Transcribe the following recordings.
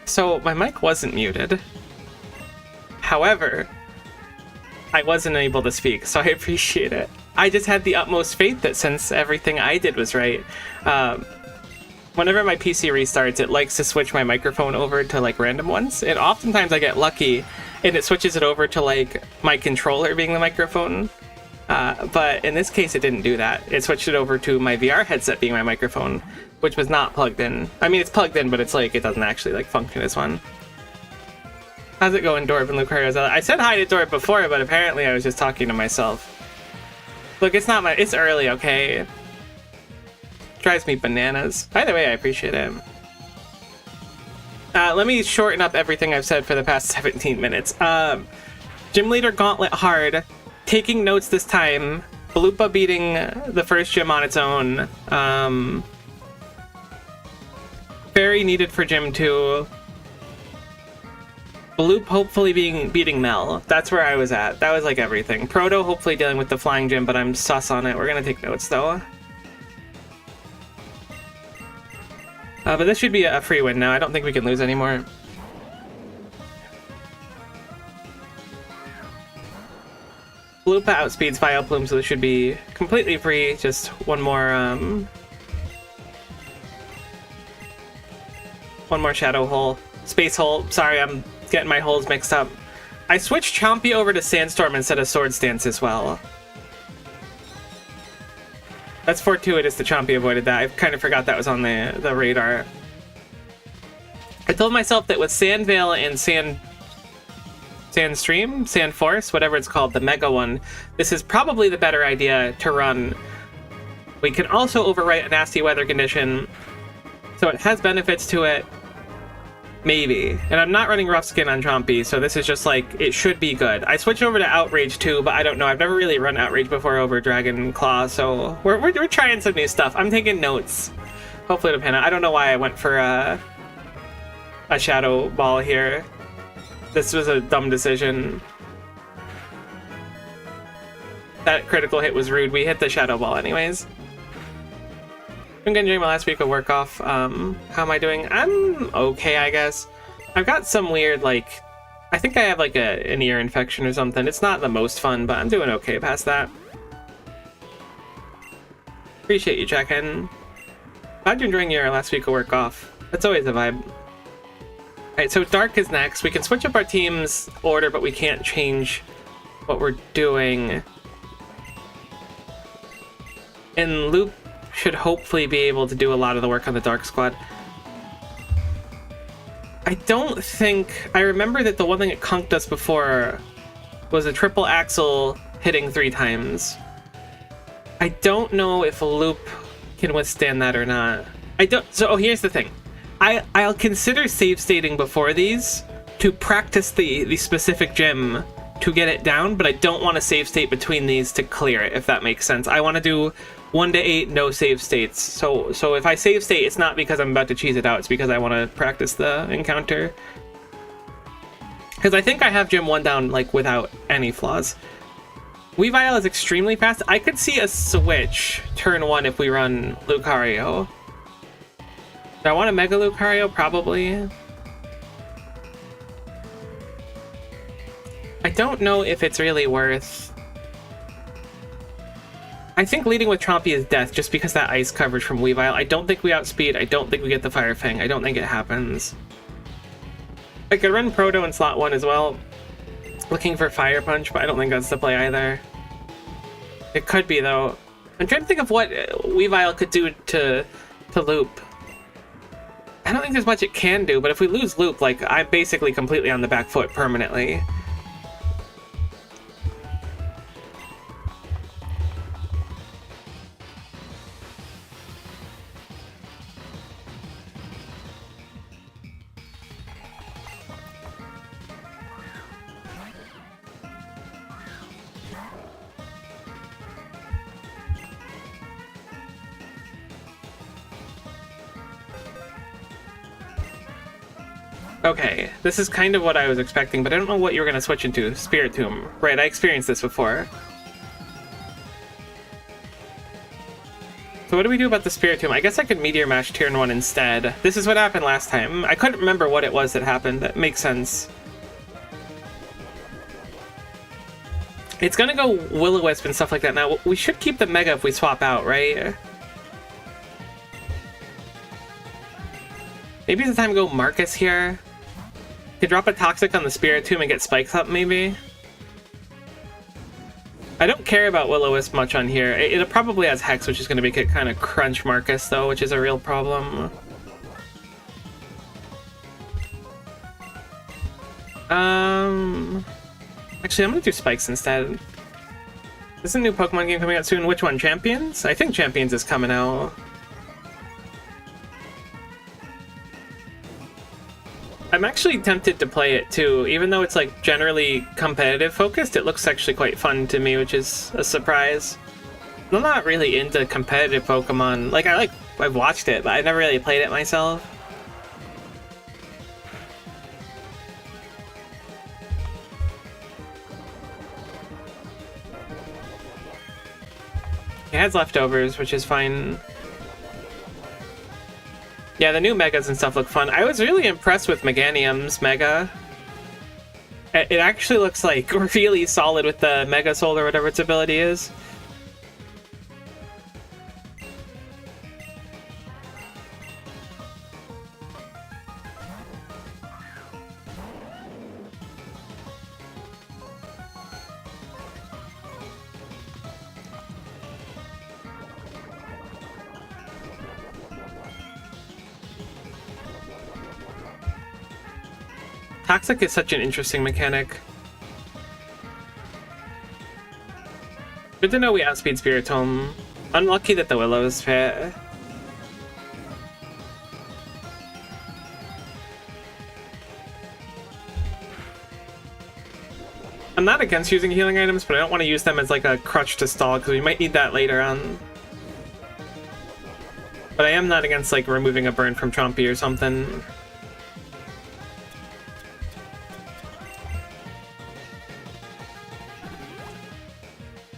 So my mic wasn't muted. However, I wasn't able to speak, so I appreciate it. I just had the utmost faith that since everything I did was right, whenever my PC restarts, it likes to switch my microphone over to like random ones, and oftentimes I get lucky and it switches it over to like my controller being the microphone. But in this case, it didn't do that. It switched it over to my VR headset being my microphone, which was not plugged in. I mean, it's plugged in, but it's like, it doesn't actually like function as one. How's it going, Dorb and Lucario's? I said hi to Dorb before, but apparently I was just talking to myself. Look, it's not it's early, okay? Drives me bananas. Either way, I appreciate it. Let me shorten up everything I've said for the past 17 minutes. Gym leader Gauntlet hard. Taking notes this time. Balupa beating the first gym on its own. Very needed for gym 2. Bloop hopefully beating Mel. That's where I was at. That was like everything. Proto hopefully dealing with the flying gym, but I'm sus on it. We're gonna take notes though. But this should be a free win now. I don't think we can lose anymore. Balupa outspeeds Vileplume, so this should be completely free. Just one more shadow hole. Space hole. Sorry, I'm getting my holes mixed up. I switched Chompy over to Sandstorm instead of Sword Stance as well. That's fortuitous that Chompy avoided that. I kind of forgot that was on the radar. I told myself that with Sandvale and Sandstream, Sandforce, whatever it's called, the Mega one, this is probably the better idea to run. We can also overwrite a nasty weather condition, so it has benefits to it. Maybe. And I'm not running Rough Skin on Chompy, so this is just like, it should be good. I switched over to Outrage too, but I don't know. I've never really run Outrage before over Dragon Claw, so we're trying some new stuff. I'm taking notes. Hopefully it'll pan out. I don't know why I went for a Shadow Ball here. This was a dumb decision. That critical hit was rude. We hit the Shadow Ball anyways. I'm gonna enjoy my last week of work off. How am I doing? I'm okay, I guess. I've got some weird, like, I think I have like an ear infection or something. It's not the most fun, but I'm doing okay past that. Appreciate you checking. Glad you're enjoying your last week of work off. That's always a vibe. Alright, so Dark is next. We can switch up our team's order, but we can't change what we're doing. And Loop should hopefully be able to do a lot of the work on the Dark Squad. I don't think... I remember that the one thing that conked us before was a triple axle hitting 3 times. I don't know if Loop can withstand that or not. I don't... So, here's the thing. I'll consider save stating before these to practice the specific gym to get it down, but I don't want to save state between these to clear it, if that makes sense. I want to do 1 to 8 no save states. So if I save state, it's not because I'm about to cheese it out, it's because I want to practice the encounter. Because I think I have gym 1 down like without any flaws. Weavile is extremely fast. I could see a switch turn 1 if we run Lucario. Do I want a Mega Lucario? Probably. I don't know if it's really worth... I think leading with Chompy is death, just because that ice coverage from Weavile. I don't think we outspeed. I don't think we get the Fire Fang. I don't think it happens. I could run Proto in slot 1 as well. Looking for Fire Punch, but I don't think that's the play either. It could be, though. I'm trying to think of what Weavile could do to Loop. I don't think there's much it can do, but if we lose Loop, like, I'm basically completely on the back foot permanently. Okay, this is kind of what I was expecting, but I don't know what you're going to switch into. Spirit Tomb. Right, I experienced this before. So what do we do about the Spiritomb? I guess I could Meteor Mash turn 1 instead. This is what happened last time. I couldn't remember what it was that happened. That makes sense. It's gonna go Will-O-Wisp and stuff like that. Now, we should keep the Mega if we swap out, right? Maybe it's the time to go Marcus here. Could drop a Toxic on the Spiritomb and get Spikes up, maybe? I don't care about Will-O-Wisp much on here. It probably has Hex, which is going to make it kind of crunch Marcus, though, which is a real problem. Actually, I'm going to do Spikes instead. There's a new Pokemon game coming out soon. Which one? Champions? I think Champions is coming out. I'm actually tempted to play it too, even though it's like generally competitive focused. It looks actually quite fun to me, which is a surprise. I'm not really into competitive Pokemon. Like I've watched it, but I've never really played it myself. It has leftovers, which is fine. Yeah, the new Megas and stuff look fun. I was really impressed with Meganium's Mega. It actually looks like really solid with the Mega Soul or whatever its ability is. Toxic is such an interesting mechanic. Good to know we outspeed Spiritomb. Unlucky that the Willows fit. I'm not against using healing items, but I don't want to use them as like a crutch to stall, because we might need that later on. But I am not against like removing a burn from Trumpy or something.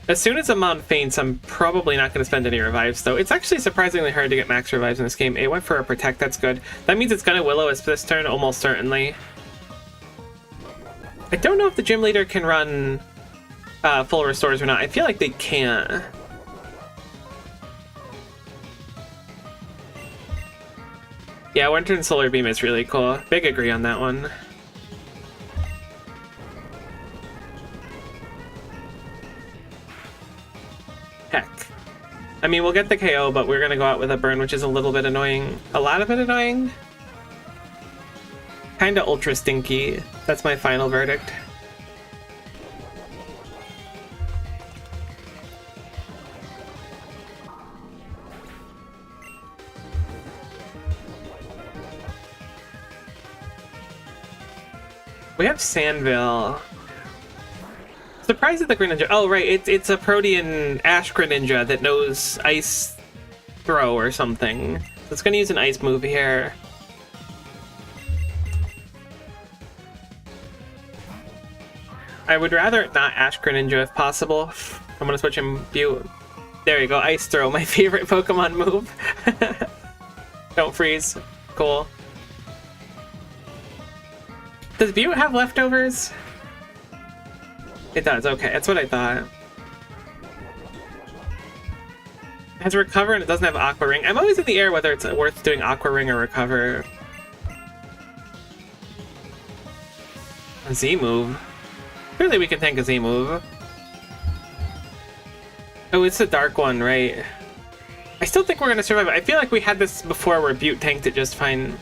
As soon as Amon faints, I'm probably not going to spend any revives, though. It's actually surprisingly hard to get max revives in this game. It went for a Protect, that's good. That means it's going to Will-O-Wisp this turn, almost certainly. I don't know if the gym leader can run full restores or not. I feel like they can't. Yeah, Winter and Solar Beam is really cool. Big agree on that one. Heck. I mean, we'll get the KO, but we're gonna go out with a burn, which is a little bit annoying. A lot of it annoying? Kinda ultra stinky. That's my final verdict. We have Sandville. Surprised at the Greninja. Oh, right, it's a Protean Ash Greninja that knows Ice Throw or something. So it's gonna use an Ice move here. I would rather not Ash Greninja if possible. I'm gonna switch him Butte. There you go, Ice Throw, my favorite Pokemon move. Don't freeze. Cool. Does Butte have leftovers? It does, okay, that's what I thought. It has Recover and it doesn't have Aqua Ring. I'm always in the air whether it's worth doing Aqua Ring or Recover. A Z move. Surely we can tank a Z move. Oh, it's a dark one, right? I still think we're gonna survive. I feel like we had this before where Butte tanked it just fine.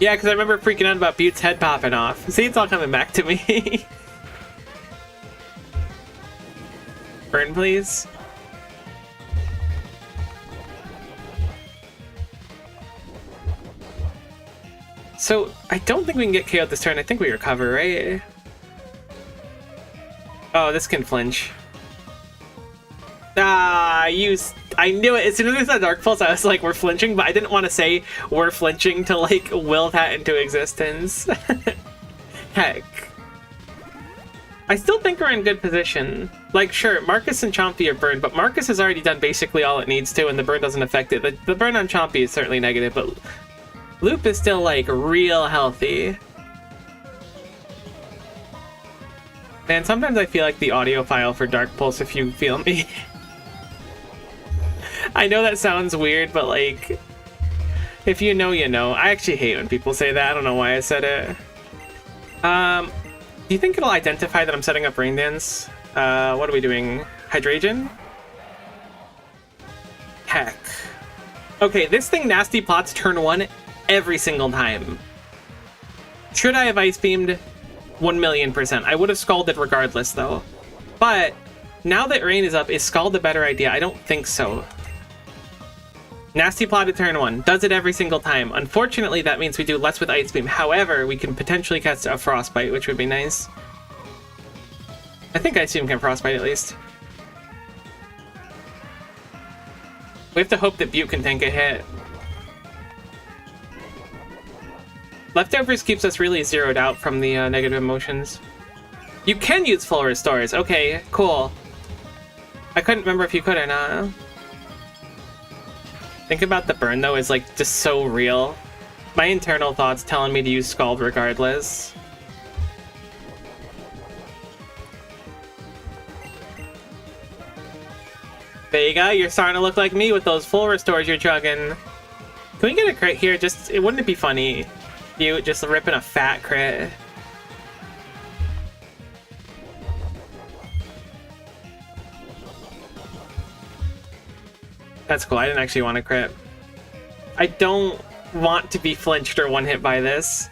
Yeah, because I remember freaking out about Butte's head popping off. See, it's all coming back to me. Burn, please. So, I don't think we can get KO'd this turn. I think we recover, right? Oh, this can flinch. Ah, I knew it. As soon as I saw Dark Pulse, I was like, we're flinching, but I didn't want to say we're flinching to, like, will that into existence. Heck. I still think we're in good position. Like, sure, Marcus and Chompy are burned, but Marcus has already done basically all it needs to, and the burn doesn't affect it. The burn on Chompy is certainly negative, but Loop is still, like, real healthy. Man, sometimes I feel like the audio file for Dark Pulse, if you feel me. I know that sounds weird, but, like, if you know, you know. I actually hate when people say that. I don't know why I said it. Do you think it'll identify that I'm setting up Rain Dance? What are we doing? Hydration? Heck. Okay, this thing nasty plots turn 1 every single time. Should I have Ice Beamed? 1,000,000%. I would have Scalded regardless, though. But now that Rain is up, is Scald a better idea? I don't think so. Nasty plotted turn 1. Does it every single time. Unfortunately, that means we do less with Ice Beam. However, we can potentially cast a Frostbite, which would be nice. I think Ice Beam can Frostbite at least. We have to hope that Butte can tank a hit. Leftovers keeps us really zeroed out from the negative emotions. You can use full restores. Okay, cool. I couldn't remember if you could or not. Think about the burn, though, is, like, just so real. My internal thoughts telling me to use Scald regardless. Vega, you're starting to look like me with those full restores you're chugging. Can we get a crit here? Just, wouldn't it be funny? You just ripping a fat crit. That's cool. I didn't actually want to crit. I don't want to be flinched or one hit by this.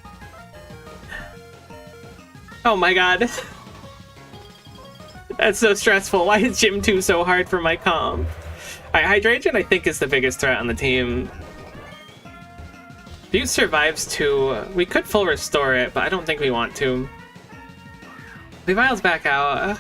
Oh my god. That's so stressful. Why is Gym 2 so hard for my comp? Alright, Hydration I think is the biggest threat on the team. Butte survives 2. We could full restore it, but I don't think we want to. Levile's back out.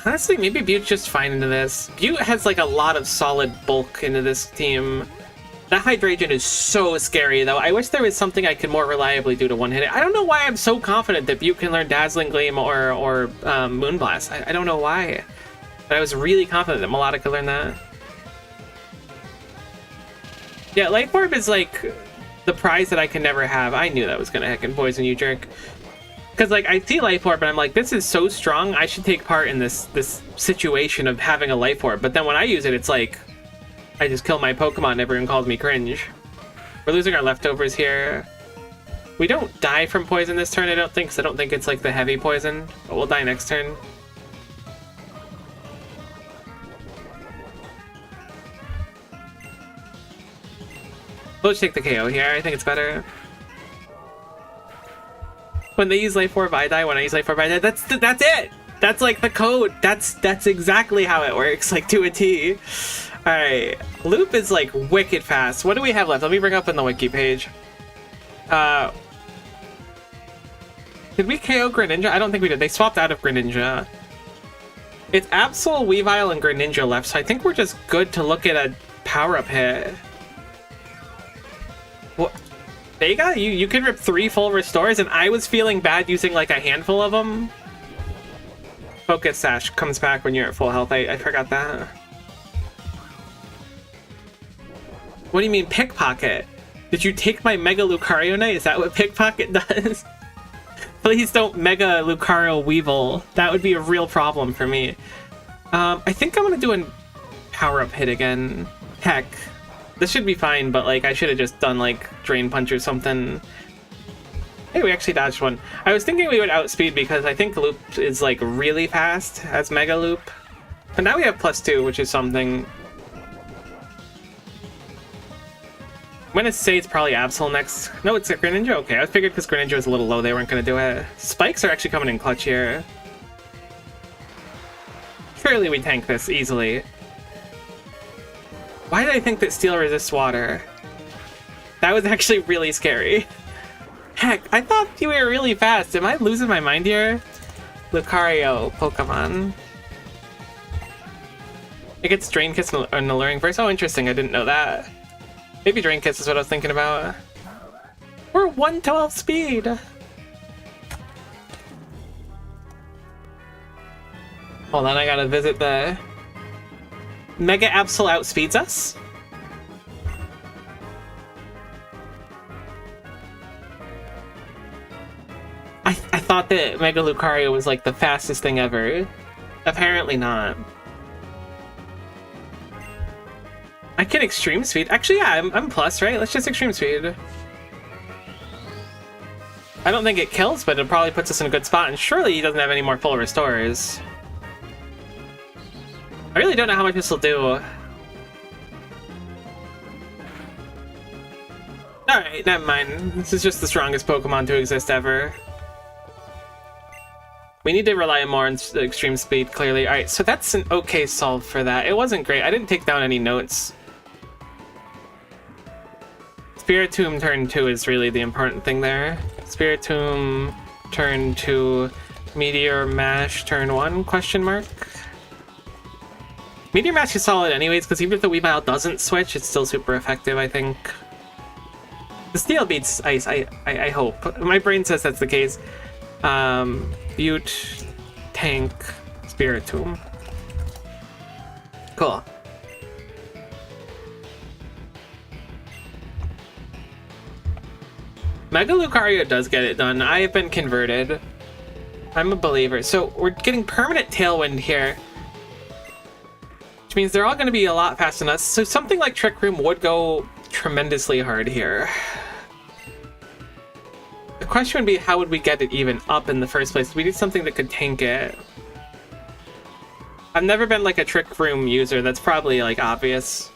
Honestly, maybe Butte's just fine into this. Butte has like a lot of solid bulk into this team. That Hydration is so scary, though. I wish there was something I could more reliably do to one-hit it. I don't know why I'm so confident that Butte can learn Dazzling Gleam or Moonblast. I don't know why. But I was really confident that Melodic could learn that. Yeah, Life Orb is like the prize that I can never have. I knew that was gonna heckin' poison you, jerk. Because, like, I see Life Orb, and I'm like, this is so strong, I should take part in this situation of having a Life Orb. But then when I use it, it's like, I just kill my Pokemon and everyone calls me cringe. We're losing our leftovers here. We don't die from poison this turn, I don't think, because I don't think it's, like, the heavy poison. But we'll die next turn. We'll just take the KO here, I think it's better. When they use Life Orb, I die. When I use Life Orb, I die. That's it! That's like the code. That's exactly how it works, like to a T. Alright. Loop is like wicked fast. What do we have left? Let me bring up on the wiki page. Did we KO Greninja? I don't think we did. They swapped out of Greninja. It's Absol, Weavile, and Greninja left, so I think we're just good to look at a power-up hit. What? Vega, you can rip 3 full restores, and I was feeling bad using like a handful of them. Focus Sash comes back when you're at full health. I forgot that. What do you mean pickpocket? Did you take my Mega Lucario Knight? Is that what pickpocket does? Please don't Mega Lucario Weevil. That would be a real problem for me. I think I'm gonna do a power-up hit again. Heck. This should be fine, but like I should have just done like Drain Punch or something. Hey, we actually dodged one. I was thinking we would outspeed because I think Loop is like really fast as Mega Loop. But now we have +2, which is something. I'm gonna say it's probably Absol next. No, it's a Greninja? Okay, I figured because Greninja was a little low, they weren't gonna do it. Spikes are actually coming in clutch here. Surely we tank this easily. Why did I think that Steel resists water? That was actually really scary. Heck, I thought you were really fast. Am I losing my mind here? Lucario Pokemon. It gets Drain Kiss and Alluring Verse. Oh, interesting. I didn't know that. Maybe Drain Kiss is what I was thinking about. We're 112 speed! Hold on, I gotta visit the... Mega Absol outspeeds us? I thought that Mega Lucario was like the fastest thing ever. Apparently not. I can extreme speed. Actually, yeah, I'm plus, right? Let's just extreme speed. I don't think it kills, but it probably puts us in a good spot, and surely he doesn't have any more full restores. I really don't know how much this will do. Alright, never mind. This is just the strongest Pokemon to exist ever. We need to rely more on extreme speed, clearly. Alright, so that's an okay solve for that. It wasn't great. I didn't take down any notes. Spiritomb turn 2 is really the important thing there. Spiritomb turn 2, Meteor Mash turn 1, question mark? Meteor Mash is solid anyways, because even if the Weavile doesn't switch, it's still super effective, I think. The Steel beats Ice, I hope. My brain says that's the case. Butte, Tank, Spiritomb. Cool. Mega Lucario does get it done. I have been converted. I'm a believer. So we're getting permanent Tailwind here, which means they're all going to be a lot faster than us. So something like Trick Room would go tremendously hard here. The question would be, how would we get it even up in the first place? We need something that could tank it. I've never been like a Trick Room user. That's probably like obvious.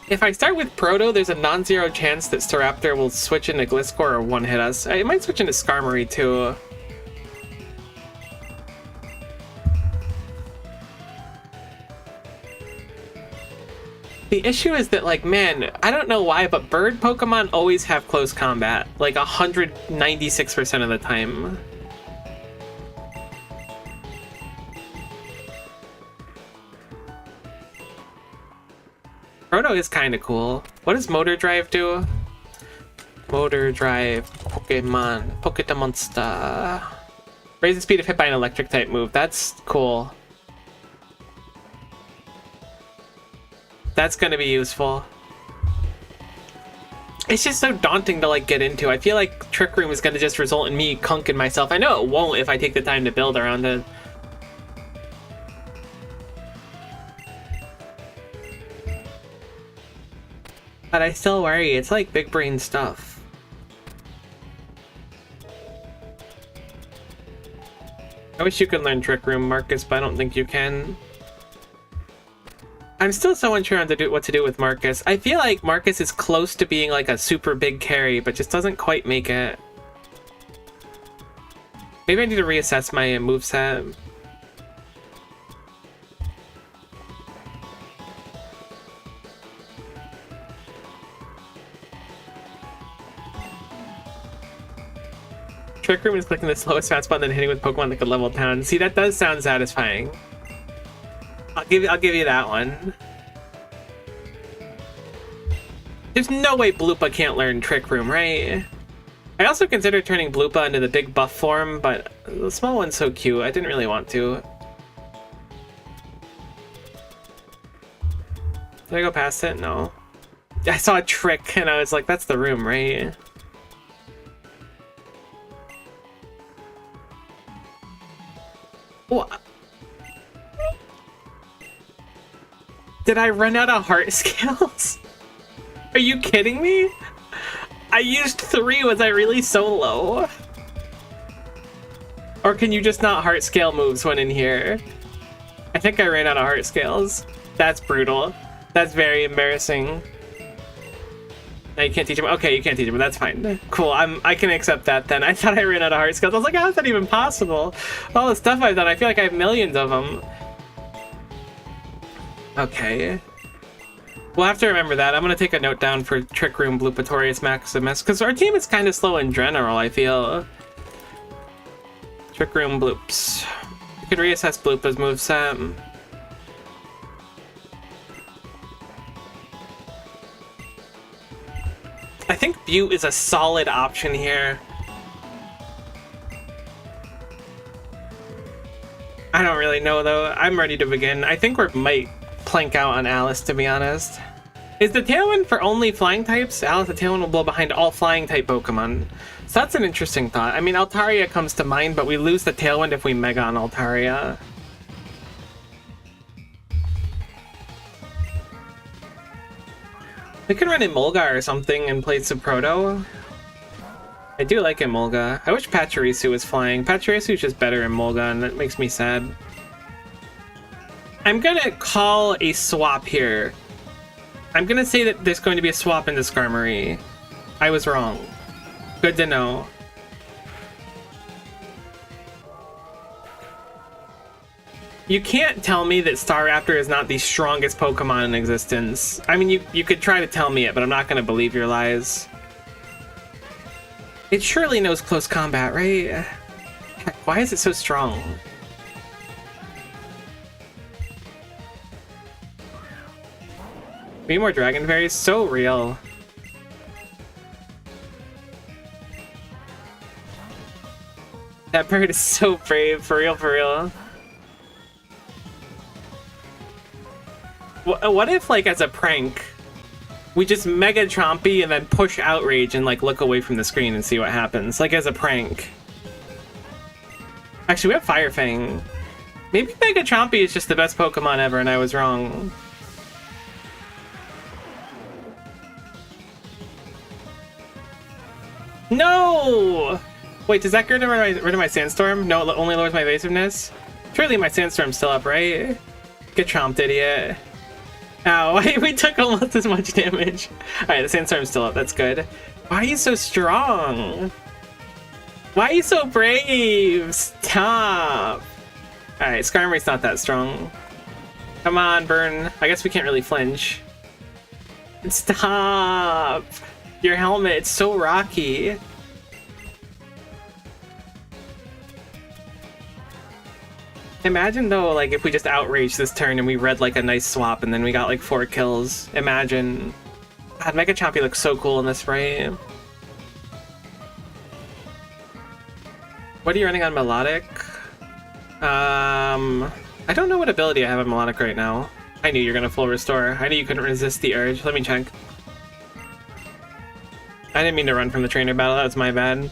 If I start with Proto, there's a non-zero chance that Staraptor will switch into Gliscor or one-hit us. It might switch into Skarmory too. The issue is that, like, man, I don't know why, but bird Pokemon always have close combat. Like 196% of the time. Proto is kind of cool. What does Motor Drive do? Motor Drive Pokemon. Monster. Raise the speed if hit by an electric type move. That's cool. That's gonna be useful. It's just so daunting to like get into. I feel like Trick Room is gonna just result in me conking myself. I know it won't if I take the time to build around it. But I still worry. It's like big brain stuff. I wish you could learn Trick Room, Marcus, but I don't think you can. I'm still so unsure on what to do with Marcus. I feel like Marcus is close to being like a super big carry, but just doesn't quite make it. Maybe I need to reassess my moveset. Trick Room is clicking the slowest fast button and hitting with Pokemon that could level down. See, that does sound satisfying. I'll give you that one. There's no way Bloopa can't learn Trick Room, right? I also considered turning Bloopa into the big buff form, but the small one's so cute, I didn't really want to. Did I go past it? No. I saw a trick and I was like, that's the room, right? What? Did I run out of heart scales? Are you kidding me? I used 3. Was I really so low? Or can you just not heart scale moves when in here? I think I ran out of heart scales. That's brutal. That's very embarrassing. No, you can't teach him. Okay, you can't teach him. That's fine. Cool. I can accept that then. I thought I ran out of heart scales. I was like, how is that even possible? All the stuff I've done, I feel like I have millions of them. Okay. We'll have to remember that. I'm going to take a note down for Trick Room, Bloopatorius, Maximus, because our team is kind of slow in general, I feel. Trick Room, Bloops. You could reassess Bloopa's moveset. I Butte is a solid option here. I don't really know, though. I'm ready to begin. I think we might plank out on Alice, to be honest. Is the Tailwind for only flying types? Alice, the Tailwind will blow behind all flying type Pokemon. So that's an interesting thought. I mean, Altaria comes to mind, but we lose the Tailwind if we Mega on Altaria. We could run Emolga or something and play Subproto. I do like Emolga. I wish Pachirisu was flying. Pachirisu's just better in Emolga, and that makes me sad. I'm gonna call a swap here. I'm gonna say that there's going to be a swap into Skarmory. I was wrong. Good to know. You can't tell me that Staraptor is not the strongest Pokemon in existence. I mean, you could try to tell me it, but I'm not gonna believe your lies. It surely knows close combat, right? Heck, why is it so strong? Be more Dragon Fairies, so real. That bird is so brave, for real, for real. What if, like, as a prank, we just Mega Chompy and then push Outrage and, like, look away from the screen and see what happens? Like, as a prank. Actually, we have Fire Fang. Maybe Mega Chompy is just the best Pokemon ever and I was wrong. No! Wait, does that get rid of my Sandstorm? No, it only lowers my evasiveness? Surely my Sandstorm's still up, right? Get chomped, idiot. Ow, we took almost as much damage. Alright, the Sandstorm's still up, that's good. Why are you so strong? Why are you so brave? Stop! Alright, Skarmory's not that strong. Come on, burn. I guess we can't really flinch. Stop! Your helmet, it's so rocky. Imagine though, like, if we just outraged this turn and we read like a nice swap and then we got like 4 kills. Imagine. God, Mega Chompy looks so cool in this sprite. What are you running on Melodic? I don't know what ability I have on Melodic right now. I knew you were gonna full restore. I knew you couldn't resist the urge. Let me check. I didn't mean to run from the trainer battle, that was my bad.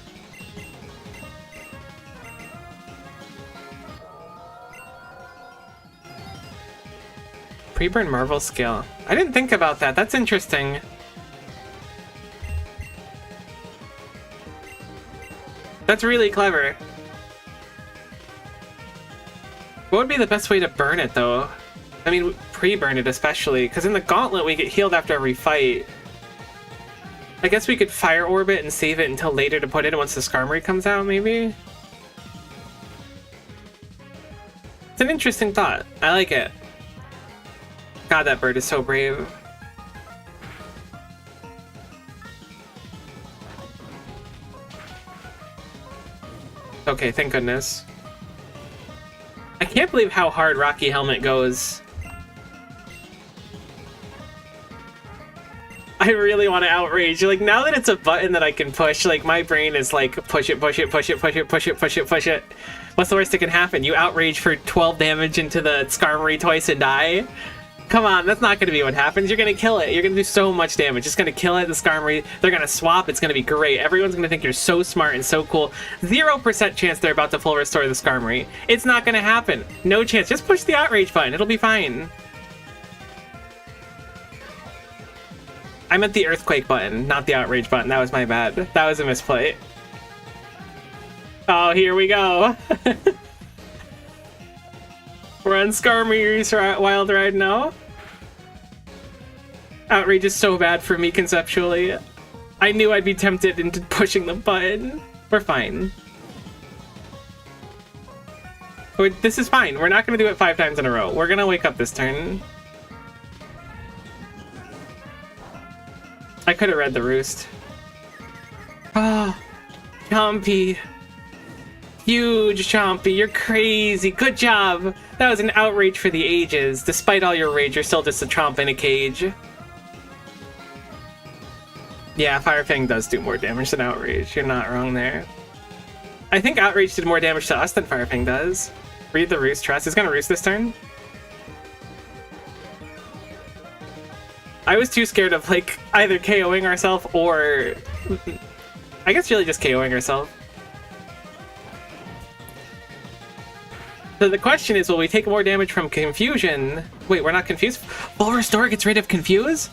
Pre-burn Marvel skill. I didn't think about that. That's interesting. That's really clever. What would be the best way to burn it, though? I mean, pre-burn it especially, because in the Gauntlet we get healed after every fight. I guess we could Fire Orbit and save it until later to put in once the Skarmory comes out, maybe? It's an interesting thought. I like it. God, that bird is so brave. Okay, thank goodness. I can't believe how hard Rocky Helmet goes. I really want to outrage. Like, now that it's a button that I can push, like, my brain is like, push it, push it, push it, push it, push it, push it, push it. What's the worst that can happen? You outrage for 12 damage into the Skarmory twice and die? Come on, that's not going to be what happens. You're going to kill it. You're going to do so much damage. Just going to kill it, the Skarmory. They're going to swap. It's going to be great. Everyone's going to think you're so smart and so cool. 0% chance they're about to full restore the Skarmory. It's not going to happen. No chance. Just push the outrage button. It'll be fine. I meant the Earthquake button, not the outrage button. That was my bad. That was a misplay. Oh, here we go. We're on Skarmory's Wild Ride now. Outrage is so bad for me conceptually. I knew I'd be tempted into pushing the button. We're fine. This is fine. We're not going to do it 5 times in a row. We're going to wake up this turn. I could have read the roost. Ah, oh, Chompy. Huge Chompy, you're crazy. Good job. That was an outrage for the ages. Despite all your rage, you're still just a chomp in a cage. Yeah, Fire Fang does do more damage than Outrage. You're not wrong there. I think Outrage did more damage to us than Fire Fang does. Read the Roost. Trust. He's gonna Roost this turn. I was too scared of, like, either KOing ourselves or... I guess really just KOing ourselves. So the question is, will we take more damage from Confusion? Wait, we're not confused? Full Restore gets rid of Confuse?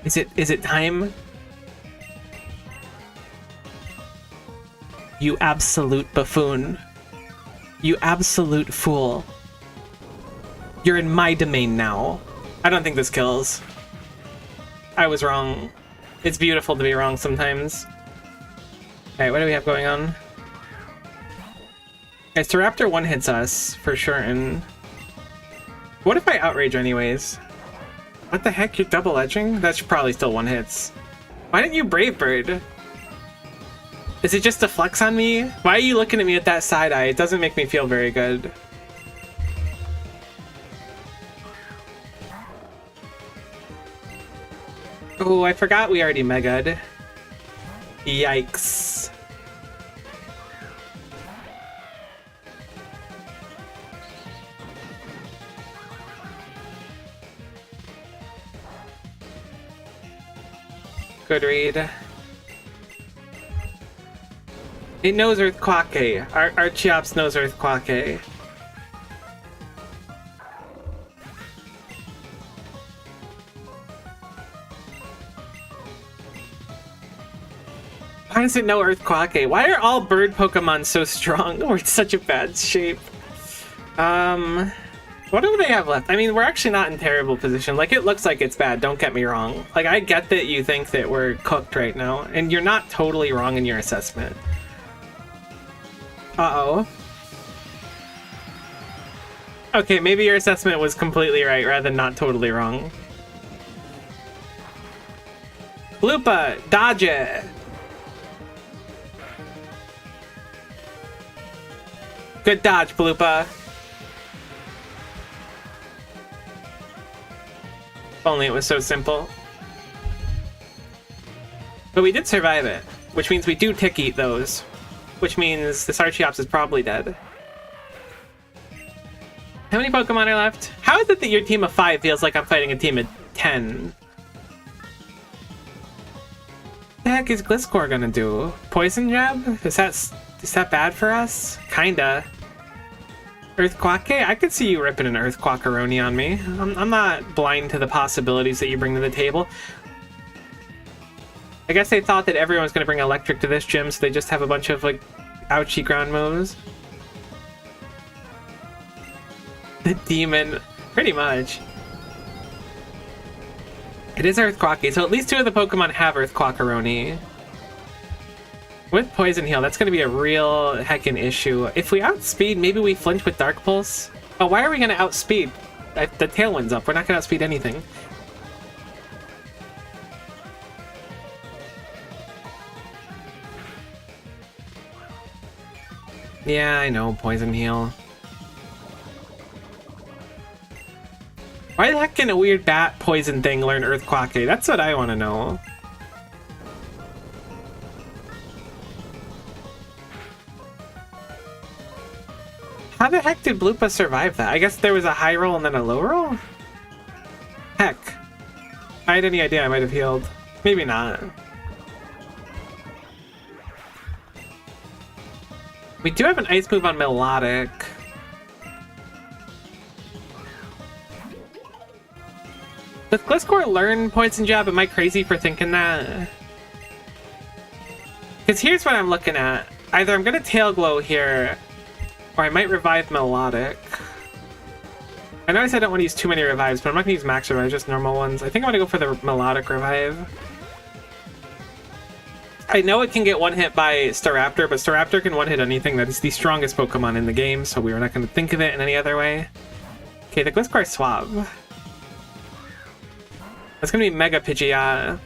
Is it time? You absolute buffoon. You absolute fool. You're in my domain now. I don't think this kills. I was wrong. It's beautiful to be wrong sometimes. Alright, what do we have going on? Okay, so Raptor one hits us, for sure, and... What if I Outrage anyways? What the heck, you're double edging? That's probably still one hits. Why didn't you Brave Bird? Is it just a flex on me? Why are you looking at me with that side eye? It doesn't make me feel very good. Oh, I forgot we already Mega'd. Yikes. Good read. It knows Earthquake. Our Cheops knows Earthquake. Why does it know Earthquake? Why are all bird Pokemon so strong? We're in such a bad shape. What do they have left? I mean, we're actually not in terrible position. Like, it looks like it's bad, don't get me wrong. Like, I get that you think that we're cooked right now, and you're not totally wrong in your assessment. Uh-oh. Okay, maybe your assessment was completely right rather than not totally wrong. Bloopa, dodge it! Good dodge, Bloopa. If only it was so simple. But we did survive it, which means we do tick eat those. Which means the Sarchiops is probably dead. How many Pokemon are left? How is it that your team of 5 feels like I'm fighting a team of 10? What the heck is Gliscor gonna do? Poison Jab? Is that bad for us? Kinda. Earthquake? I could see you ripping an Earthquakeroni on me. I'm not blind to the possibilities that you bring to the table. I guess they thought that everyone's gonna bring Electric to this gym, so they just have a bunch of, like, ouchie ground moves. The demon. Pretty much. It is Earthquake, so at least 2 of the Pokemon have Earthquakeroni. With Poison Heal, that's going to be a real heckin' issue. If we outspeed, maybe we flinch with Dark Pulse. Oh, why are we going to outspeed? The Tailwind's up. We're not going to outspeed anything. Yeah, I know. Poison Heal. Why the heck can a weird bat poison thing learn Earthquake? That's what I want to know. How the heck did Bloopa survive that? I guess there was a high roll and then a low roll? Heck. If I had any idea, I might have healed. Maybe not. We do have an ice move on Melodic. Does Gliscor learn Poison Jab? Am I crazy for thinking that? Because here's what I'm looking at. Either I'm going to Tail Glow here, or I might revive Melodic. I know I said I don't want to use too many revives, but I'm not going to use max revives, just normal ones. I think I'm going to go for the Melodic revive. I know it can get one hit by Staraptor, but Staraptor can one hit anything that is the strongest Pokemon in the game, so we were not going to think of it in any other way. Okay, the Gliscor Swab. That's going to be Mega Pidgeot.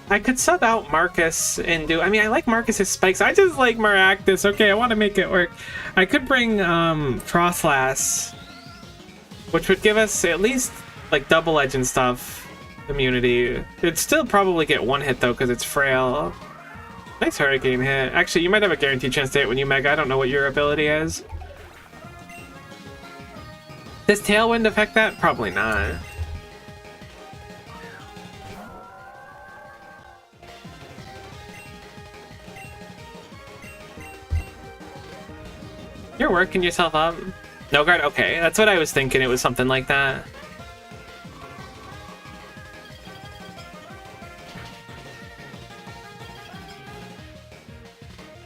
I could sub out Marcus and do... I mean, I like Marcus's spikes. I just like Maractus. Okay, I want to make it work. I could bring Frostlass, which would give us at least like double legend stuff immunity. It'd still probably get one hit though because it's frail. Nice Hurricane hit. Actually, you might have a guaranteed chance to hit when you Mega. I don't know what your ability is. Does Tailwind affect that? Probably not. You're working yourself up. No guard? Okay, that's what I was thinking. It was something like that.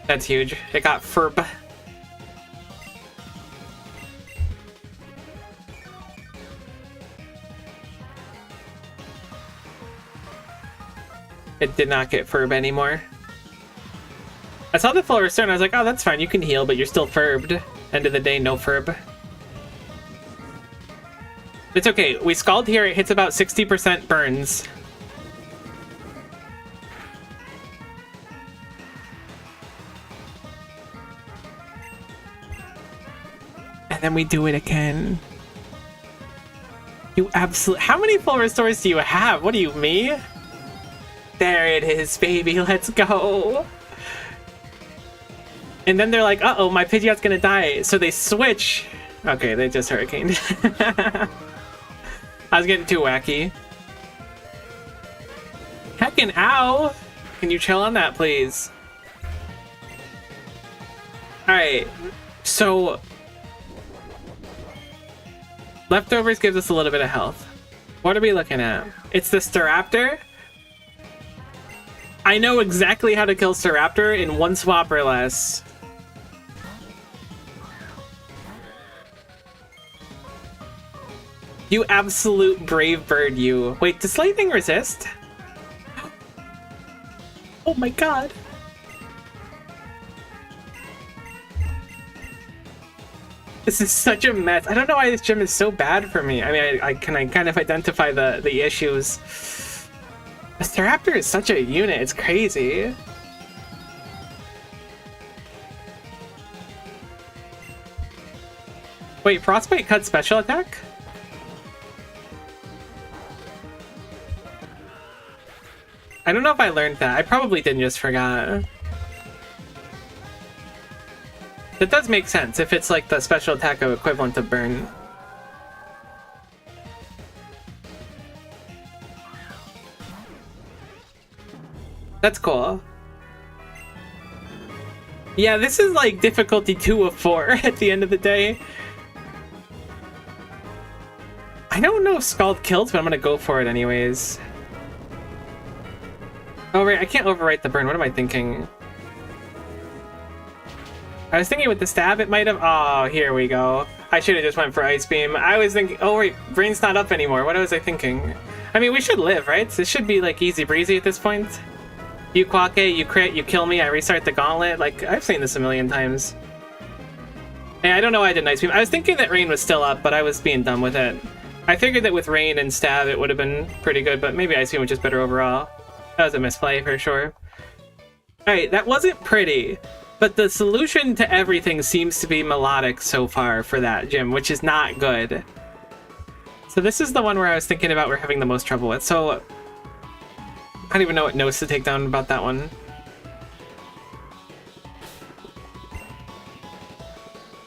That's huge. It got Ferb. It did not get Ferb anymore. I saw the full restore and I was like, oh, that's fine. You can heal, but you're still Ferbed. End of the day, no Ferb. It's okay. We Scald here. It hits about 60% burns. And then we do it again. You absolutely... How many full restores do you have? What do you, me? There it is, baby. Let's go. And then they're like, uh-oh, my Pidgeot's gonna die. So they switch. Okay, they just Hurricaned. I was getting too wacky. Heckin' ow! Can you chill on that, please? Alright, so... Leftovers gives us a little bit of health. What are we looking at? It's the Staraptor. I know exactly how to kill Staraptor in one swap or less. You absolute brave bird, you. Wait, does lightning resist? Oh my god. This is such a mess. I don't know why this gym is so bad for me. I mean, I can kind of identify the issues. The Staraptor is such a unit. It's crazy. Wait, Frostbite cuts special attack? I don't know if I learned that. I probably didn't, just forgot. That does make sense if it's like the special attack of equivalent to burn. That's cool. Yeah, this is like difficulty 2 of 4 at the end of the day. I don't know if Scald kills, but I'm gonna go for it anyways. Oh right, I can't overwrite the burn. What am I thinking? I was thinking with the stab it might have... Oh, here we go. I should have just went for Ice Beam. I was thinking... Oh wait, brain's not up anymore. What was I thinking? I mean, we should live, right? This should be like easy breezy at this point. You Quake, you crit, you kill me, I restart the Gauntlet. Like, I've seen this a million times. Hey, I don't know why I did Ice Beam. I was thinking that Rain was still up, but I was being dumb with it. I figured that with Rain and Stab it would have been pretty good, but maybe Ice Beam was just better overall. That was a misplay for sure. Alright, that wasn't pretty, but the solution to everything seems to be melodic so far for that gym, which is not good. So this is the one where I was thinking about we're having the most trouble with. So I don't even know what notes to take down about that one.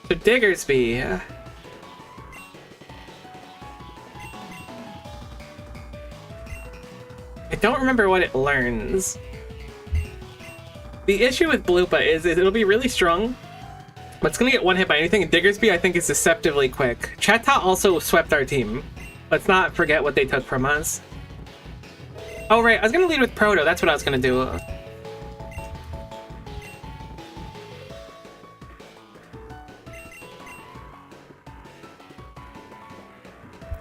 So Diggersby. I don't remember what it learns. The issue with Bloopa is it'll be really strong, but it's gonna get one hit by anything. And Diggersby, I think, is deceptively quick. Cheta also swept our team. Let's not forget what they took from us. Oh right, I was gonna lead with Proto. That's what I was gonna do.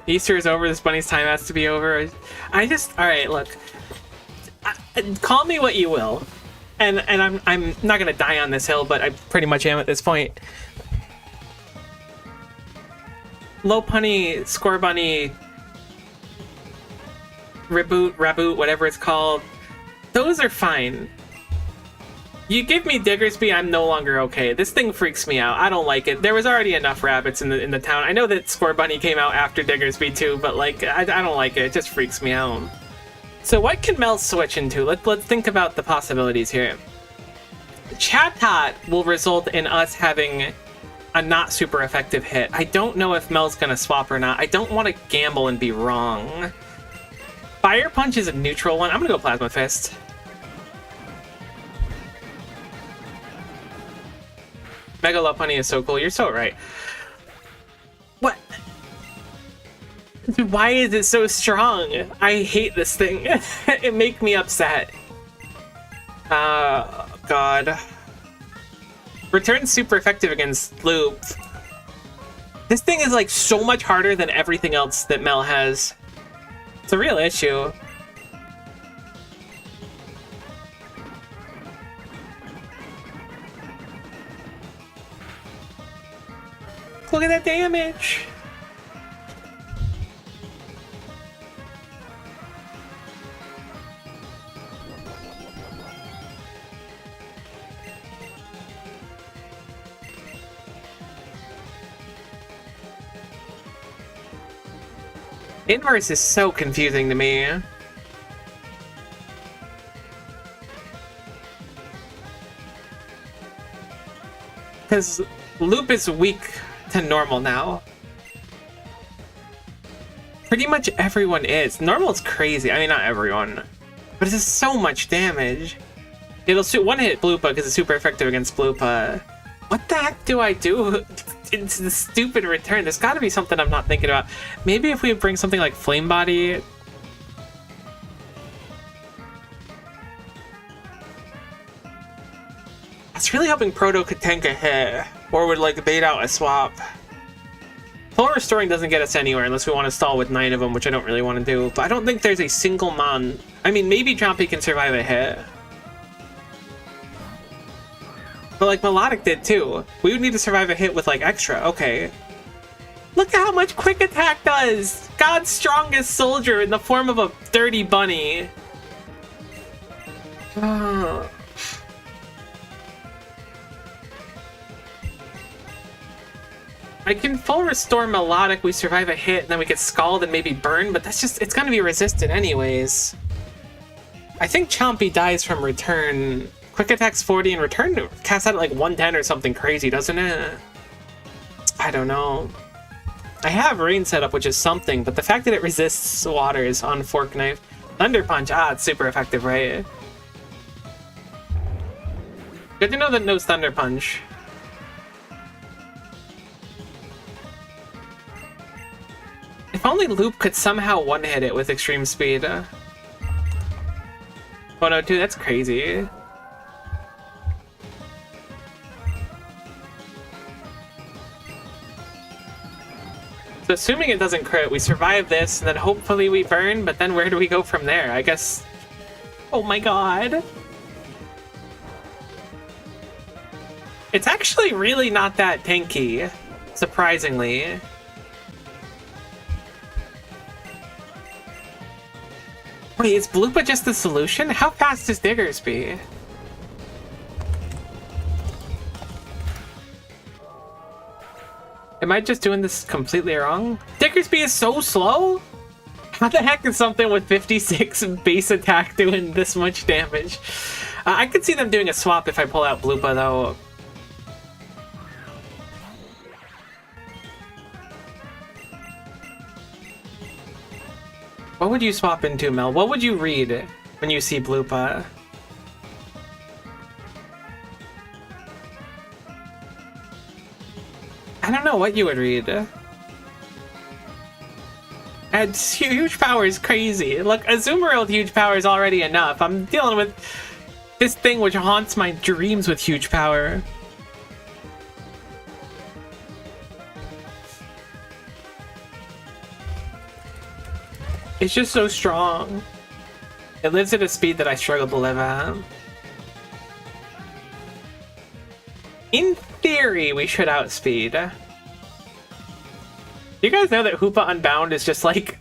Easter is over. This bunny's time has to be over. I just... Alright, look. Call me what you will. And I'm not gonna die on this hill, but I pretty much am at this point. Lopunny, Scorbunny, Reboot, whatever it's called. Those are fine. You give me Diggersby, I'm no longer okay. This thing freaks me out. I don't like it. There was already enough rabbits in the town. I know that Scorbunny came out after Diggersby too, but like I don't like it. It just freaks me out. So what can Mel switch into? Let's think about the possibilities here. Chatot will result in us having a not super effective hit. I don't know if Mel's gonna swap or not. I don't want to gamble and be wrong. Fire Punch is a neutral one. I'm gonna go Plasma Fist. Mega Lopunny is so cool. You're so right. What? Why is it so strong? I hate this thing. It makes me upset. God. Return's super effective against Loop. This thing is like so much harder than everything else that Mel has. It's a real issue. Look at that damage! Inverse is so confusing to me. Because Loop is weak to normal now. Pretty much everyone is. Normal's crazy. I mean, not everyone. But it's just so much damage. It'll one-hit Bloopa because it's super effective against Bloopa. What the heck do I do? It's the stupid return. There's got to be something I'm not thinking about. Maybe if we bring something like Flame Body. I was really hoping Proto could tank a hit. Or would like bait out a swap. Full Restoring doesn't get us anywhere unless we want to stall with 9 of them, which I don't really want to do. But I don't think there's a single mon. I mean, maybe Chompy can survive a hit. But like Melodic did too. We would need to survive a hit with like extra. Okay. Look at how much Quick Attack does! God's strongest soldier in the form of a dirty bunny. I can full restore Melodic, we survive a hit, and then we get Scald and maybe Burn, but that's just, it's gonna be resistant anyways. I think Chompy dies from Return. Quick Attack's 40 and Return casts out at like 110 or something crazy, doesn't it? I don't know. I have Rain set up, which is something, but the fact that it resists waters on Fork Knife. Thunder Punch, it's super effective, right? Good to know that it knows Thunder Punch. If only Loop could somehow one-hit it with extreme speed. 102, that's crazy. So assuming it doesn't crit, we survive this, and then hopefully we burn, but then where do we go from there? I guess... Oh my god. It's actually really not that tanky, surprisingly. Wait, is Bloopa just the solution? How fast does Diggersby? Am I just doing this completely wrong? Diggersby is so slow? How the heck is something with 56 base attack doing this much damage? I could see them doing a swap if I pull out Bloopa, though. What would you swap into, Mel? What would you read when you see Bloopa? I don't know what you would read. And huge power is crazy. Look, Azumarill with huge power is already enough. I'm dealing with this thing which haunts my dreams with huge power. It's just so strong. It lives at a speed that I struggle to live at. In theory, we should outspeed. Do you guys know that Hoopa Unbound is just like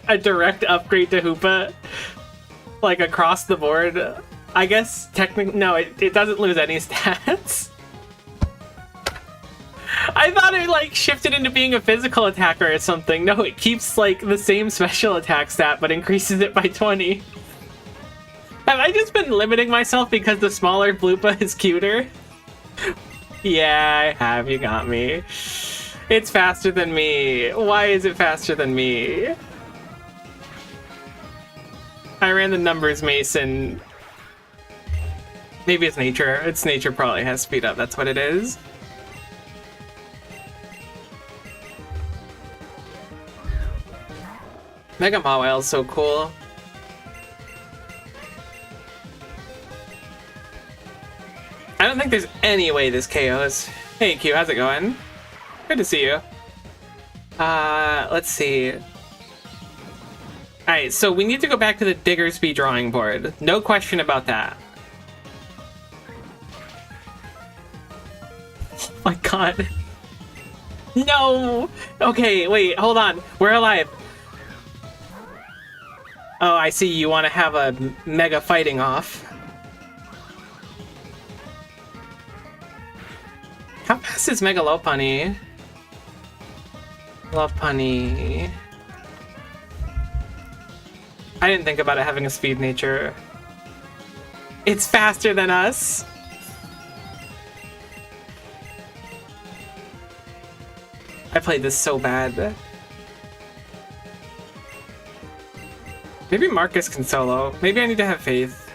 a direct upgrade to Hoopa? like across the board. I guess technically, no, it doesn't lose any stats. I thought it like shifted into being a physical attacker or something. No, it keeps like the same special attack stat, but increases it by 20. Have I just been limiting myself because the smaller Bloopa is cuter? Yeah, I have. You got me. It's faster than me. Why is it faster than me? I ran the numbers, Mason. Maybe it's nature. It's nature probably has speed up. That's what it is. Mega Mawile is so cool. I don't think there's any way this KOs. Hey Q, how's it going? Good to see you. Let's see. Alright, so we need to go back to the Diggersby drawing board. No question about that. Oh my god. No! Okay, wait, hold on. We're alive. Oh, I see you want to have a mega fighting off. How fast is Mega Lopunny? Lopunny. I didn't think about it having a speed nature. It's faster than us. I played this so bad. Maybe Marcus can solo. Maybe I need to have faith.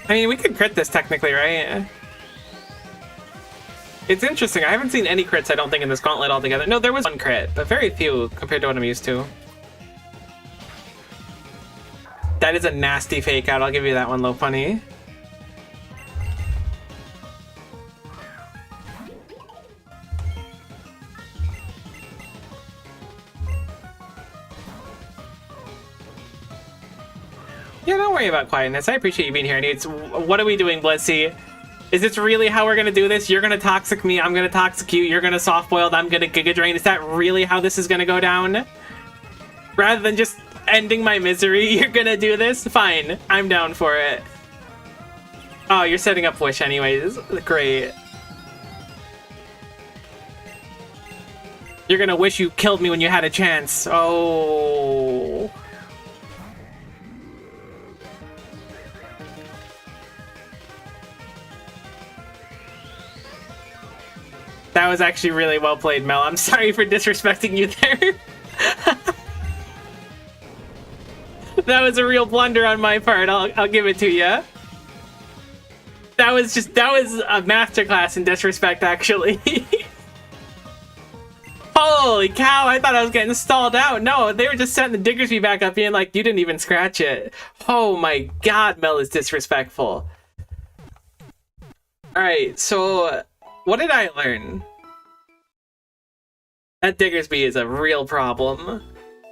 I mean, we could crit this technically, right? It's interesting. I haven't seen any crits, I don't think, in this Gauntlet altogether. No, there was one crit, but very few compared to what I'm used to. That is a nasty fake out. I'll give you that one, Lopunny. Yeah, don't worry about quietness. I appreciate you being here. What are we doing, Blissey? Is this really how we're gonna do this? You're gonna toxic me, I'm gonna toxic you, you're gonna soft boiled, I'm gonna Giga Drain. Is that really how this is gonna go down? Rather than just ending my misery, you're gonna do this? Fine, I'm down for it. Oh, you're setting up Wish anyways. Great. You're gonna wish you killed me when you had a chance. Oh. That was actually really well played, Mel. I'm sorry for disrespecting you there. That was a real blunder on my part. I'll give it to you. That was a masterclass in disrespect, actually. Holy cow, I thought I was getting stalled out. No, they were just setting the Diggersby back up, being like, you didn't even scratch it. Oh my god, Mel is disrespectful. Alright, so what did I learn? That Diggersby is a real problem.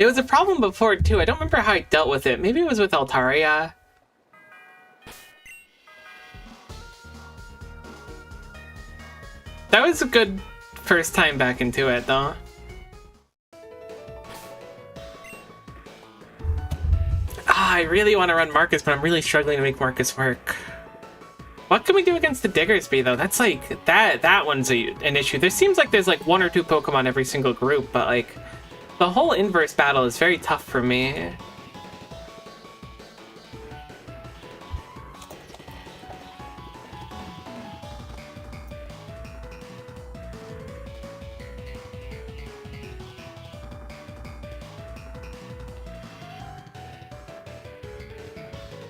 It was a problem before, too. I don't remember how I dealt with it. Maybe it was with Altaria. That was a good first time back into it, though. I really want to run Marcus, but I'm really struggling to make Marcus work. What can we do against the Diggersby, though? That's like, that one's an issue. There seems like there's like 1 or 2 Pokemon every single group, but like, the whole inverse battle is very tough for me.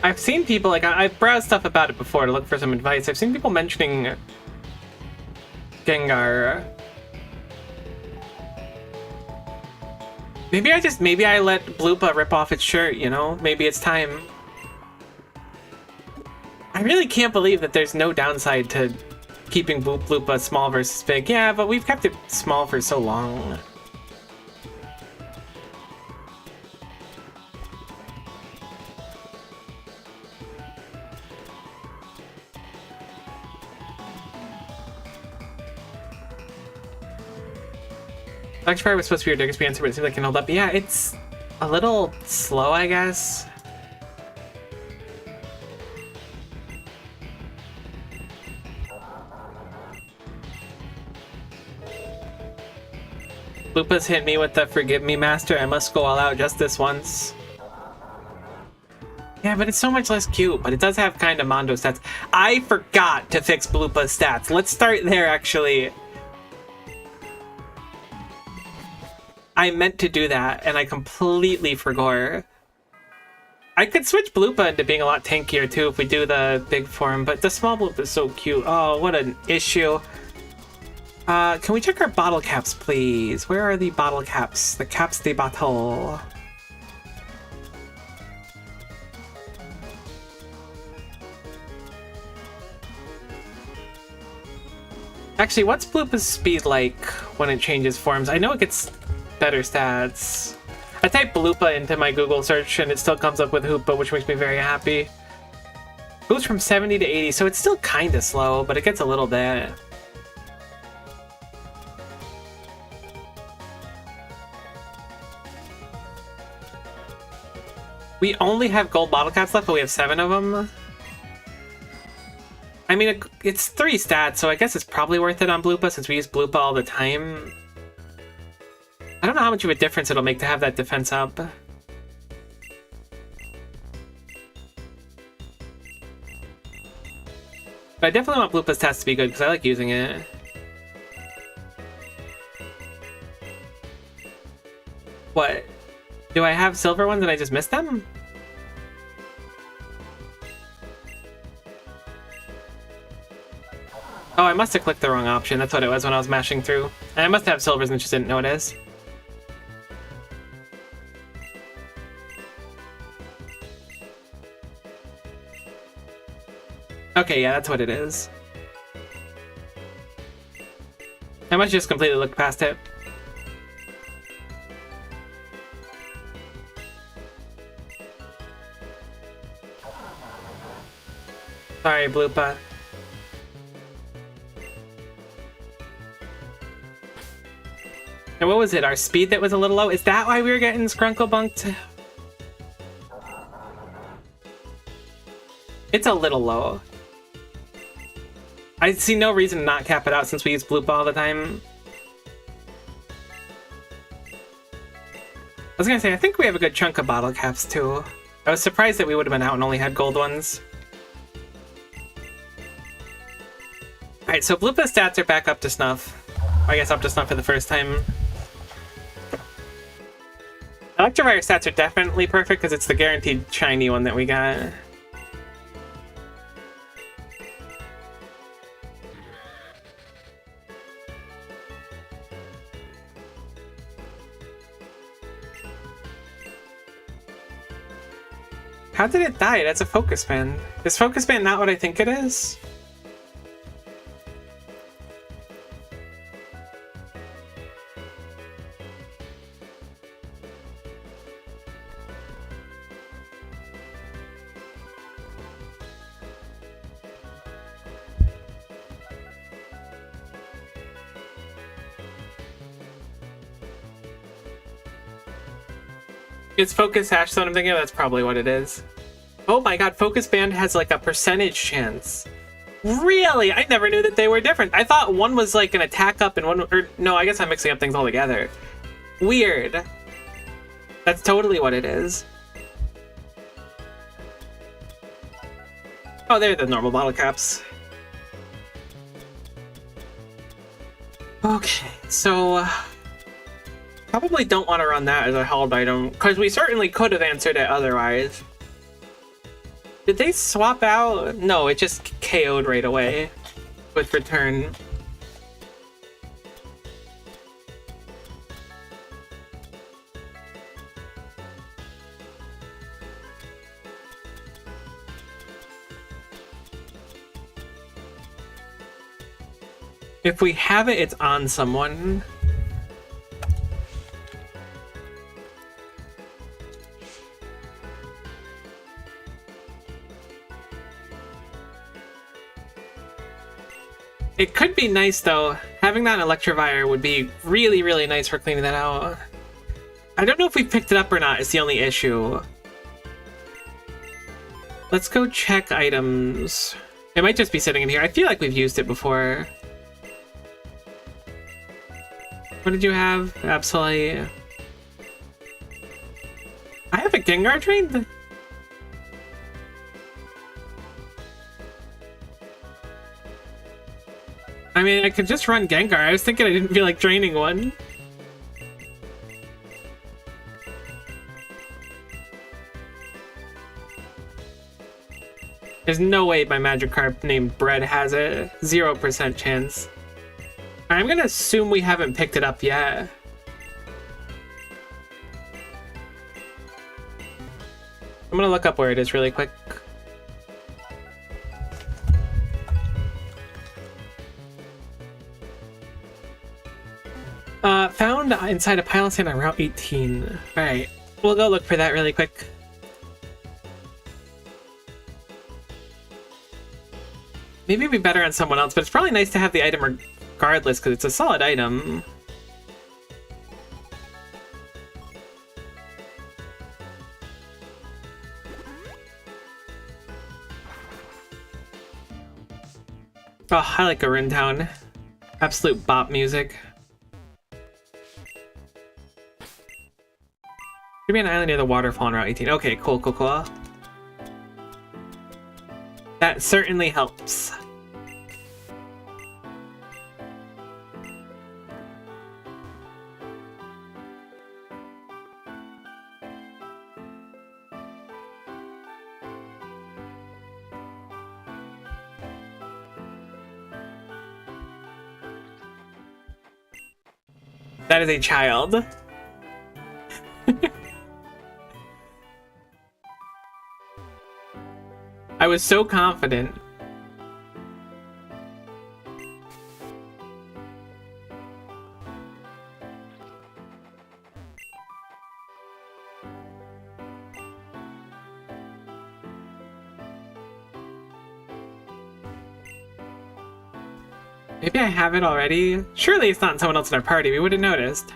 I've seen people, like, I've browsed stuff about it before to look for some advice. I've seen people mentioning Gengar. Maybe I let Bloopa rip off its shirt, you know? Maybe it's time. I really can't believe that there's no downside to keeping Bloopa small versus big. Yeah, but we've kept it small for so long. Electrifire was supposed to be your Diggersby answer, but it seems like it can hold up. Yeah, it's a little slow, I guess. Lupa's hit me with the forgive me master, I must go all out just this once. Yeah, but it's so much less cute, but it does have kind of Mondo stats. I forgot to fix Lupa's stats. Let's start there, actually. I meant to do that, and I completely forgot. I could switch Bloopa into being a lot tankier, too, if we do the big form, but the small Bloopa is so cute. Oh, what an issue. Can we check our bottle caps, please? Where are the bottle caps? The caps de bottle. Actually, what's Bloopa's speed like when it changes forms? I know it gets better stats. I type Bloopa into my Google search and it still comes up with Hoopa, which makes me very happy. Goes from 70 to 80, so it's still kind of slow, but it gets a little bit. We only have gold bottle caps left, but we have 7 of them. I mean, it's 3 stats, so I guess it's probably worth it on Bloopa since we use Bloopa all the time. I don't know how much of a difference it'll make to have that defense up. But I definitely want Bloopa's stats to be good because I like using it. What? Do I have silver ones and I just missed them? Oh, I must have clicked the wrong option. That's what it was when I was mashing through. And I must have silvers and just didn't notice. Okay, yeah, that's what it is. I must just completely look past it. Sorry, Bloopa. And what was it? Our speed that was a little low? Is that why we were getting Skrunkle bunked? It's a little low. I see no reason to not cap it out since we use Bloopa all the time. I was gonna say, I think we have a good chunk of bottle caps too. I was surprised that we would have been out and only had gold ones. Alright, so Bloopa's stats are back up to snuff. I guess up to snuff for the first time. Electivire stats are definitely perfect because it's the guaranteed shiny one that we got. How did it die? That's a focus band. Is focus band not what I think it is? It's Focus Ashstone, I'm thinking that's probably what it is. Oh my god, Focus Band has like a percentage chance. Really? I never knew that they were different. I thought one was like an attack up and one... Or, no, I guess I'm mixing up things altogether. Weird. That's totally what it is. Oh, they're the normal bottle caps. Okay, so... probably don't want to run that as a held item, because we certainly could have answered it otherwise. Did they swap out? No, it just KO'd right away with return. If we have it, it's on someone. It could be nice, though. Having that Electivire would be really, really nice for cleaning that out. I don't know if we picked it up or not, is the only issue. Let's go check items. It might just be sitting in here. I feel like we've used it before. What did you have? Absolutely. I have a Gengar trained? I mean, I could just run Gengar. I was thinking I didn't feel like training one. There's no way my Magikarp named Bread has a 0% chance. I'm gonna assume we haven't picked it up yet. I'm gonna look up where it is really quick. Found inside a pile of sand on Route 18. Alright, we'll go look for that really quick. Maybe it'd be better on someone else, but it's probably nice to have the item regardless, because it's a solid item. Oh, I like Garun Town. Absolute bop music. Could be an island near the waterfall on Route 18. Okay, cool, cool, cool. That certainly helps. That is a child. I was so confident. Maybe I have it already? Surely it's not someone else in our party. We would have noticed.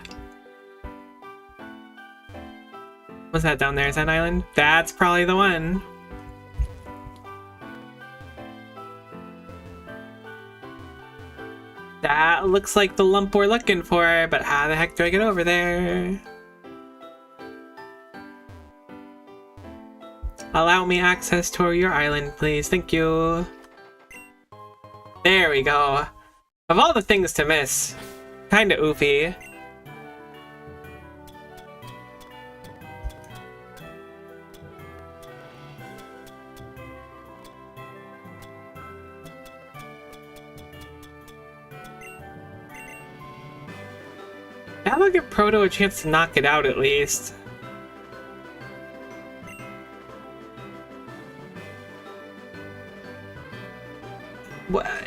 What's that down there? Is that an island? That's probably the one. That looks like the lump we're looking for, but how the heck do I get over there? Allow me access to your island, please. Thank you. There we go. Of all the things to miss, kinda oofy. That'll give Proto a chance to knock it out at least.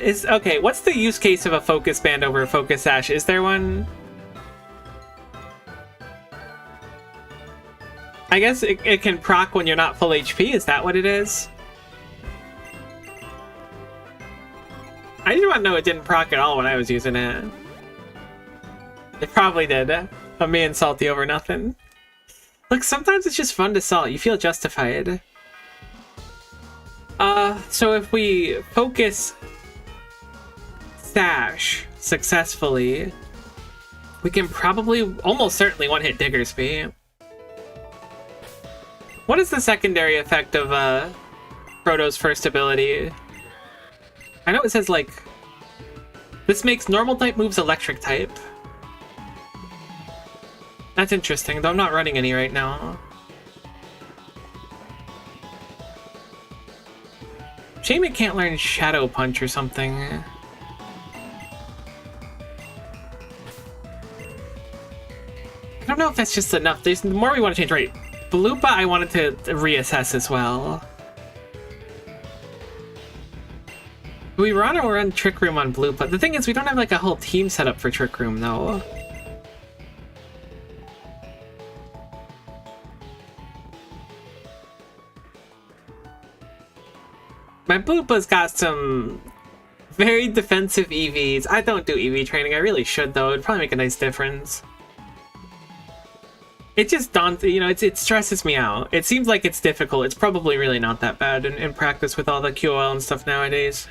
Okay, what's the use case of a Focus Band over a Focus Sash? Is there one? I guess it can proc when you're not full HP, is that what it is? I just want to know it didn't proc at all when I was using it. It probably did. I'm being salty over nothing. Look, sometimes it's just fun to salt. You feel justified. So if we focus Sash successfully, we can probably, almost certainly, one-hit Diggersby. What is the secondary effect of Proto's first ability? I know it says, like, this makes normal type moves electric type. That's interesting, though I'm not running any right now. Shame it can't learn Shadow Punch or something. I don't know if that's just enough. The more we want to change, right? Balupa I wanted to reassess as well. Do we run or run Trick Room on Balupa? The thing is, we don't have like a whole team set up for Trick Room though. My Balupa's got some very defensive EVs. I don't do EV training. I really should though. It'd probably make a nice difference. It just daunts, you know, it stresses me out. It seems like it's difficult. It's probably really not that bad in practice with all the QOL and stuff nowadays.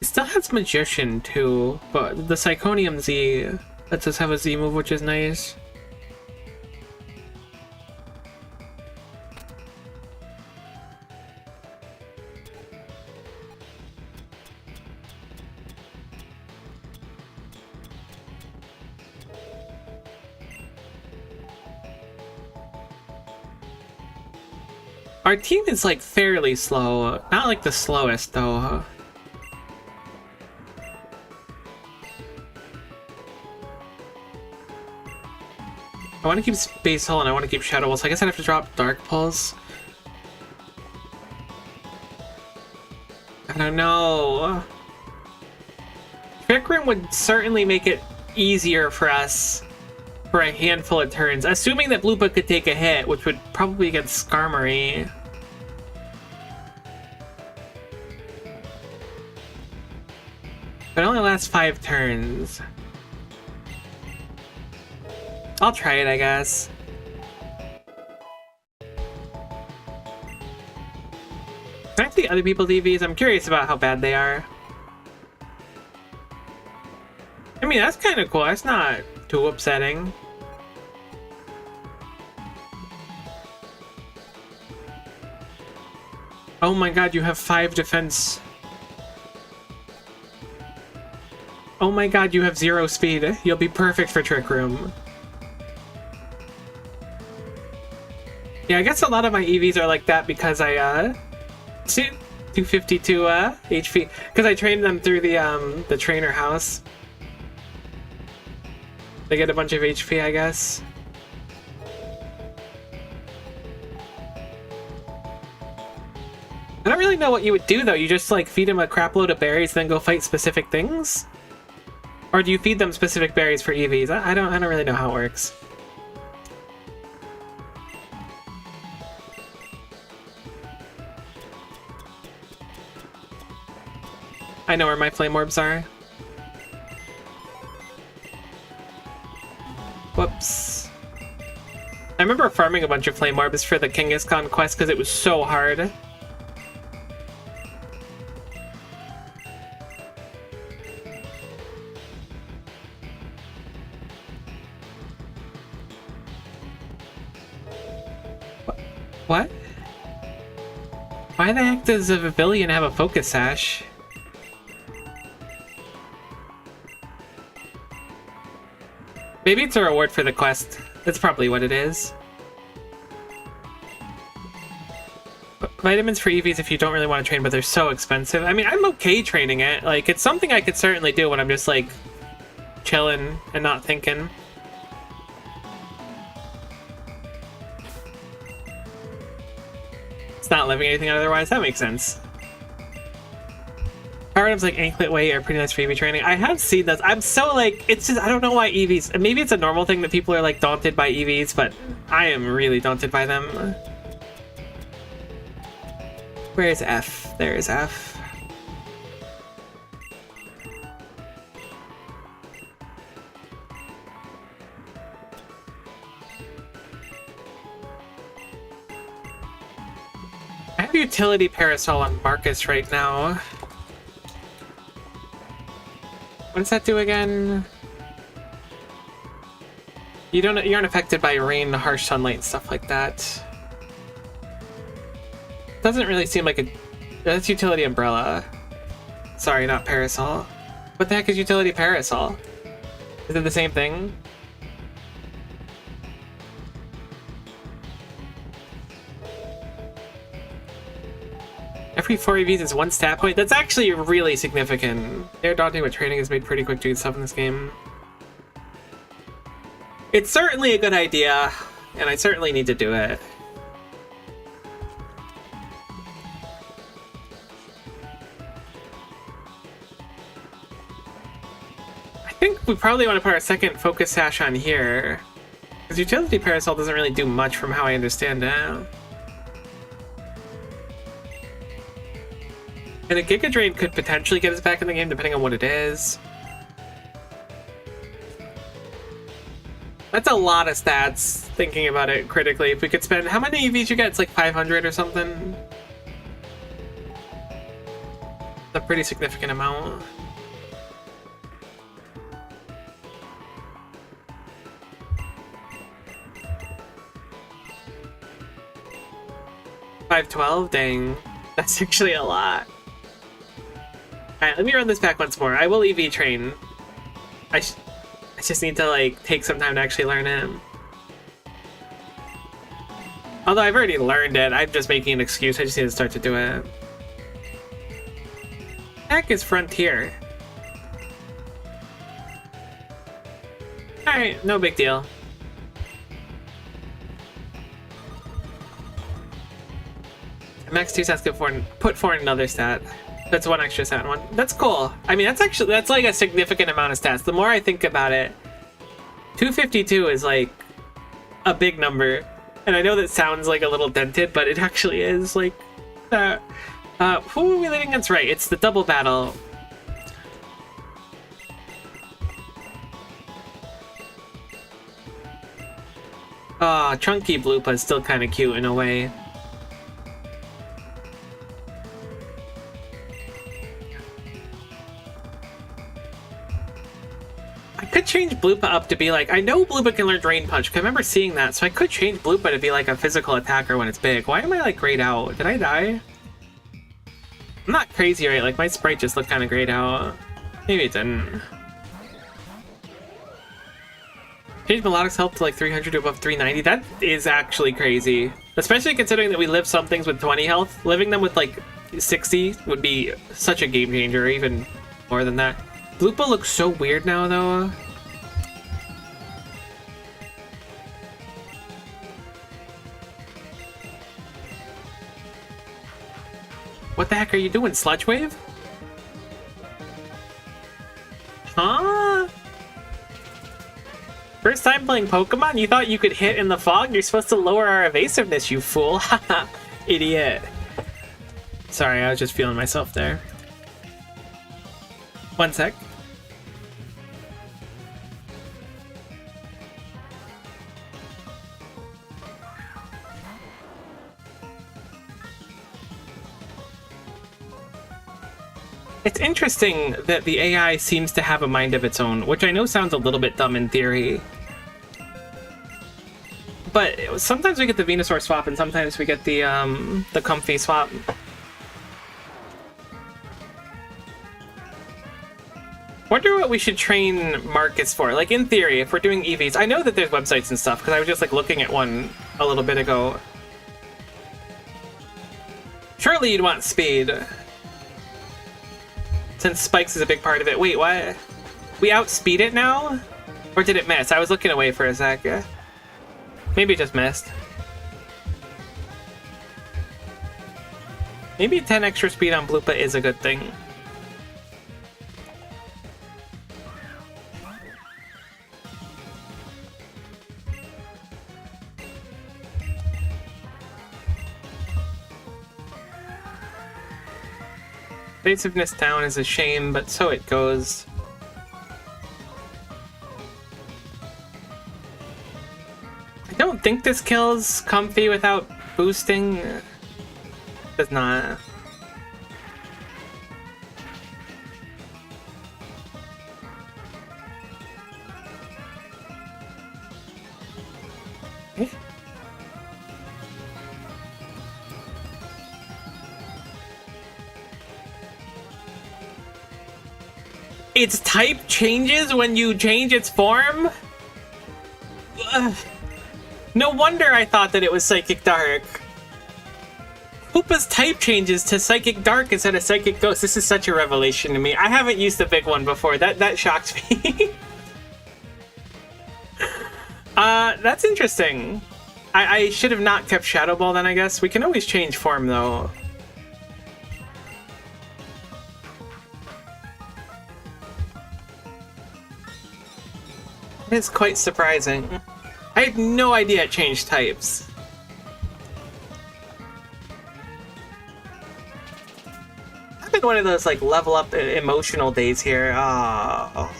It still has Magician too, but the Psychonium Z lets us have a Z move, which is nice. Our team is like fairly slow, not like the slowest though. I want to keep Space Hull and I want to keep Shadow Wall, so I guess I'd have to drop Dark Pulse. I don't know. Trick Room would certainly make it easier for us for a handful of turns, assuming that Bloopa could take a hit, which would probably be against Skarmory. But it only lasts 5 turns. I'll try it, I guess. Can I see other people's EVs? I'm curious about how bad they are. I mean, that's kind of cool. That's not too upsetting. Oh my god, you have 5 defense. Oh my god, you have 0 speed. You'll be perfect for Trick Room. Yeah, I guess a lot of my EVs are like that because I, 252 HP, because I trained them through the trainer house. They get a bunch of HP, I guess. I don't really know what you would do though. You just like feed them a crap load of berries, then go fight specific things, or do you feed them specific berries for EVs? I don't really know how it works. I know where my flame orbs are. Whoops. I remember farming a bunch of flame orbs for the Kangaskhan quest because it was so hard. What? Why the heck does a Pavilion have a Focus Sash? Maybe it's a reward for the quest. That's probably what it is. Vitamins for EVs if you don't really want to train, but they're so expensive. I mean, I'm okay training it. Like, it's something I could certainly do when I'm just, like, chilling and not thinking. It's not living anything otherwise. That makes sense. Power items like Anklet Weight are pretty nice for EV training. I have seen this. I'm so like, it's just, I don't know why EVs, maybe it's a normal thing that people are like daunted by EVs, but I am really daunted by them. Where is F? There is F. I have utility Parasol on Marcus right now. What does that do again? You aren't affected by rain, harsh sunlight, and stuff like that. Doesn't really seem like a... That's utility umbrella. Sorry, not parasol. What the heck is utility parasol? Is it the same thing? Every 4 EVs is 1 stat point. That's actually really significant. Air daunting with training is made pretty quick to do stuff in this game. It's certainly a good idea, and I certainly need to do it. I think we probably want to put our second focus sash on here, because utility parasol doesn't really do much from how I understand it. And a Giga Drain could potentially get us back in the game, depending on what it is. That's a lot of stats, thinking about it critically. If we could spend... How many EVs you get? It's like 500 or something? It's a pretty significant amount. $512? Dang. That's actually a lot. Alright, let me run this back once more. I will EV train. I just need to, like, take some time to actually learn it. Although I've already learned it, I'm just making an excuse. I just need to start to do it. Heck is Frontier. Alright, no big deal. Max 2 stats, put 4 in another stat. That's one extra stat one. That's cool. I mean, that's like a significant amount of stats. The more I think about it, 252 is like a big number. And I know that sounds like a little dented, but it actually is like that. Who are we leading against? Right, it's the double battle. Oh, Chunky Bloopa is still kind of cute in a way. I could change Bloopa up to be like, I know Bloopa can learn Drain Punch, because I remember seeing that, so I could change Bloopa to be like a physical attacker when it's big. Why am I like grayed out? Did I die? I'm not crazy, right? Like my sprite just looked kind of grayed out. Maybe it didn't. Change Melodic's health to like 300 to above 390. That is actually crazy. Especially considering that we live some things with 20 health. Living them with like 60 would be such a game changer, even more than that. Bloopa looks so weird now, though. What the heck are you doing, Sludge Wave? Huh? First time playing Pokemon? You thought you could hit in the fog? You're supposed to lower our evasiveness, you fool. Haha, idiot. Sorry, I was just feeling myself there. One sec. It's interesting that the AI seems to have a mind of its own, which I know sounds a little bit dumb in theory. But sometimes we get the Venusaur swap, and sometimes we get the Comfy swap. Wonder what we should train Marcus for. Like, in theory, if we're doing EVs, I know that there's websites and stuff, because I was just, like, looking at one a little bit ago. Surely you'd want speed. Since spikes is a big part of it. Wait, what? We outspeed it now? Or did it miss? I was looking away for a sec. Maybe it just missed. Maybe 10 extra speed on Bloopa is a good thing. Evasiveness down is a shame, but so it goes. I don't think this kills Comfy without boosting. Does not. Its type changes when you change its form? Ugh. No wonder I thought that it was Psychic Dark. Hoopa's type changes to Psychic Dark instead of Psychic Ghost. This is such a revelation to me. I haven't used the big one before. That shocked me. That's interesting. I should have not kept Shadow Ball then, I guess. We can always change form, though. It's quite surprising. I had no idea it changed types. I've been one of those like level up emotional days here. Oh,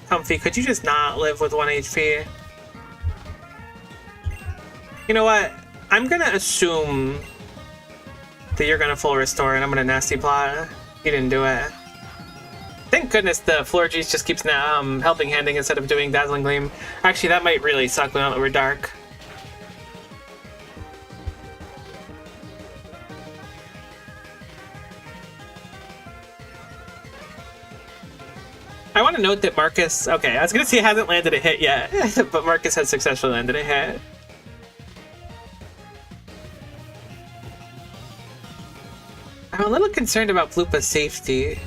Comfy, could you just not live with 1 HP? You know what? I'm gonna assume that you're gonna full restore and I'm gonna nasty plot. You didn't do it. Thank goodness the floor juice just keeps helping handing instead of doing dazzling gleam. Actually, that might really suck when we're dark. I want to note that Marcus... Okay, I was going to say he hasn't landed a hit yet, but Marcus has successfully landed a hit. I'm a little concerned about Plupa's safety.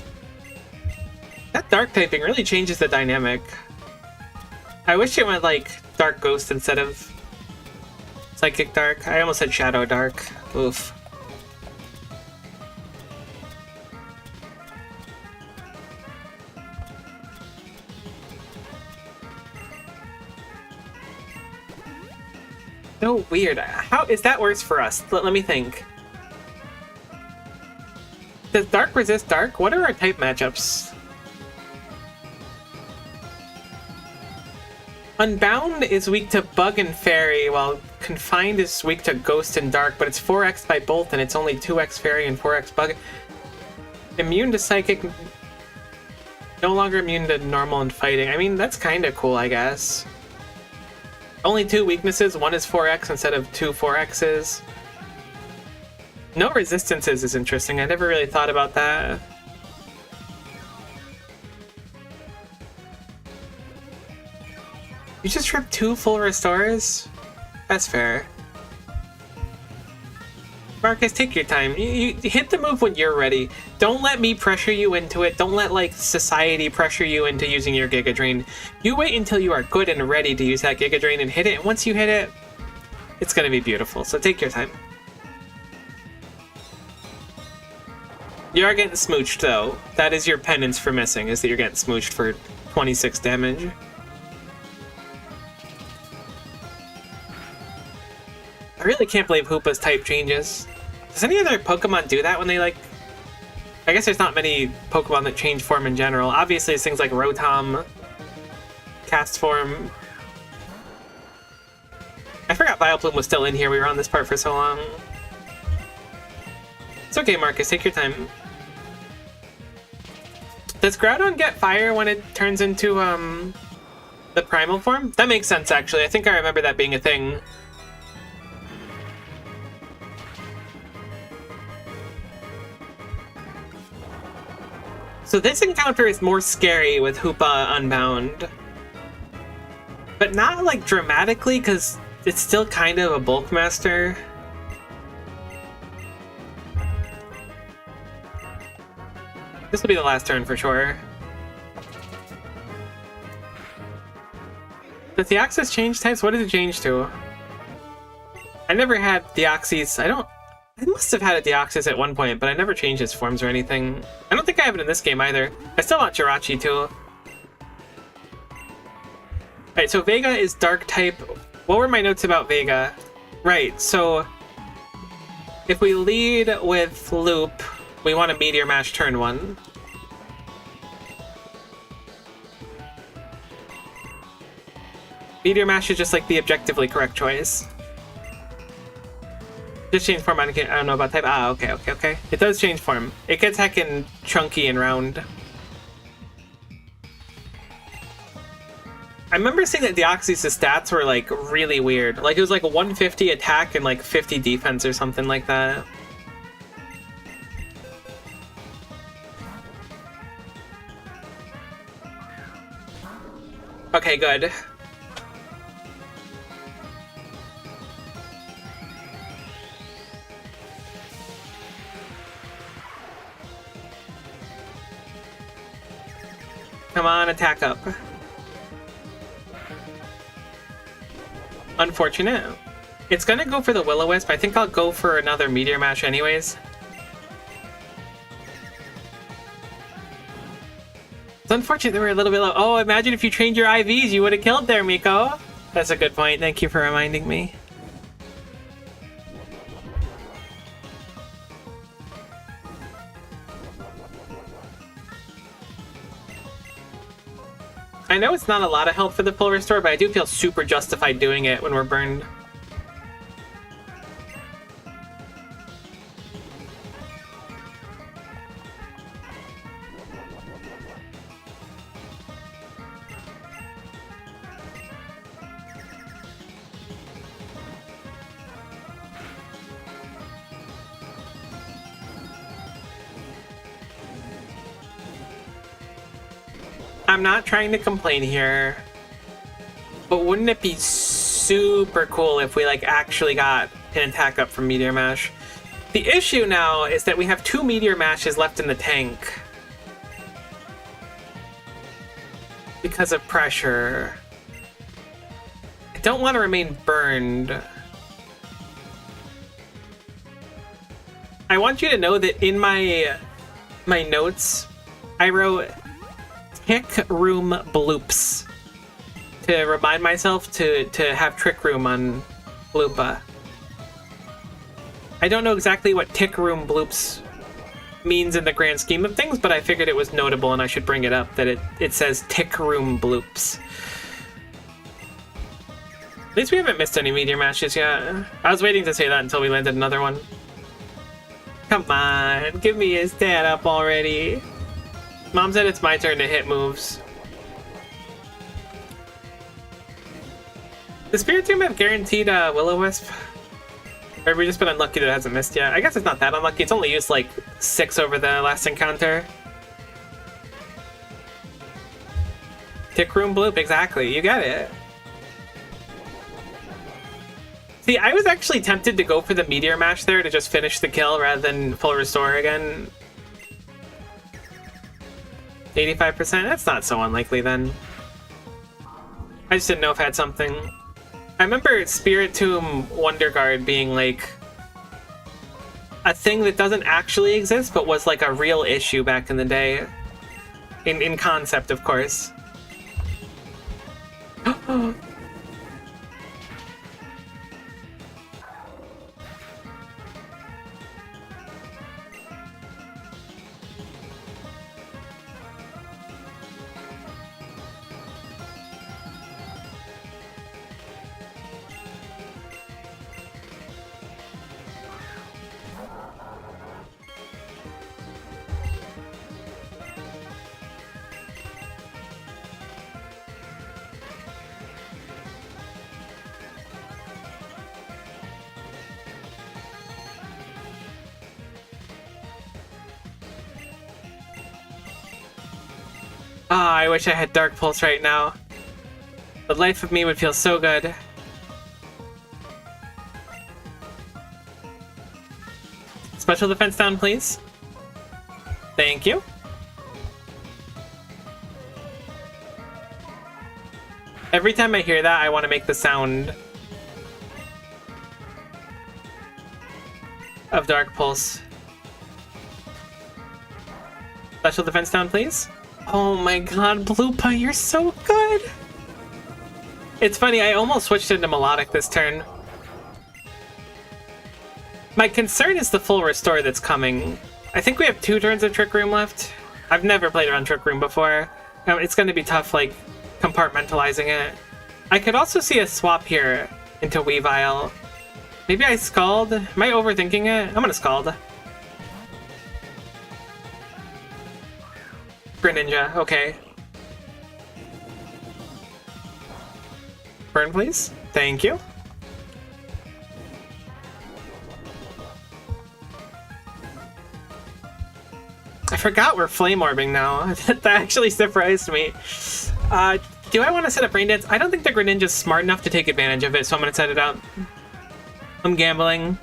That dark typing really changes the dynamic. I wish it went like Dark Ghost instead of Psychic Dark. I almost said Shadow Dark. Oof. So weird. How is that worse for us? Let me think. Does Dark resist Dark? What are our type matchups? Unbound is weak to Bug and Fairy, while Confined is weak to Ghost and Dark, but it's 4x by both, and it's only 2x Fairy and 4x Bug. Immune to Psychic, no longer immune to Normal and Fighting. I mean, that's kind of cool, I guess. Only 2 weaknesses, one is 4x instead of 2 4x's. No resistances is interesting, I never really thought about that. You just ripped 2 full restores? That's fair. Marcus, take your time. You hit the move when you're ready. Don't let me pressure you into it. Don't let, like, society pressure you into using your Giga Drain. You wait until you are good and ready to use that Giga Drain and hit it. And once you hit it, it's gonna be beautiful. So take your time. You are getting smooched, though. That is your penance for missing, is that you're getting smooched for 26 damage. I really can't believe Hoopa's type changes. Does any other Pokemon do that when they, like... I guess there's not many Pokemon that change form in general. Obviously, it's things like Rotom, Cast Form. I forgot Vileplume was still in here. We were on this part for so long. It's okay, Marcus. Take your time. Does Groudon get fire when it turns into, the Primal form? That makes sense, actually. I think I remember that being a thing. So this encounter is more scary with Hoopa Unbound. But not, like, dramatically, because it's still kind of a Bulk Master. This will be the last turn for sure. Does Deoxys change types? What does it change to? I never had Deoxys. I must have had a Deoxys at one point, but I never changed his forms or anything. I don't think I have it in this game either. I still want Jirachi too. Alright, so Vega is Dark type. What were my notes about Vega? Right, so if we lead with Loop, we want a Meteor Mash turn 1. Meteor Mash is just like the objectively correct choice. Just change form, I don't know about type. Ah, okay. It does change form. It gets heckin' chunky and round. I remember seeing that Deoxys' stats were, like, really weird. Like, it was like a 150 attack and, like, 50 defense or something like that. Okay, good. Come on, attack up. Unfortunate. It's gonna go for the Will-O-Wisp. I think I'll go for another Meteor Mash anyways. It's unfortunate that we're a little bit low. Oh, imagine if you trained your IVs, you would have killed there, Miko. That's a good point. Thank you for reminding me. I know it's not a lot of health for the full restore, but I do feel super justified doing it when we're burned. I'm not trying to complain here, but wouldn't it be super cool if we like actually got an attack up from Meteor Mash? The issue now is that we have 2 Meteor Mashes left in the tank because of pressure. I don't want to remain burned. I want you to know that in my notes, I wrote Tick Room Bloops to remind myself to have Trick Room on Bloopa. I don't know exactly what Tick Room Bloops means in the grand scheme of things, but I figured it was notable and I should bring it up that it says Tick Room Bloops. At least we haven't missed any Meteor Mashes yet. I was waiting to say that until we landed another one. Come on, give me a stat up already. Mom said it's my turn to hit moves. The Spirit Tomb have guaranteed Will-O-Wisp? Or have we just been unlucky that it hasn't missed yet? I guess it's not that unlucky. It's only used like 6 over the last encounter. Tick Room Bloop, exactly. You got it. See, I was actually tempted to go for the Meteor Mash there to just finish the kill rather than full restore again. 85%? That's not so unlikely then. I just didn't know if I had something. I remember Spirit Tomb Wonder Guard being like a thing that doesn't actually exist, but was like a real issue back in the day. In concept, of course. Ah, I wish I had Dark Pulse right now. The life of me would feel so good. Special defense down, please. Thank you. Every time I hear that, I want to make the sound of Dark Pulse. Special defense down, please. Oh my god, Bloopa, you're so good! It's funny, I almost switched into Melodic this turn. My concern is the full restore that's coming. I think we have 2 turns of Trick Room left. I've never played around Trick Room before. It's going to be tough, like, compartmentalizing it. I could also see a swap here into Weavile. Maybe I Scald? Am I overthinking it? I'm gonna Scald. Greninja, okay. Burn, please. Thank you. I forgot we're Flame Orbing now. That actually surprised me. Do I want to set up Brain Dance? I don't think the Greninja's smart enough to take advantage of it, so I'm going to set it out. I'm gambling.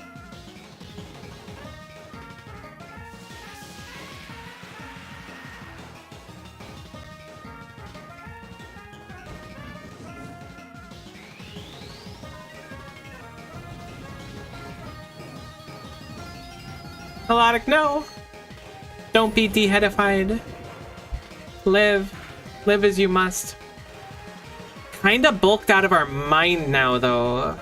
Melodic, no! Don't be deheadified. Live. Live as you must. Kinda bulked out of our mind now, though.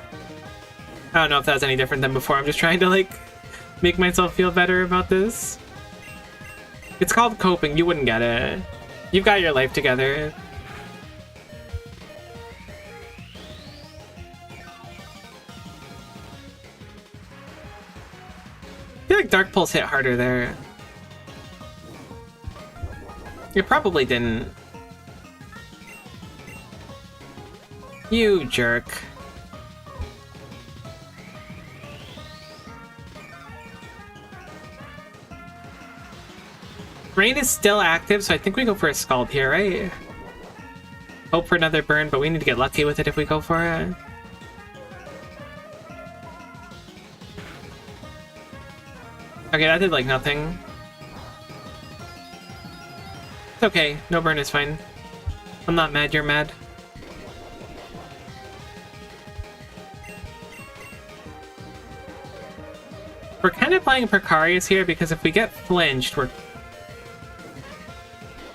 I don't know if that was any different than before. I'm just trying to, like, make myself feel better about this. It's called coping. You wouldn't get it. You've got your life together. I feel like Dark Pulse hit harder there. You probably didn't. You jerk. Rain is still active, so I think we go for a Scald here, right? Hope for another burn, but we need to get lucky with it if we go for it. Okay, that did like nothing. It's okay, no burn is fine. I'm not mad, you're mad. We're kind of playing precarious here because if we get flinched, we're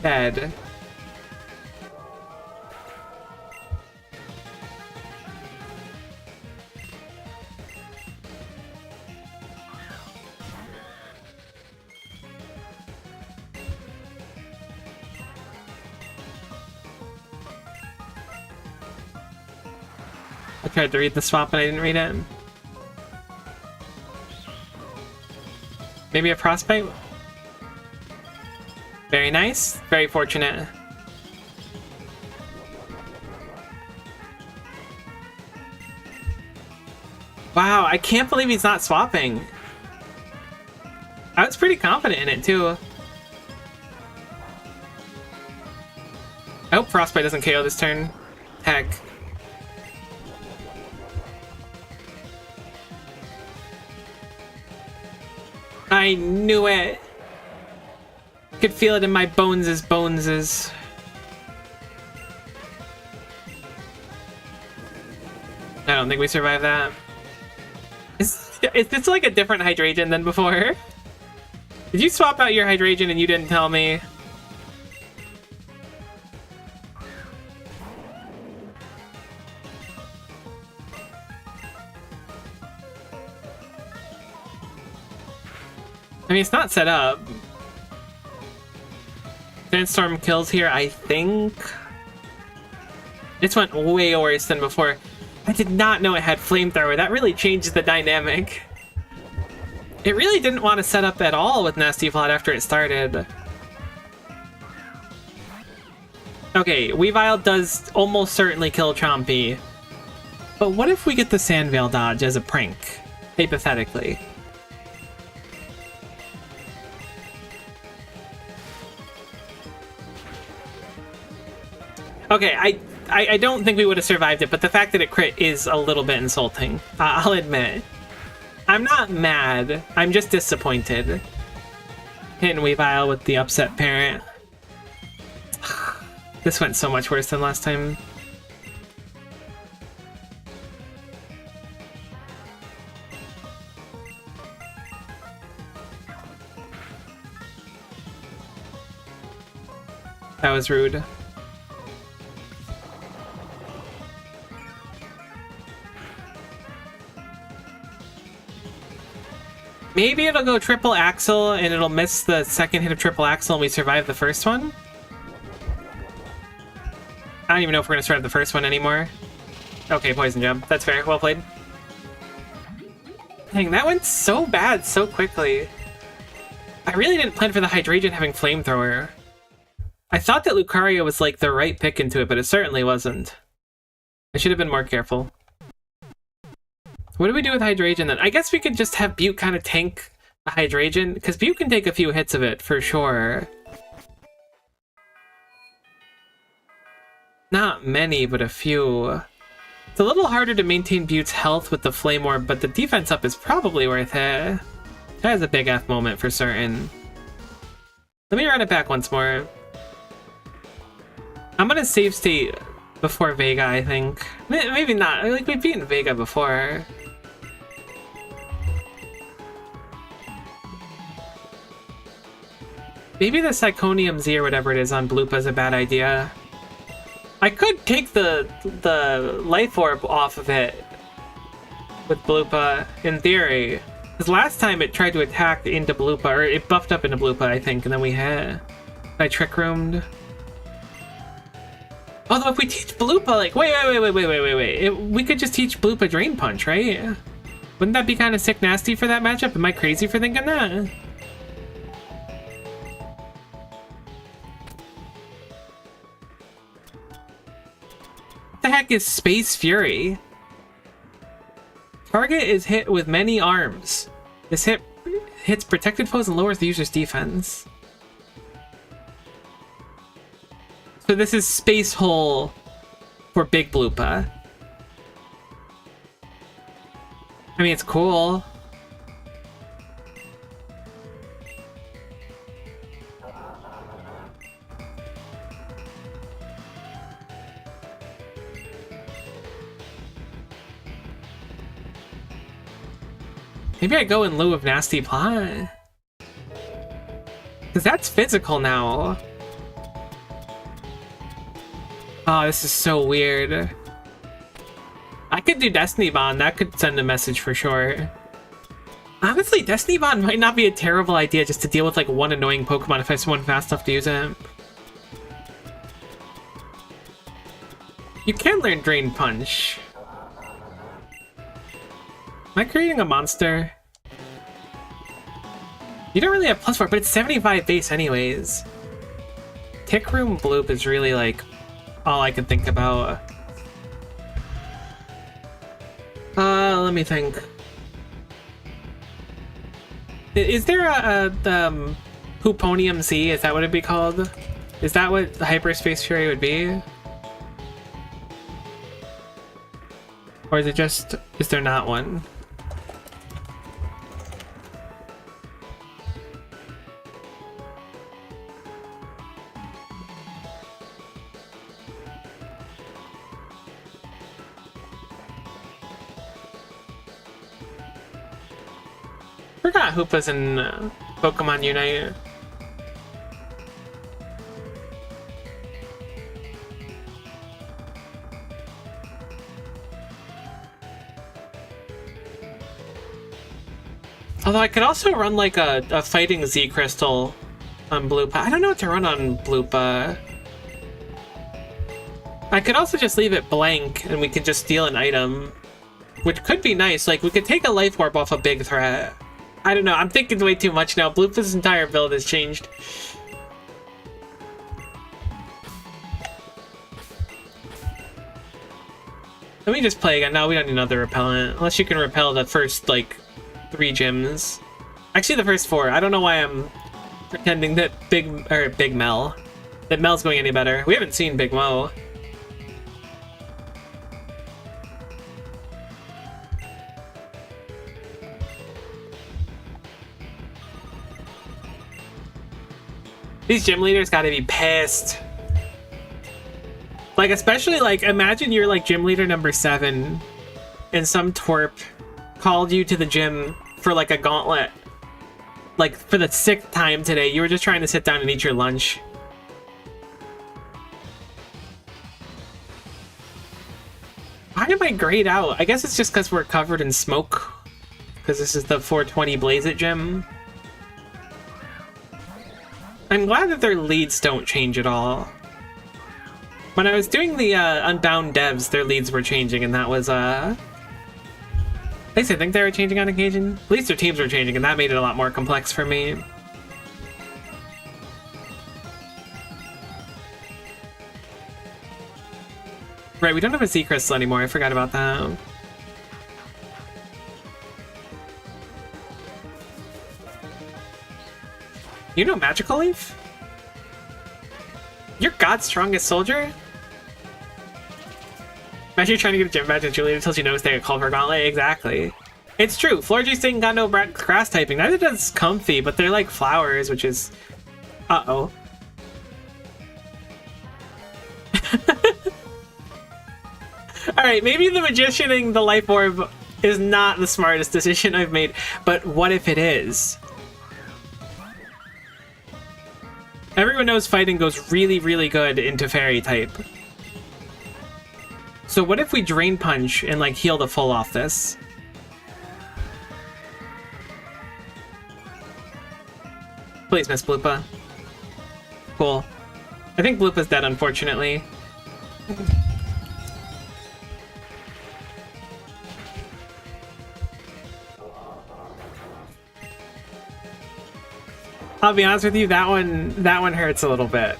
dead. I tried to read the swap, but I didn't read it. Maybe a frostbite? Very nice. Very fortunate. Wow, I can't believe he's not swapping. I was pretty confident in it, too. I hope frostbite doesn't KO this turn. Heck. I knew it. Could feel it in my boneses. I don't think we survived that. Is this like a different Hydreigon than before? Did you swap out your Hydreigon and you didn't tell me? I mean, it's not set up. Sandstorm kills here, I think. This went way worse than before. I did not know it had Flamethrower. That really changed the dynamic. It really didn't want to set up at all with Nasty Plot after it started. Okay, Weavile does almost certainly kill Chompy. But what if we get the Sandveil dodge as a prank? Hypothetically. Okay, I don't think we would have survived it, but the fact that it crit is a little bit insulting. I'll admit. I'm not mad. I'm just disappointed. Hitting Weavile with the upset parent. This went so much worse than last time. That was rude. Maybe it'll go triple axle and it'll miss the second hit of triple axle and we survive the first one? I don't even know if we're gonna survive the first one anymore. Okay, poison jump. That's fair. Well played. Dang, that went so bad so quickly. I really didn't plan for the Hydreigon having Flamethrower. I thought that Lucario was like the right pick into it, but it certainly wasn't. I should have been more careful. What do we do with Hydreigon then? I guess we could just have Butte kind of tank the Hydreigon, because Butte can take a few hits of it, for sure. Not many, but a few. It's a little harder to maintain Butte's health with the Flame Orb, but the defense up is probably worth it. That is a big F moment for certain. Let me run it back once more. I'm gonna save state before Vega, I think. Maybe not. Like, we've beaten Vega before. Maybe the Psychonium Z or whatever it is on Bloopa is a bad idea. I could take the Life Orb off of it with Bloopa, in theory. Because last time it tried to attack into Bloopa, or it buffed up into Bloopa, I think, and then we hit. I Trick Roomed. Although if we teach Bloopa, like, wait. We could just teach Bloopa Drain Punch, right? Wouldn't that be kind of sick nasty for that matchup? Am I crazy for thinking that? What the heck is Space Fury? Target is hit with many arms. This hit hits protected foes and lowers the user's defense. So this is Space Hole for Big Bloopa. I mean, it's cool. Maybe I go in lieu of Nasty Plot. Because that's physical now. Oh, this is so weird. I could do Destiny Bond. That could send a message for sure. Honestly, Destiny Bond might not be a terrible idea just to deal with like one annoying Pokemon if I swim fast enough to use it. You can learn Drain Punch. Am I creating a monster? You don't really have plus 4, but it's 75 base anyways. Tick Room Bloop is really like all I can think about. Let me think. Is there a Hooponium Z? Is that what it'd be called? Is that what the Hyperspace Fury would be? Or is it just, is there not one? Forgot Hoopa's in Pokemon Unite. Although I could also run like a Fighting Z Crystal on Bloopa. I don't know what to run on Bloopa. I could also just leave it blank and we could just steal an item, which could be nice. Like we could take a Life Orb off a big threat. I don't know, I'm thinking way too much now. Bloopa's entire build has changed. Let me just play again. No, we don't need another repellent. Unless you can repel the first, like, 3 gyms. Actually, the first 4. I don't know why I'm pretending that Big Mel. That Mel's going any better. We haven't seen Big Mo. These gym leaders gotta be pissed. Like, especially, like, imagine you're, like, gym leader number 7, and some twerp called you to the gym for, like, a gauntlet. Like, for the 6th time today. You were just trying to sit down and eat your lunch. Why am I grayed out? I guess it's just because we're covered in smoke. Because this is the 420 Blaze It gym. I'm glad that their leads don't change at all. When I was doing the Unbound devs, their leads were changing, and that was, at least I think they were changing on occasion. At least their teams were changing, and that made it a lot more complex for me. Right, we don't have a Z Crystal anymore, I forgot about that. You know Magical Leaf? You're God's strongest soldier? Imagine you're trying to get a gym badge and Julia tells you no stay at call for Gauntlet. Exactly. It's true. Florges ain't got no grass typing. Neither does Comfy, but they're like flowers, which is... Uh-oh. Alright, maybe the magicianing the Life Orb is not the smartest decision I've made, but what if it is? Everyone knows fighting goes really, really good into fairy type. So what if we Drain Punch and like heal the full off this? Please, Miss Bloopa. Cool. I think Bloopa's dead, unfortunately. I'll be honest with you, that one hurts a little bit.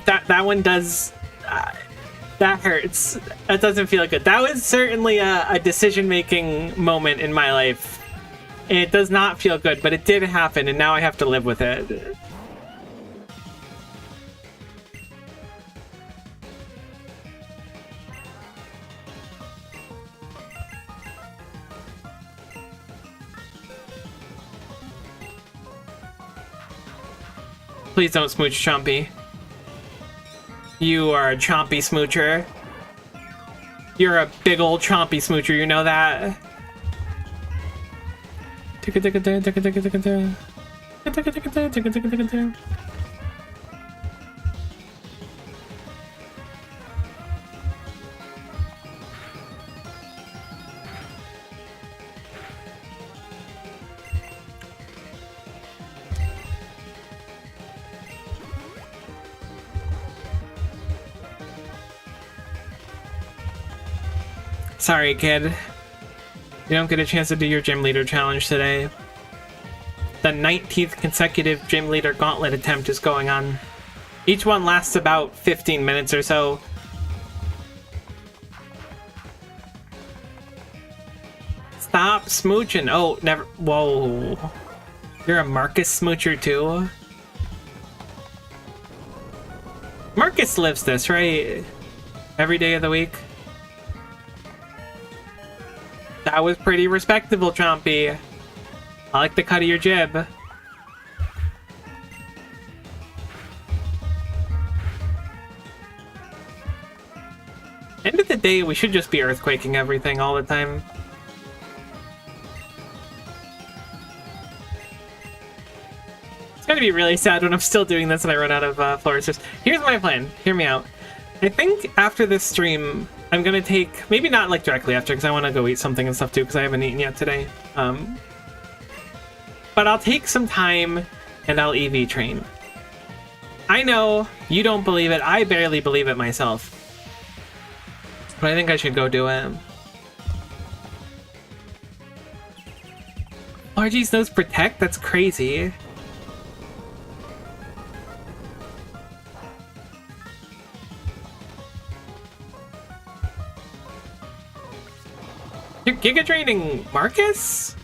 That one does, that hurts. That doesn't feel good. That was certainly a decision-making moment in my life. And it does not feel good, but it did happen, and now I have to live with it. Please don't smooch Chompy. You are a Chompy smoocher. You're a big old Chompy smoocher, you know that? Sorry, kid. You don't get a chance to do your gym leader challenge today. The 19th consecutive gym leader gauntlet attempt is going on. Each one lasts about 15 minutes or so. Stop smooching. Oh, never. Whoa. You're a Marcus smoocher too? Marcus lives this, right? Every day of the week. That was pretty respectable, Chompy. I like the cut of your jib. End of the day, we should just be earthquaking everything all the time. It's gonna be really sad when I'm still doing this and I run out of florists. Here's my plan. Hear me out. I think after this stream, I'm gonna take, maybe not like directly after, because I want to go eat something and stuff too, because I haven't eaten yet today. But I'll take some time and I'll EV train. I know you don't believe it. I barely believe it myself. But I think I should go do it. RG's knows protect? That's crazy. You're Giga Draining Marcus?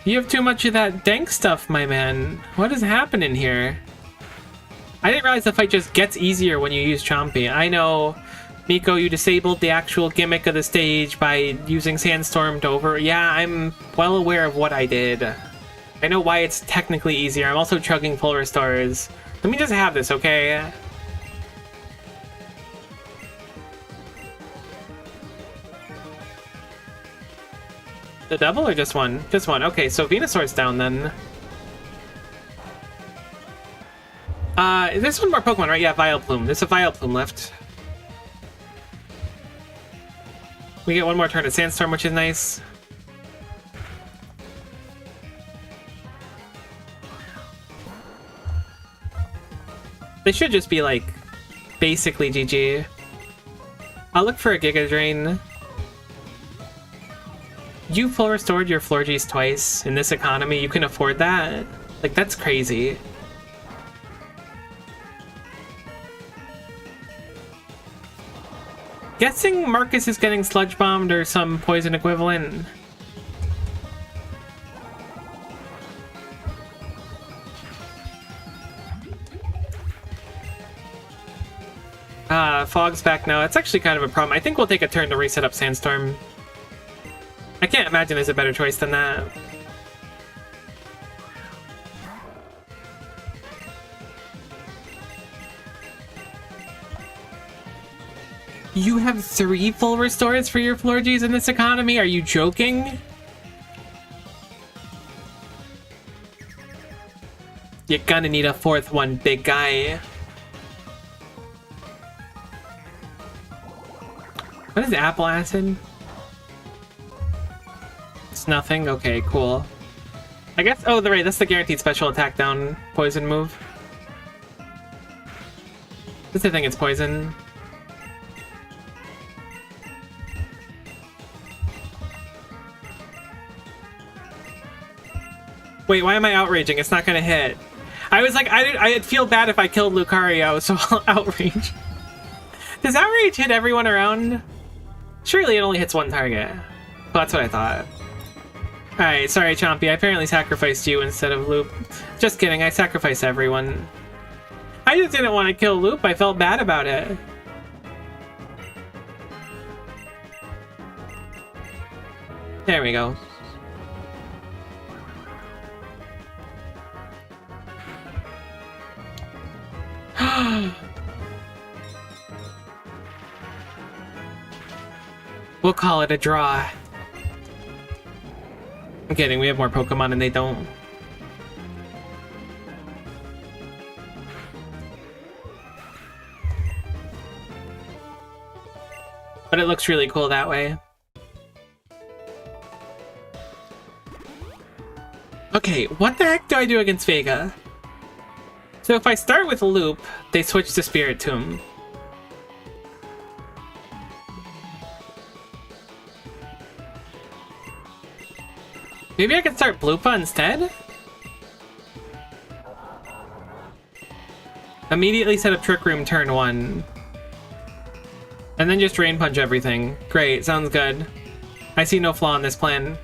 You have too much of that dank stuff, my man. What is happening here? I didn't realize the fight just gets easier when you use Chompy. I know, Miko, you disabled the actual gimmick of the stage by using Sandstorm to over... Yeah, I'm well aware of what I did. I know why it's technically easier. I'm also chugging full restores. Let me just have this, okay? The double or just one? Just one. Okay, so Venusaur's down then. There's one more Pokemon, right? Yeah, Vileplume. There's a Vileplume left. We get one more turn at Sandstorm, which is nice. They should just be, like, basically GG. I'll look for a Giga Drain. You full restored your Florges twice in this economy. You can afford that? Like, that's crazy. Guessing Marcus is getting sludge bombed or some poison equivalent. Fog's back now. It's actually kind of a problem. I think we'll take a turn to reset up Sandstorm. I can't imagine there's a better choice than that. You have 3 full restores for your Florges in this economy? Are you joking? You're gonna need a 4th one, big guy. What is Apple Acid? It's nothing? Okay, cool. I guess, oh, right, that's the guaranteed special attack down poison move. This I think it's poison. Wait, why am I outraging? It's not gonna hit. I was like, I'd feel bad if I killed Lucario, so I'll outrage. Does outrage hit everyone around? Surely it only hits one target. Well, that's what I thought. Alright, sorry Chompy, I apparently sacrificed you instead of Loop. Just kidding, I sacrificed everyone. I just didn't want to kill Loop, I felt bad about it. There we go. We'll call it a draw. I'm kidding, we have more Pokemon and they don't. But it looks really cool that way. Okay, what the heck do I do against Vega? So if I start with Loop, they switch to Spirit Tomb. Maybe I could start Bloopa instead? Immediately set up Trick Room turn 1. And then just Rain Punch everything. Great, sounds good. I see no flaw in this plan.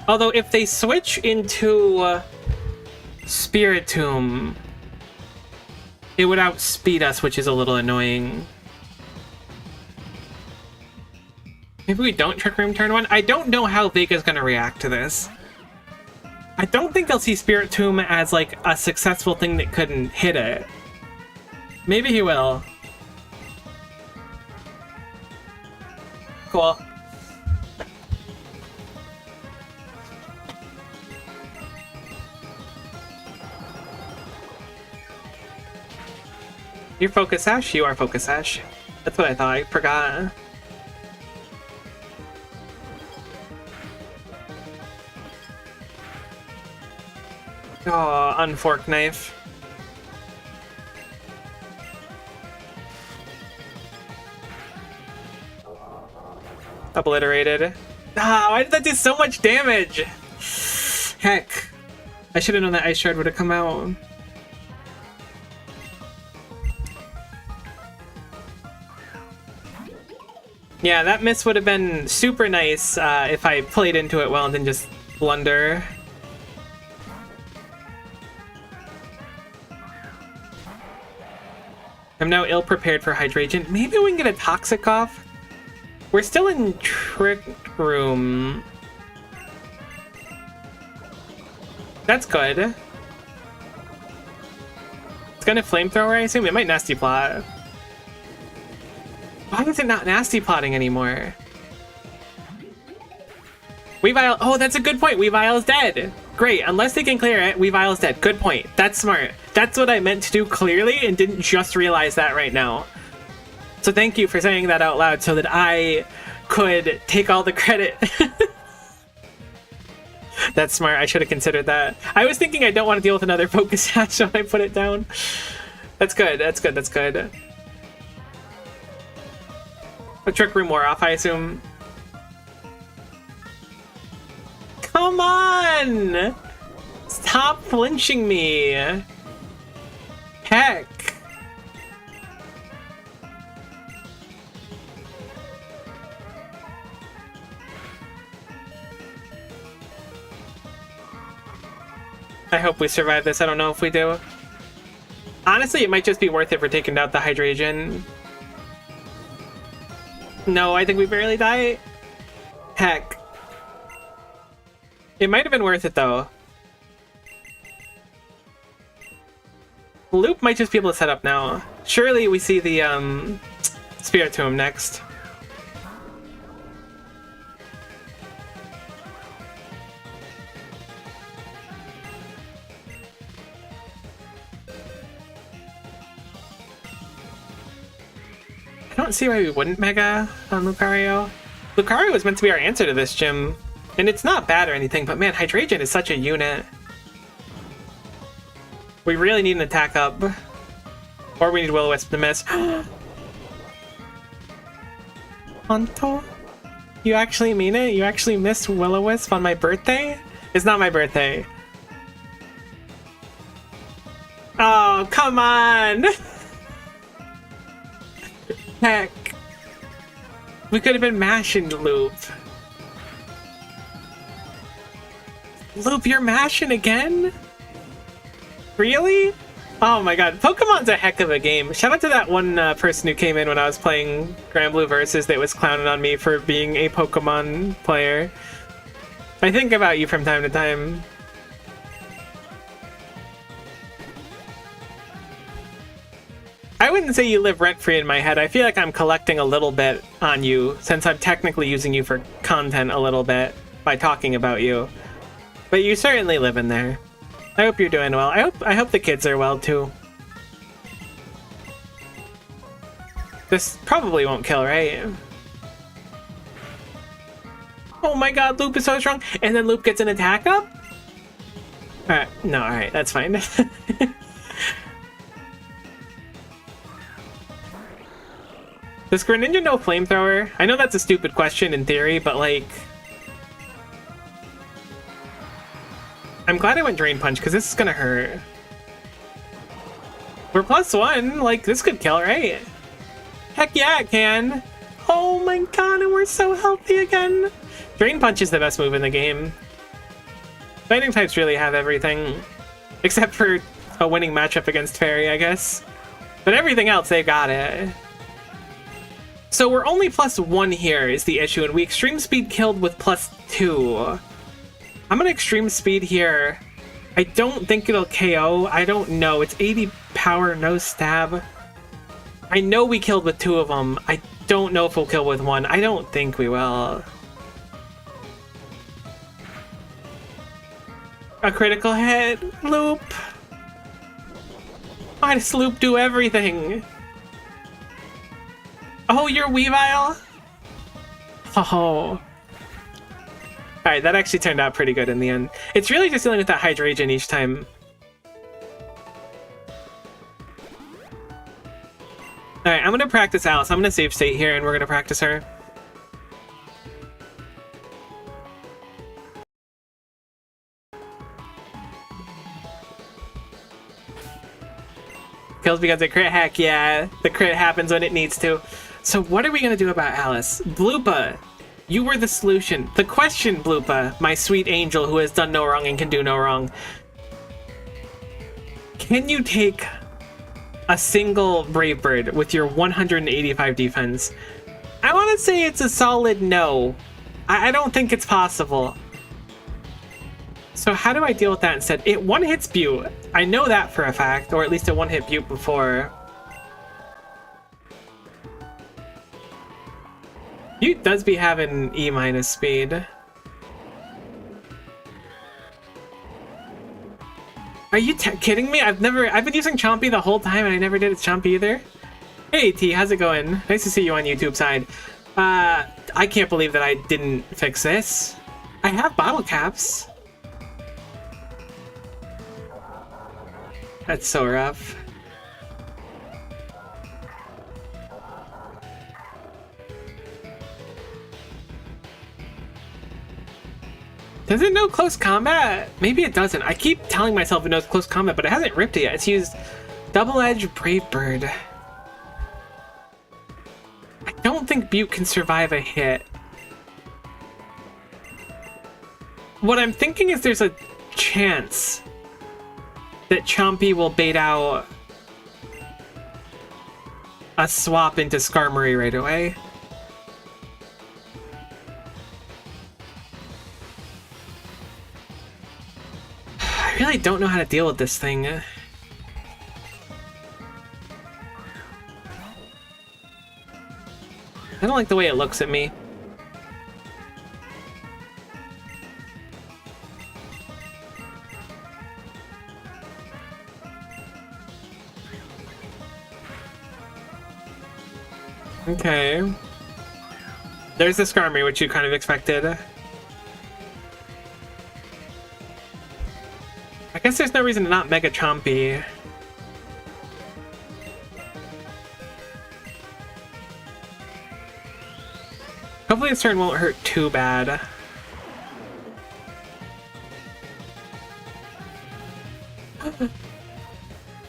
Although if they switch into Spirit Tomb, it would outspeed us, which is a little annoying. Maybe we don't Trick Room turn 1? I don't know how Vega's gonna react to this. I don't think they'll see Spirit Tomb as like a successful thing that couldn't hit it. Maybe he will. Cool. You're Focus Sash? You are Focus Sash. That's what I thought. I forgot. Oh, unfork knife. Obliterated. Ah, why did that do so much damage? Heck. I should have known that Ice Shard would have come out. Yeah, that miss would have been super nice if I played into it well and didn't just blunder. I'm now ill-prepared for Hydreigon. Maybe we can get a Toxic off? We're still in Trick Room. That's good. It's gonna Flamethrower, I assume? It might Nasty Plot. Why is it not Nasty Plotting anymore? Weavile. Oh, that's a good point. Weavile is dead. Great. Unless they can clear it, Weavile is dead. Good point. That's smart. That's what I meant to do clearly and didn't just realize that right now. So thank you for saying that out loud so that I could take all the credit. That's smart. I should have considered that. I was thinking I don't want to deal with another Focus Sash, so I put it down. That's good. That's good. That's good. A Trick Room wore off, I assume. Come on! Stop flinching me! Heck! I hope we survive this. I don't know if we do. Honestly, it might just be worth it for taking out the Hydreigon. No, I think we barely die. Heck. It might have been worth it, though. Loop might just be able to set up now. Surely we see the Spirit Tomb next. I don't see why we wouldn't Mega on Lucario. Lucario was meant to be our answer to this gym. And it's not bad or anything, but man, Hydreigon is such a unit. We really need an attack up. Or we need Will-O-Wisp to miss. Honto? You actually mean it? You actually missed Will-O-Wisp on my birthday? It's not my birthday. Oh, come on! Heck. We could have been mashing Loop. Loop, you're mashing again? Really? Oh my god, Pokemon's a heck of a game. Shout out to that one person who came in when I was playing Grand Blue Versus that was clowning on me for being a Pokemon player. I think about you from time to time. I wouldn't say you live rent-free in my head. I feel like I'm collecting a little bit on you, since I'm technically using you for content a little bit by talking about you. But you certainly live in there. I hope you're doing well. I hope the kids are well, too. This probably won't kill, right? Oh my god, Loop is so strong! And then Loop gets an attack up? Alright, no, alright, that's fine. Does Greninja know Flamethrower? I know that's a stupid question in theory, but like... I'm glad I went Drain Punch, because this is gonna hurt. We're +1, like, this could kill, right? Heck yeah, it can! Oh my god, and we're so healthy again! Drain Punch is the best move in the game. Fighting types really have everything. Except for a winning matchup against Fairy, I guess. But everything else, they got it. So we're only +1 here is the issue, and we Extreme Speed killed with +2. I'm gonna Extreme Speed here. I don't think it'll KO. I don't know. It's 80 power, no stab. I know we killed with 2 of them. I don't know if we'll kill with 1. I don't think we will. A critical hit. Loop. Why does Loop do everything? Oh, you're Weavile? Oh. Alright, that actually turned out pretty good in the end. It's really just dealing with that Hydreigon each time. Alright, I'm gonna practice Alice. I'm gonna save state here and we're gonna practice her. Kills because of crit, heck yeah. The crit happens when it needs to. So what are we gonna do about Alice? Bloopa, you were the solution. The question, Bloopa, my sweet angel who has done no wrong and can do no wrong. Can you take a single Brave Bird with your 185 defense? I want to say it's a solid no. I don't think it's possible. So how do I deal with that instead? It one-hits Butte. I know that for a fact, or at least it one-hit Butte before. Butte does be having E- speed. Are you kidding me? I've been using Chompy the whole time and I never did its Chompy either. Hey T, how's it going? Nice to see you on YouTube side. I can't believe that I didn't fix this. I have bottle caps. That's so rough. Does it know close combat? Maybe it doesn't. I keep telling myself it knows close combat, but it hasn't ripped it yet. It's used Double-Edged Brave Bird. I don't think Butte can survive a hit. What I'm thinking is there's a chance that Chompy will bait out a swap into Skarmory right away. I really don't know how to deal with this thing. I don't like the way it looks at me. Okay. There's the Skarmory, which you kind of expected. I guess there's no reason to not Mega Chompy. Hopefully this turn won't hurt too bad.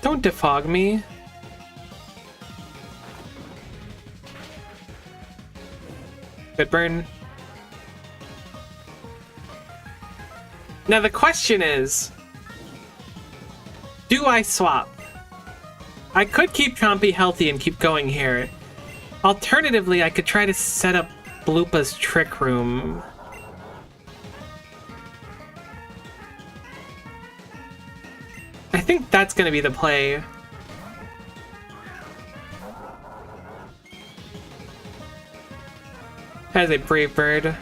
Don't defog me. Good burn. Now the question is, do I swap? I could keep Chompy healthy and keep going here. Alternatively, I could try to set up Bloopa's Trick Room. I think that's going to be the play. As a brave bird.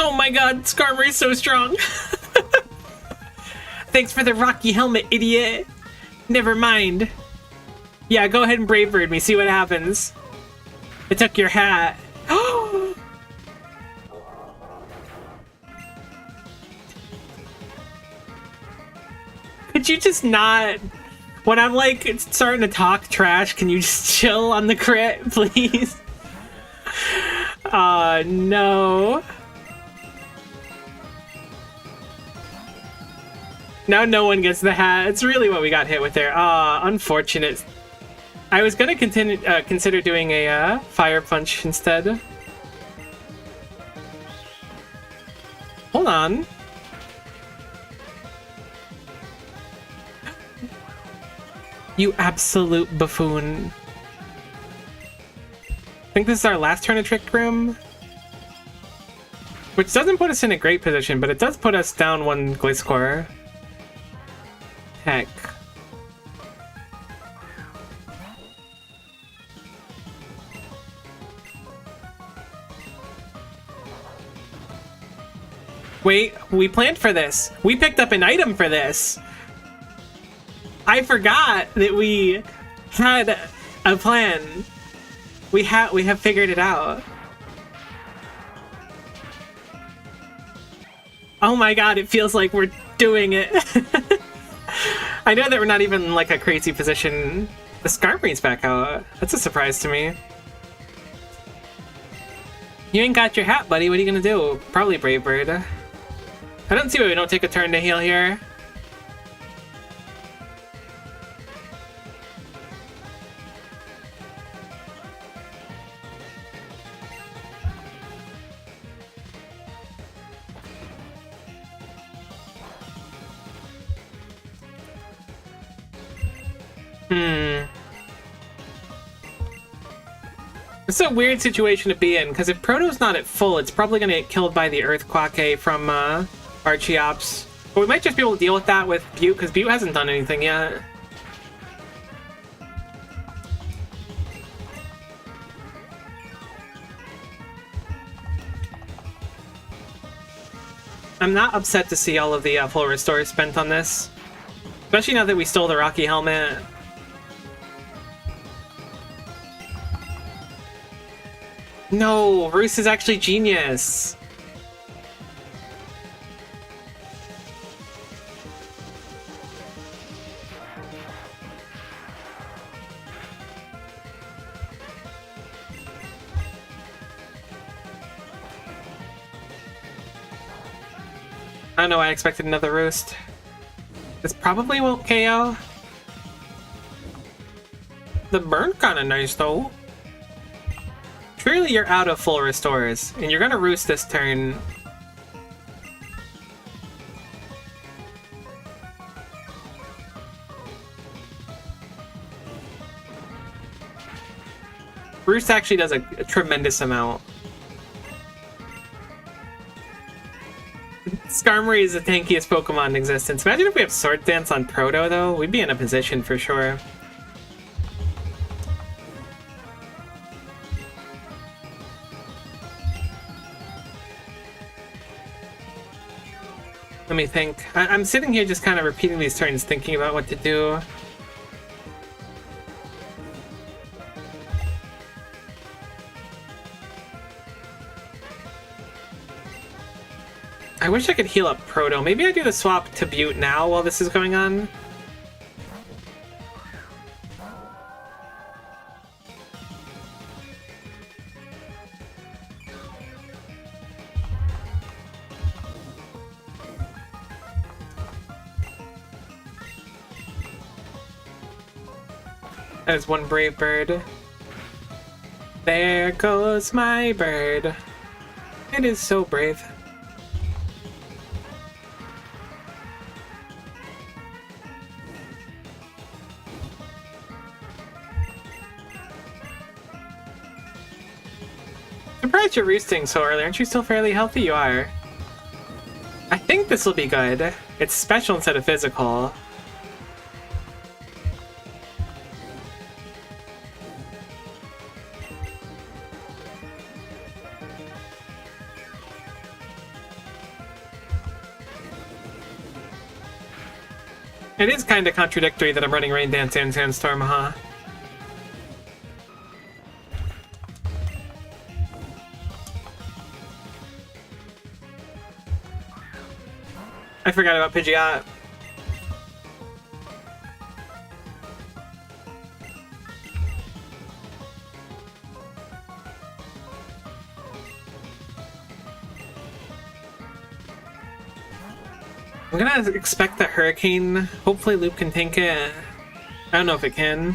Oh my god, Skarmory's so strong. Thanks for the rocky helmet, idiot. Never mind. Yeah, go ahead and Brave Bird me, see what happens. I took your hat. Could you just not... When I'm like starting to talk trash, can you just chill on the crit, please? No. Now no one gets the hat. It's really what we got hit with there. Unfortunate. I was gonna consider doing a fire punch instead. Hold on. You absolute buffoon. I think this is our last turn of Trick Room. Which doesn't put us in a great position, but it does put us down one Gliscor. Heck. Wait, we planned for this. We picked up an item for this. I forgot that we had a plan. We have figured it out. Oh my god, it feels like we're doing it. I know that we're not even in like a crazy position. The Skarmory's back out. That's a surprise to me. You ain't got your hat, buddy. What are you gonna do? Probably Brave Bird. I don't see why we don't take a turn to heal here. It's a weird situation to be in, because if Proto's not at full, it's probably going to get killed by the Earth Quake from Archeops. But we might just be able to deal with that with Butte, because Butte hasn't done anything yet. I'm not upset to see all of the full restore spent on this. Especially now that we stole the Rocky Helmet. No, Roos is actually genius. I don't know why I expected another Roost. This probably won't KO. The burn kinda nice though. Surely you're out of full restores, and you're gonna Roost this turn. Roost actually does a tremendous amount. Skarmory is the tankiest Pokemon in existence. Imagine if we have Sword Dance on Proto, though. We'd be in a position for sure. Let me think. I'm sitting here just kind of repeating these turns, thinking about what to do. I wish I could heal up Proto. Maybe I do the swap to Butte now while this is going on. That is one Brave Bird. There goes my bird. It is so brave. Surprised you're roosting so early. Aren't you still fairly healthy? You are. I think this will be good. It's special instead of physical. It is kind of contradictory that I'm running Rain Dance and Sandstorm, huh? I forgot about Pidgeot. I'm gonna expect that Hurricane. Hopefully Loop can tank it. I don't know if it can.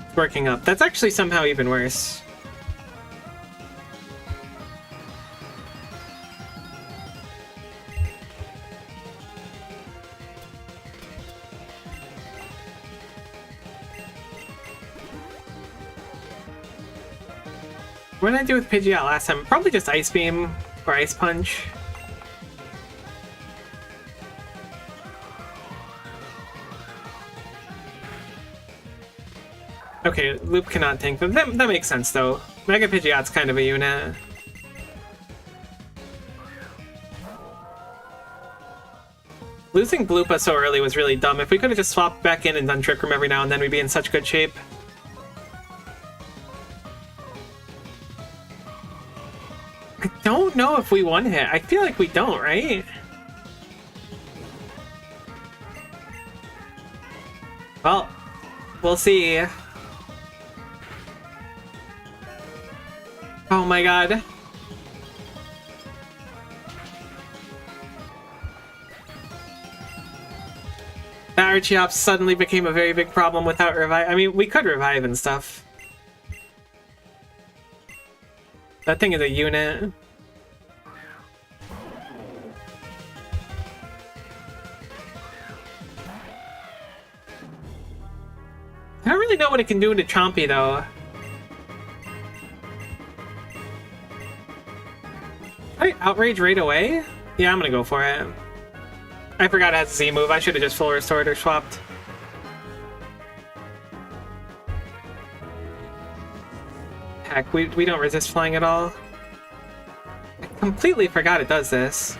It's working up. That's actually somehow even worse. What did I do with Pidgeot last time? Probably just Ice Beam or Ice Punch. Okay, Loop cannot tank them. That makes sense though. Mega Pidgeot's kind of a unit. Losing Bloopa so early was really dumb. If we could have just swapped back in and done Trick Room every now and then, we'd be in such good shape. I don't know if we one hit. I feel like we don't, right? Well, we'll see. Oh my god. That Archeops suddenly became a very big problem without revive. I mean, we could revive and stuff. That thing is a unit. I don't really know what it can do to Chompy, though. Can I Outrage right away? Yeah, I'm gonna go for it. I forgot it has a Z move. I should have just full restored or swapped. Heck, we don't resist flying at all. I completely forgot it does this.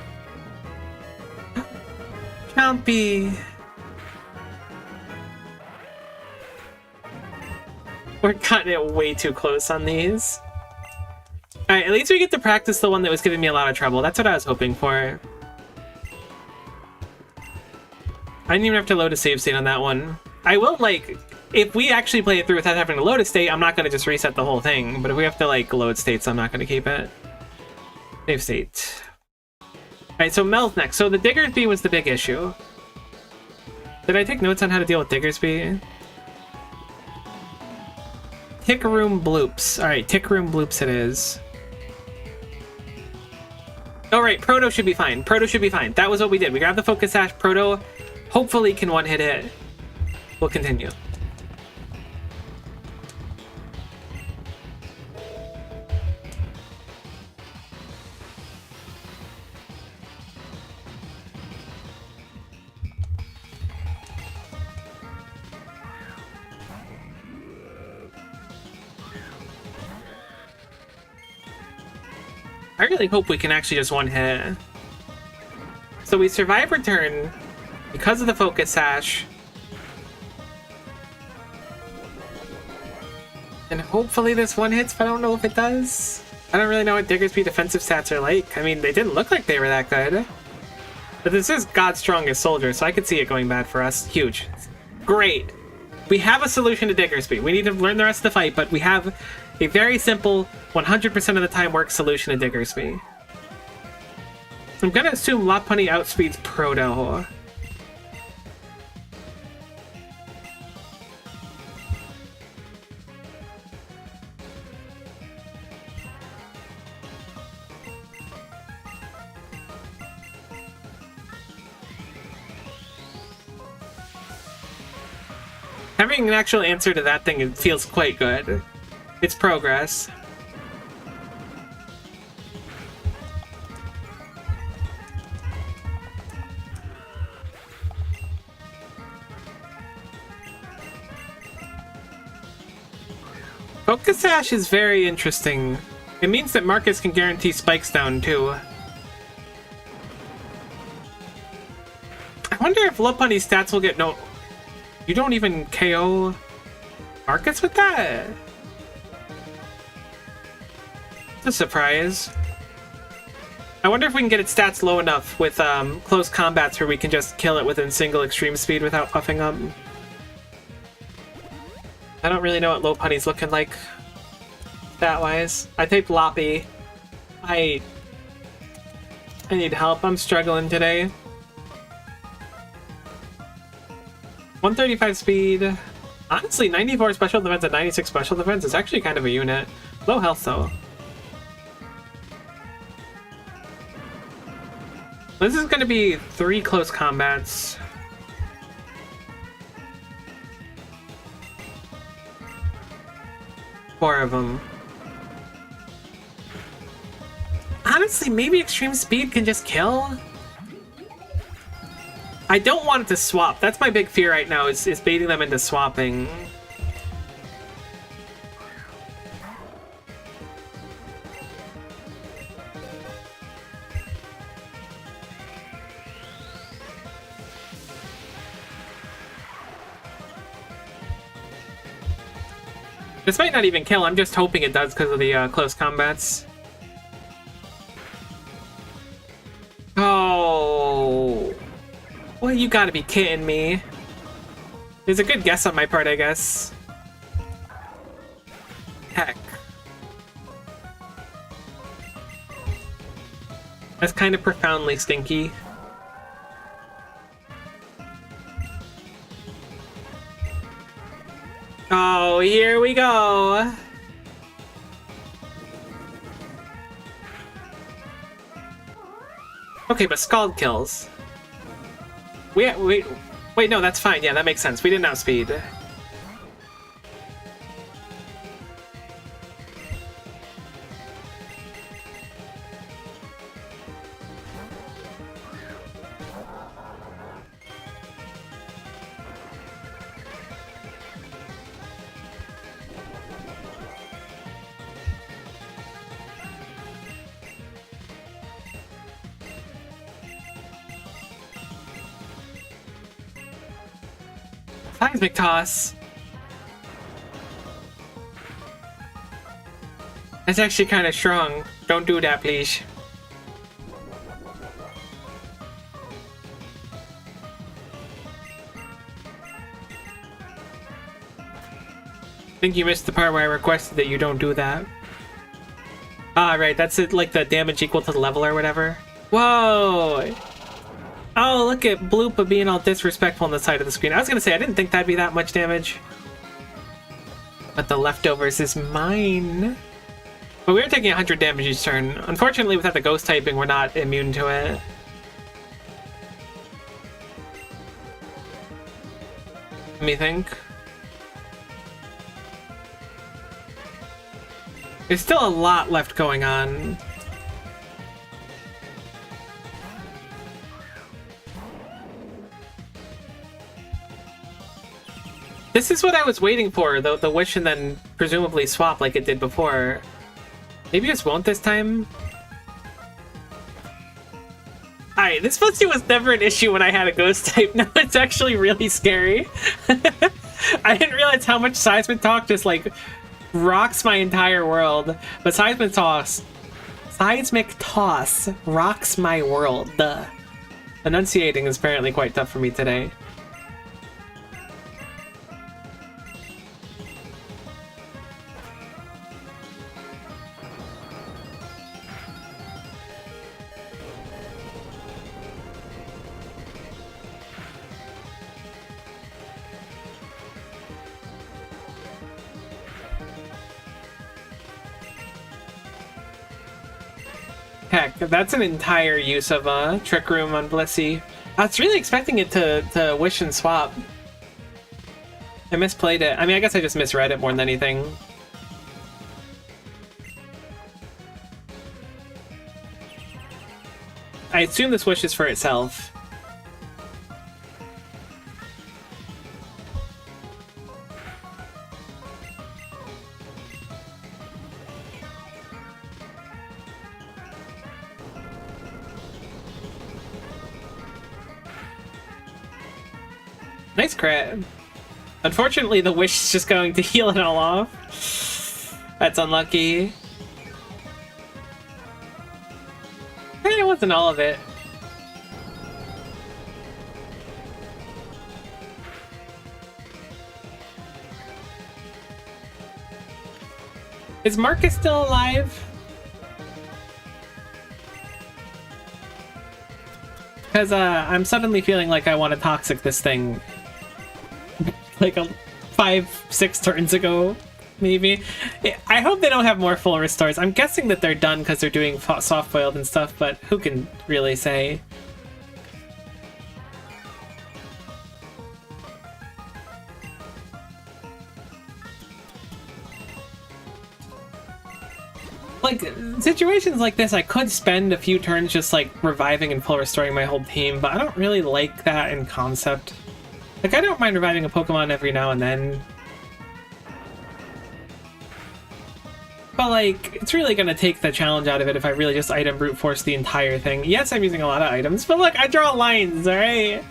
Chompy! We're cutting it way too close on these. Alright, at least we get to practice the one that was giving me a lot of trouble. That's what I was hoping for. I didn't even have to load a save state on that one. I will, like, if we actually play it through without having to load a state, I'm not going to just reset the whole thing. But if we have to, like, load states, I'm not going to keep it. Save state. Alright, so Mel's next. So the Diggersby was the big issue. Did I take notes on how to deal with Diggersby? Tick Room Bloops. Alright, Tick Room Bloops it is. Alright, Proto should be fine. Proto should be fine. That was what we did. We grabbed the Focus Sash. Proto hopefully can one-hit it. We'll continue. I really hope we can actually just one-hit. So we survive return because of the Focus Sash. And hopefully this one hits, but I don't know if it does. I don't really know what Diggersby defensive stats are like. I mean, they didn't look like they were that good. But this is God's strongest soldier, so I could see it going bad for us. Huge. Great. We have a solution to Diggersby. We need to learn the rest of the fight, but we have a very simple, 100% of the time works solution to Diggersby. I'm gonna assume Lopunny outspeeds Proto. Having an actual answer to that thing, it feels quite good. It's progress. Focus Sash is very interesting. It means that Marcus can guarantee spikes down too. I wonder if Lopunny's stats will get no... You don't even KO Marcus with that? It's a surprise. I wonder if we can get its stats low enough with close combats where we can just kill it within single extreme speed without puffing up. I don't really know what Lopunny's looking like stat-wise. I typed Loppy. I need help. I'm struggling today. 135 speed. Honestly, 94 special defense and 96 special defense is actually kind of a unit. Low health though. This is going to be 3 close combats. Four of them. Honestly, maybe extreme speed can just kill? I don't want it to swap. That's my big fear right now, is baiting them into swapping. This might not even kill, I'm just hoping it does because of the close combats. Oh. Well, you gotta be kidding me. It's a good guess on my part, I guess. Heck. That's kind of profoundly stinky. Oh, here we go. Okay, but Scald kills. Wait, no, that's fine. Yeah, that makes sense. We didn't outspeed. Seismic toss. That's actually kind of strong. Don't do that, please. I think you missed the part where I requested that you don't do that. Ah, right. That's it, like the damage equal to the level or whatever. Whoa! Oh, look at Bloopa being all disrespectful on the side of the screen. I was gonna say, I didn't think that'd be that much damage. But the leftovers is mine. But we are taking 100 damage each turn. Unfortunately, without the ghost typing, we're not immune to it. Let me think. There's still a lot left going on. This is what I was waiting for, the wish and then presumably swap like it did before. Maybe it just won't this time? Alright, this Footsie was never an issue when I had a ghost type. Now it's actually really scary. I didn't realize how much Seismic Talk just like rocks my entire world. But Seismic Toss rocks my world. Duh. Enunciating is apparently quite tough for me today. Heck, that's an entire use of Trick Room on Blissey. I was really expecting it to wish and swap. I misplayed it. I mean, I guess I just misread it more than anything. I assume this wish is for itself. Nice crit. Unfortunately, the wish is just going to heal it all off. That's unlucky. It wasn't all of it. Is Marcus still alive? Because I'm suddenly feeling like I want to toxic this thing. Like 5-6 turns ago, maybe. I hope they don't have more full restores. I'm guessing that they're done because they're doing soft-boiled and stuff, but who can really say? Like, situations like this, I could spend a few turns just, like, reviving and full restoring my whole team, but I don't really like that in concept. Like, I don't mind reviving a Pokemon every now and then. But, like, it's really gonna take the challenge out of it if I really just item brute force the entire thing. Yes, I'm using a lot of items, but look, I draw lines, alright?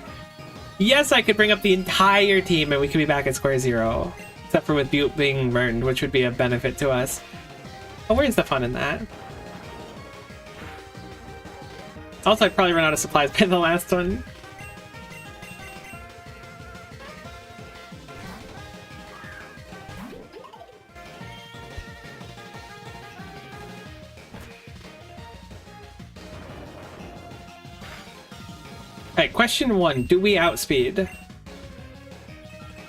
Yes, I could bring up the entire team and we could be back at square zero. Except for with Butte being burned, which would be a benefit to us. But where's the fun in that? Also, I'd probably run out of supplies by the last one. Alright, question 1. Do we outspeed?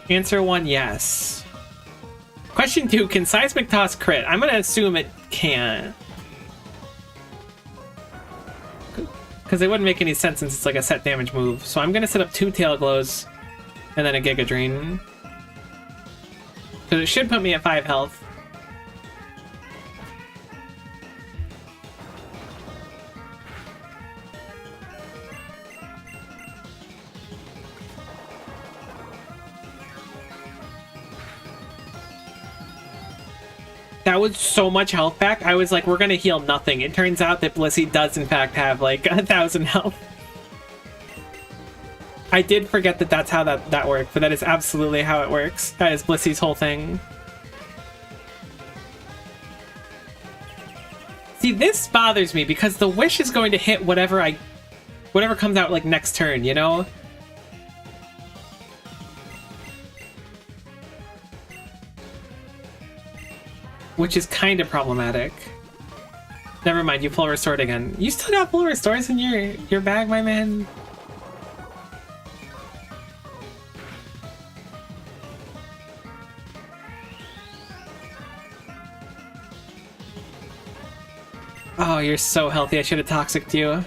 Answer 1, yes. Question 2, can Seismic Toss crit? I'm gonna assume it can't. Because it wouldn't make any sense since it's like a set damage move. So I'm gonna set up 2 Tail Glows and then a Giga Drain. Because it should put me at 5 health. That was so much health back. I was like, we're gonna heal nothing. It turns out that Blissey does in fact have like 1,000 health. I did forget that that's how that worked, but that is absolutely how it works. That is Blissey's whole thing. See, this bothers me because the wish is going to hit whatever comes out like next turn, you know? Which is kind of problematic. Never mind, you full restored again. You still got full restores in your bag, my man? Oh, you're so healthy. I should have toxiced you.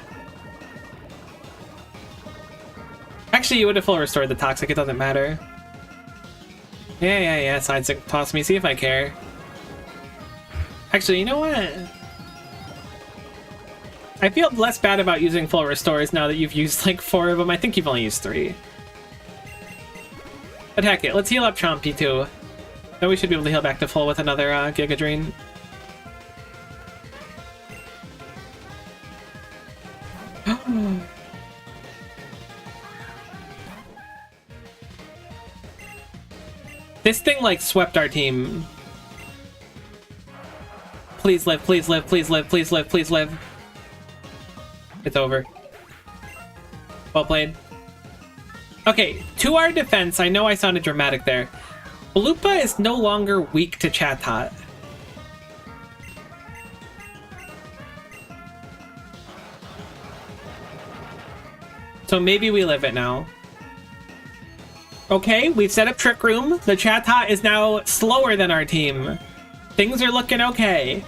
Actually, you would have full restored the toxic. It doesn't matter. Yeah. Side toss me. See if I care. Actually, you know what? I feel less bad about using full restores now that you've used like 4 of them. I think you've only used 3. But heck it, let's heal up Chompy too. Then we should be able to heal back to full with another Giga Drain. This thing like swept our team. Please live, please live, please live, please live, please live. It's over. Well played. Okay, to our defense, I know I sounded dramatic there. Baloopa is no longer weak to Chatot. So maybe we live it now. Okay, we've set up Trick Room. The Chatot is now slower than our team. Things are looking okay.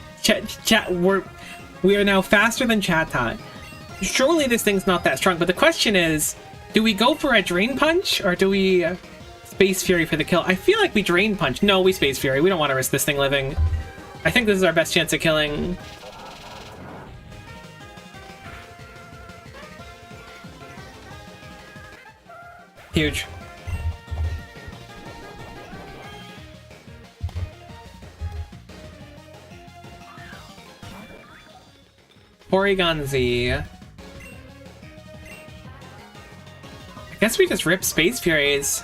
We are now faster than Chatot. Surely this thing's not that strong, but the question is, do we go for a Drain Punch, or do we Space Fury for the kill. I feel like we Drain Punch. No, we Space Fury. We don't want to risk this thing living. I think this is our best chance of killing. Huge. Porygon Z. I guess we just rip Space Furies.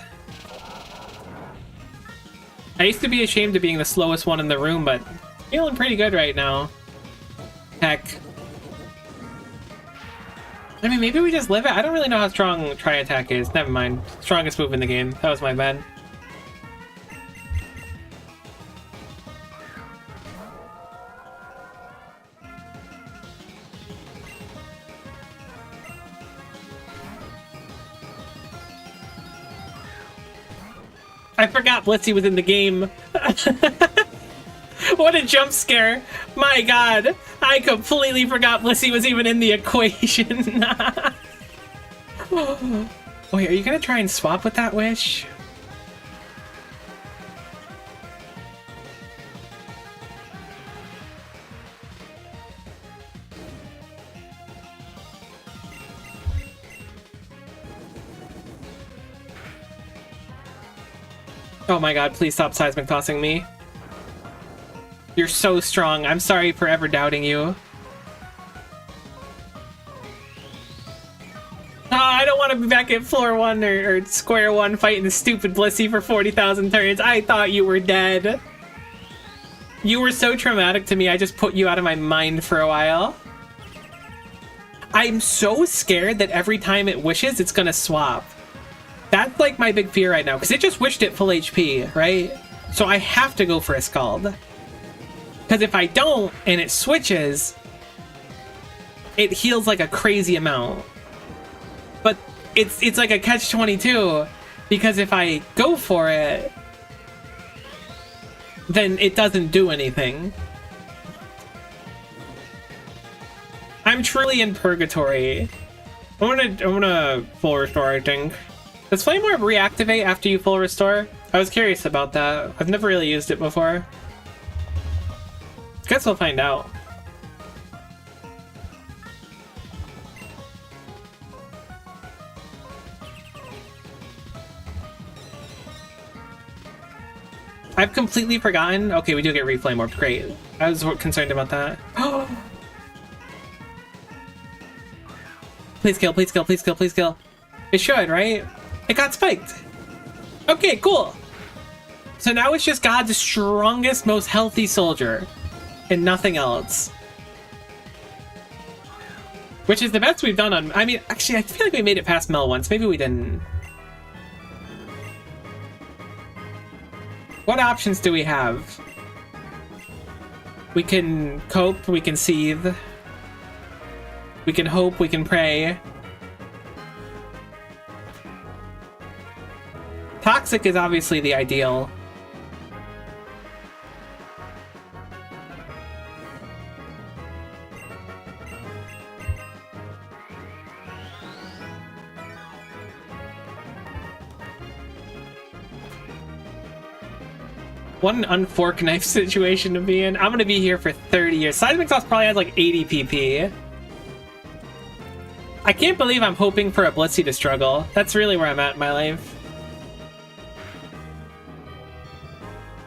I used to be ashamed of being the slowest one in the room, but feeling pretty good right now. Heck. I mean, maybe we just live it. I don't really know how strong Tri-Attack is. Never mind. Strongest move in the game. That was my bad. I forgot Blitzy was in the game. What a jump scare. My god. I completely forgot Blitzy was even in the equation. Wait, are you gonna try and swap with that Wish? Oh my god, please stop seismic tossing me. You're so strong. I'm sorry for ever doubting you. I don't want to be back at floor 1 or square 1 fighting the stupid Blissey for 40,000 turns. I thought you were dead. You were so traumatic to me, I just put you out of my mind for a while. I'm so scared that every time it wishes, it's gonna swap. That's like my big fear right now, because it just wished it full HP, right? So I have to go for a Scald. Because if I don't, and it switches, it heals like a crazy amount. But it's like a catch-22, because if I go for it, then it doesn't do anything. I'm truly in purgatory. I'm gonna full restore, I think. Does Flame Orb reactivate after you full restore? I was curious about that. I've never really used it before. Guess we'll find out. I've completely forgotten. Okay, we do get Reflame Orb. Great. I was concerned about that. Please kill, please kill, please kill, please kill. It should, right? It got spiked. Okay, cool. So now it's just God's strongest, most healthy soldier. And nothing else. Which is the best we've done on... I mean, actually, I feel like we made it past Mel once. Maybe we didn't. What options do we have? We can cope, we can seethe. We can hope, we can pray. Toxic is obviously the ideal. What an unfork knife situation to be in. I'm gonna be here for 30 years. Seismic Toss probably has like 80 PP. I can't believe I'm hoping for a Blitzy to struggle. That's really where I'm at in my life.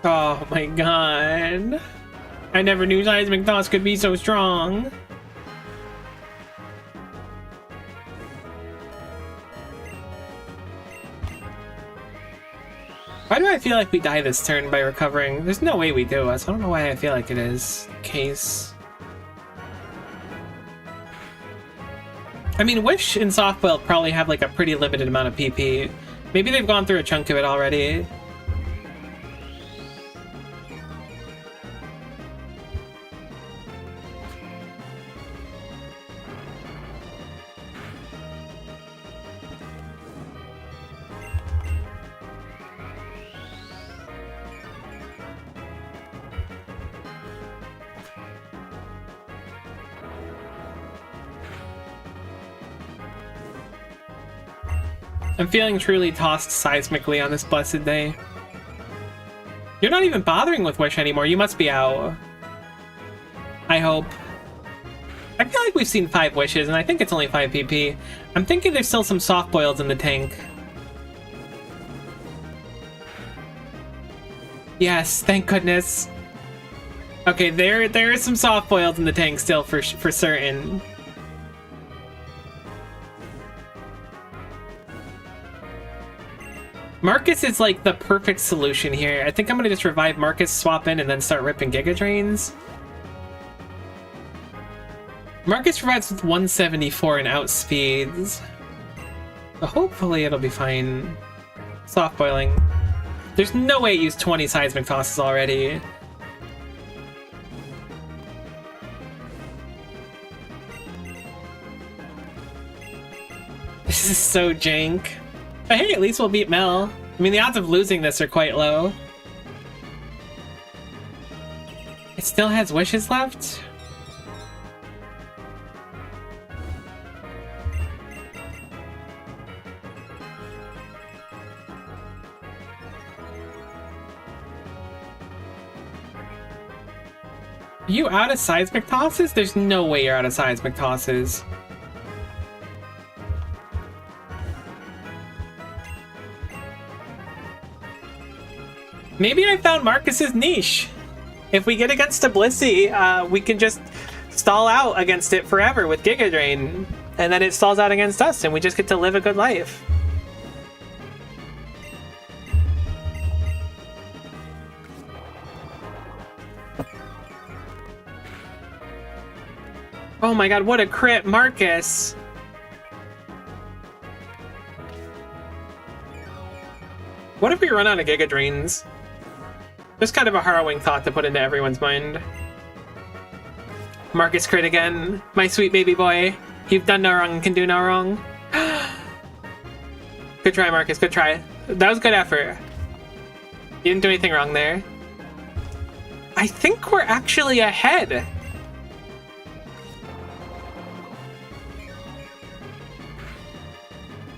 Oh my god. I never knew Seismic Toss could be so strong. Why do I feel like we die this turn by recovering? There's no way we do us. I don't know why I feel like it is the case. I mean, Wish and Softball probably have like a pretty limited amount of PP. Maybe they've gone through a chunk of it already. I'm feeling truly tossed seismically on this blessed day. You're not even bothering with Wish anymore. You must be out. I hope. I feel like we've seen 5 Wishes, and I think it's only 5 PP. I'm thinking there's still some soft boileds in the tank. Yes, thank goodness. Okay, there is some soft boileds in the tank still for certain. Marcus is like the perfect solution here. I think I'm gonna just revive Marcus, swap in, and then start ripping Giga Drains. Marcus revives with 174 and outspeeds. So hopefully it'll be fine. Soft boiling. There's no way it used 20 seismic tosses already. This is so jank. But hey, at least we'll beat Mel. I mean, the odds of losing this are quite low. It still has wishes left? Are you out of seismic tosses? There's no way you're out of seismic tosses. Maybe I found Marcus's niche. If we get against a Blissey, we can just stall out against it forever with Giga Drain, and then it stalls out against us, and we just get to live a good life. Oh my god, what a crit, Marcus! What if we run out of Giga Drains? Just kind of a harrowing thought to put into everyone's mind. Marcus crit again. My sweet baby boy. You've done no wrong and can do no wrong. Good try, Marcus. Good try. That was good effort. You didn't do anything wrong there. I think we're actually ahead.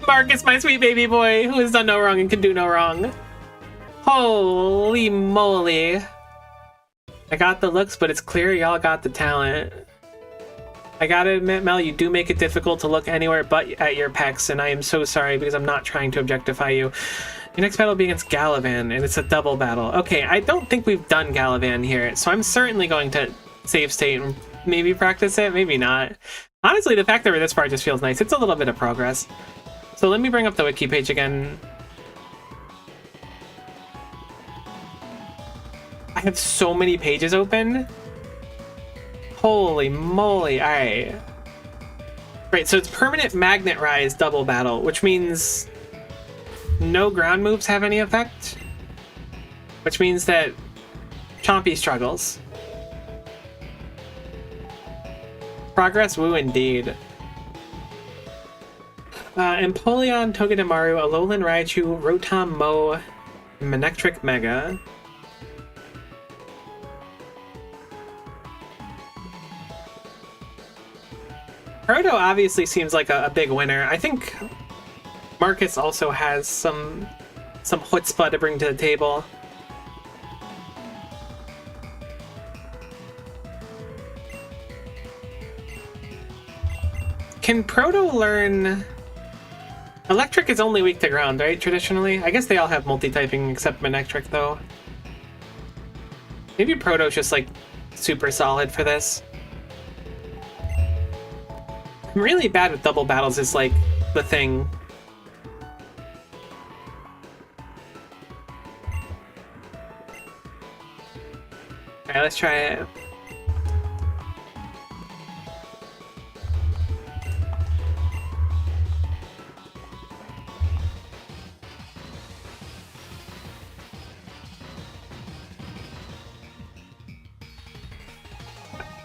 Marcus, my sweet baby boy, who has done no wrong and can do no wrong. Holy moly. I got the looks, but it's clear y'all got the talent. I gotta admit, Mel, you do make it difficult to look anywhere but at your pecs, and I am so sorry because I'm not trying to objectify you. Your next battle will be against Galavan, and it's a double battle. Okay, I don't think we've done Galavan here, so I'm certainly going to save state and maybe practice it, maybe not. Honestly, the fact that we're this far just feels nice. It's a little bit of progress. So let me bring up the wiki page again. I have so many pages open. Holy moly, alright. Right, so it's permanent Magnet Rise double battle, which means no ground moves have any effect. Which means that Chompy struggles. Progress woo indeed. Empoleon, Togedemaru, Alolan Raichu, Rotom Mow, Manectric Mega. Proto obviously seems like a big winner. I think Marcus also has some chutzpah to bring to the table. Can Proto learn... Electric is only weak to ground, right, traditionally? I guess they all have multi-typing except Manectric, though. Maybe Proto's just, like, super solid for this. I'm really bad with double battles is, like, the thing. Alright, let's try it.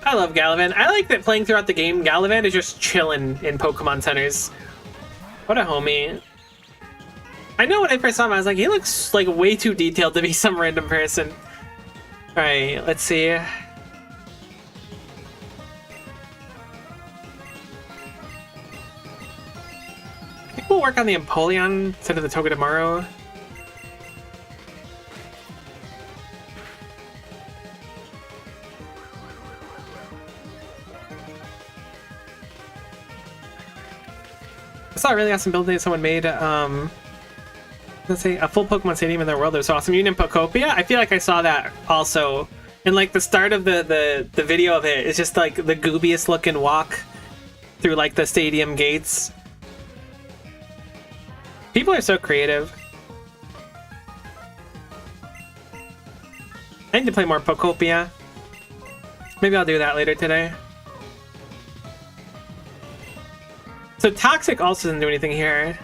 I love Galavan. I like that playing throughout the game, Galavan is just chilling in Pokemon centers. What a homie. I know when I first saw him, I was like, he looks like way too detailed to be some random person. Alright, let's see. I think we'll work on the Empoleon instead of the Togedemaru. I saw a really awesome build that someone made. Let's say a full Pokemon Stadium in their world. It was so awesome. Union Pokopia. I feel like I saw that also. And like the start of the video of it is just like the goobiest looking walk through like the stadium gates. People are so creative. I need to play more Pokopia. Maybe I'll do that later today. So Toxic also doesn't do anything here.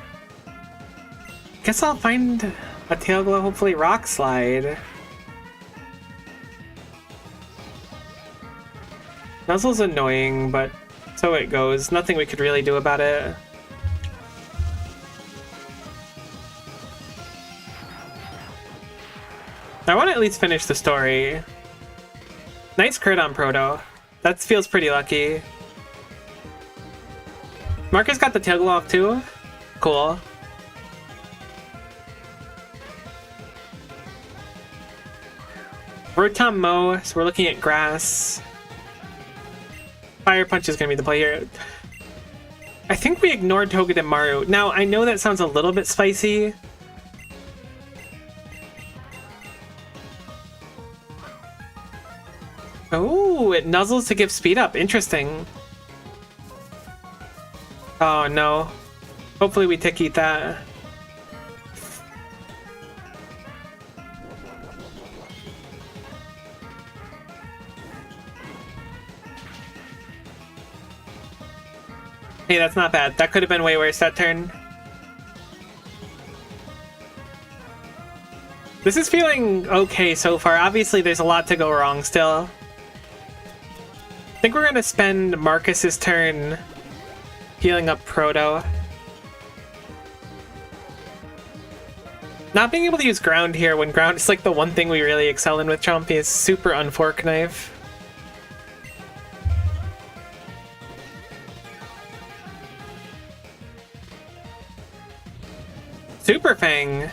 Guess I'll find a Tail Glow, hopefully Rock Slide. Nuzzle's annoying, but so it goes. Nothing we could really do about it. I want to at least finish the story. Nice crit on Proto. That feels pretty lucky. Marcus got the Tail Glow off too? Cool. Rotom Mow, so we're looking at grass. Fire Punch is going to be the play here. I think we ignored Togedemaru. Now, I know that sounds a little bit spicy. Oh, it nuzzles to give speed up. Interesting. Oh, no. Hopefully we tick eat that. Hey, that's not bad. That could have been way worse that turn. This is feeling okay so far. Obviously, there's a lot to go wrong still. I think we're going to spend Marcus's turn healing up Proto. Not being able to use ground here when ground is like the one thing we really excel in with Chompy is super unfork knife. Super Fang.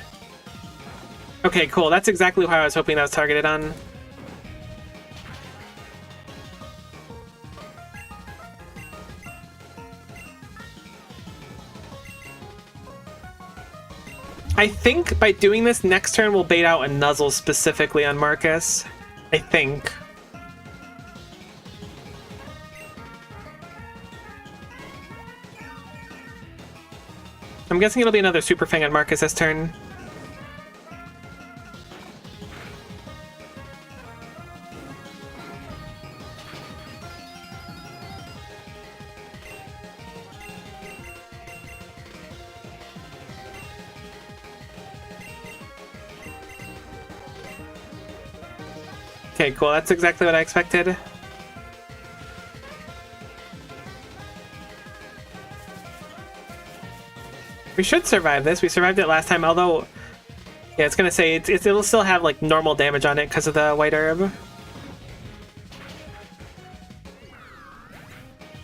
Okay, cool. That's exactly what I was hoping that was targeted on. I think by doing this, next turn we'll bait out a Nuzzle specifically on Marcus. I think. I'm guessing it'll be another Super Fang on Marcus this turn. Okay, cool. That's exactly what I expected. We should survive this. We survived it last time, although... Yeah, it's gonna say it'll still have, like, normal damage on it because of the white herb.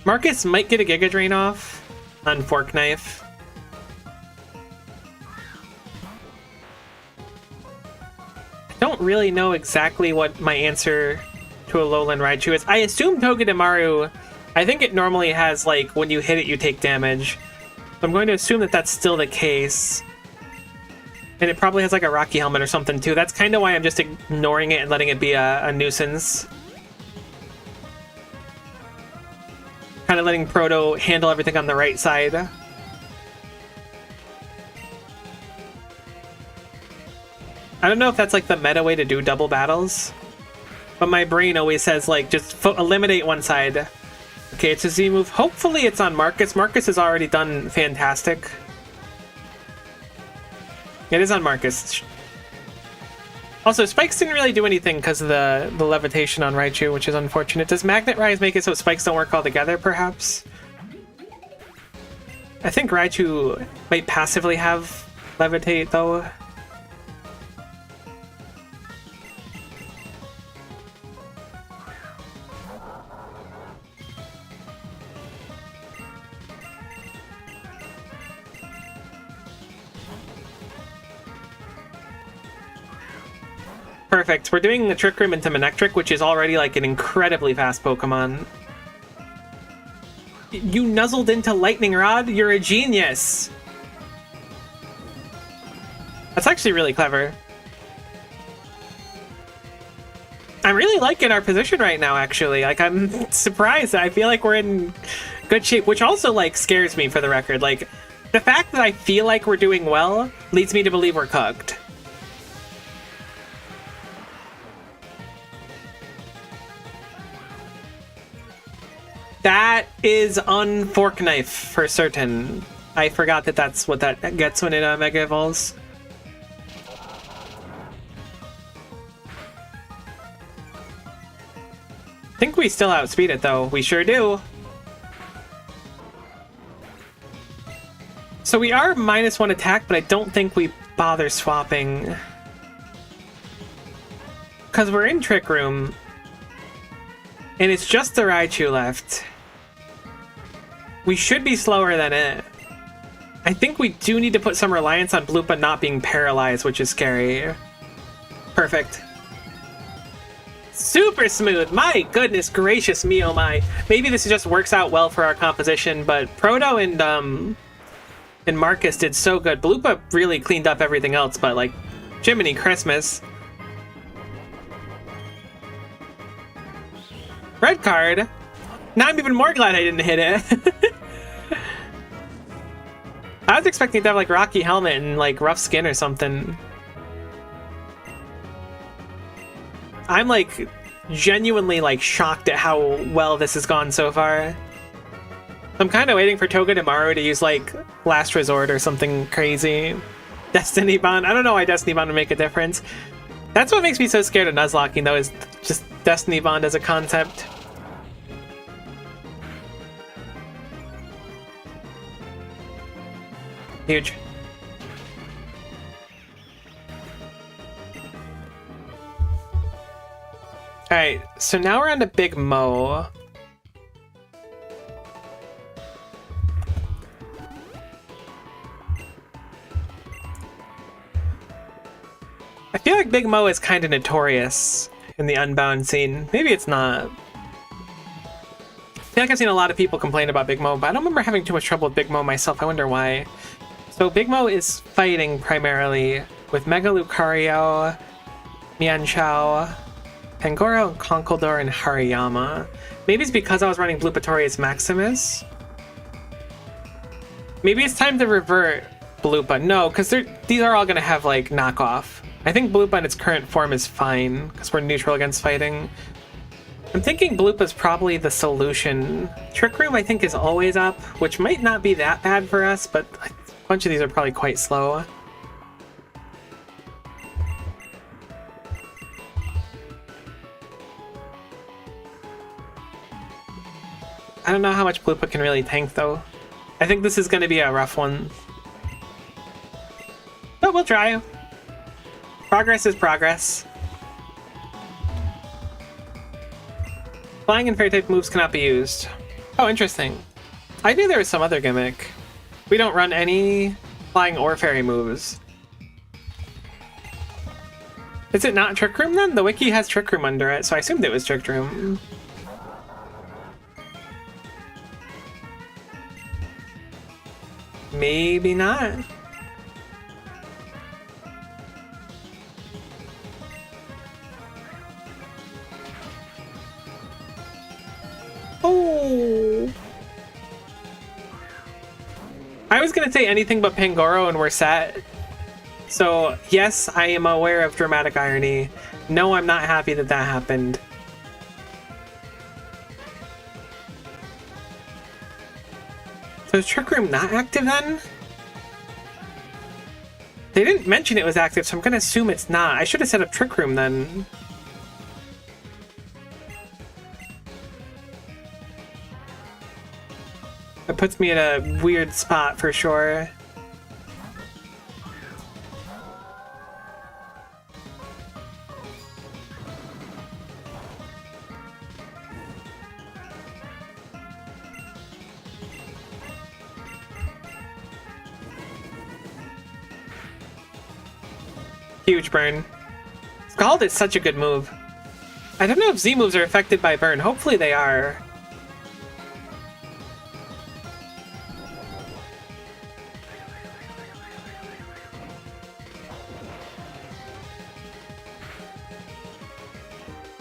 Marcus might get a Giga Drain off on Fork Knife. I don't really know exactly what my answer to a Lowland Raichu is. I assume Togedemaru... I think it normally has, like, when you hit it, you take damage. I'm going to assume that that's still the case. And it probably has like a Rocky Helmet or something too. That's kind of why I'm just ignoring it and letting it be a nuisance. Kind of letting Proto handle everything on the right side. I don't know if that's like the meta way to do double battles. But my brain always says like just eliminate one side. Okay, it's a Z move. Hopefully it's on Marcus. Marcus has already done fantastic. It is on Marcus. Also, Spikes didn't really do anything because of the levitation on Raichu, which is unfortunate. Does Magnet Rise make it so Spikes don't work all together, perhaps? I think Raichu might passively have Levitate, though. Perfect. We're doing the Trick Room into Manectric, which is already like an incredibly fast Pokemon. You nuzzled into Lightning Rod? You're a genius! That's actually really clever. I'm really liking our position right now, actually. Like, I'm surprised. I feel like we're in good shape, which also, like, scares me, for the record. Like, the fact that I feel like we're doing well leads me to believe we're cooked. That is Unfork Knife, for certain. I forgot that that's what that gets when it Mega Evolves. I think we still outspeed it, though. We sure do. So we are -1 attack, but I don't think we bother swapping. Because we're in Trick Room. And it's just the Raichu left. We should be slower than it. I think we do need to put some reliance on Bloopa not being paralyzed, which is scary. Perfect. Super smooth! My goodness gracious me, oh my. Maybe this just works out well for our composition, but Proto and Marcus did so good. Bloopa really cleaned up everything else, but like, Jiminy Christmas. Red card? Now I'm even more glad I didn't hit it. I was expecting to have like Rocky Helmet and like Rough Skin or something. I'm like genuinely like shocked at how well this has gone so far. I'm kind of waiting for Togedemaru to use like Last Resort or something crazy. Destiny Bond. I don't know why Destiny Bond would make a difference. That's what makes me so scared of Nuzlocking though, is just Destiny Bond as a concept. Huge. Alright, so now we're on to Big Mo. I feel like Big Mo is kind of notorious in the Unbound scene. Maybe it's not. I feel like I've seen a lot of people complain about Big Mo, but I don't remember having too much trouble with Big Mo myself. I wonder why. So Big Mo is fighting primarily with Mega Lucario, Mienshao, Pangoro, Conkeldurr, and Hariyama. Maybe it's because I was running Bloopatorius Maximus. Maybe it's time to revert Bloopa. No, because these are all going to have, like, knockoff. I think Bloopa in its current form is fine, because we're neutral against fighting. I'm thinking Bloopa's probably the solution. Trick Room, I think, is always up, which might not be that bad for us, but a bunch of these are probably quite slow. I don't know how much Bloopa can really tank, though. I think this is going to be a rough one. But we'll try. Progress is progress. Flying and Fairy-type moves cannot be used. Oh, interesting. I knew there was some other gimmick. We don't run any Flying or Fairy moves. Is it not Trick Room, then? The wiki has Trick Room under it, so I assumed it was Trick Room. Maybe not. Oh! I was gonna say anything but Pangoro and we're set. So, yes, I am aware of dramatic irony. No, I'm not happy that that happened. So is Trick Room not active then? They didn't mention it was active, so I'm gonna assume it's not. I should have set up Trick Room then. That puts me in a weird spot for sure. Huge burn. It's Scald is such a good move. I don't know if Z moves are affected by burn. Hopefully they are.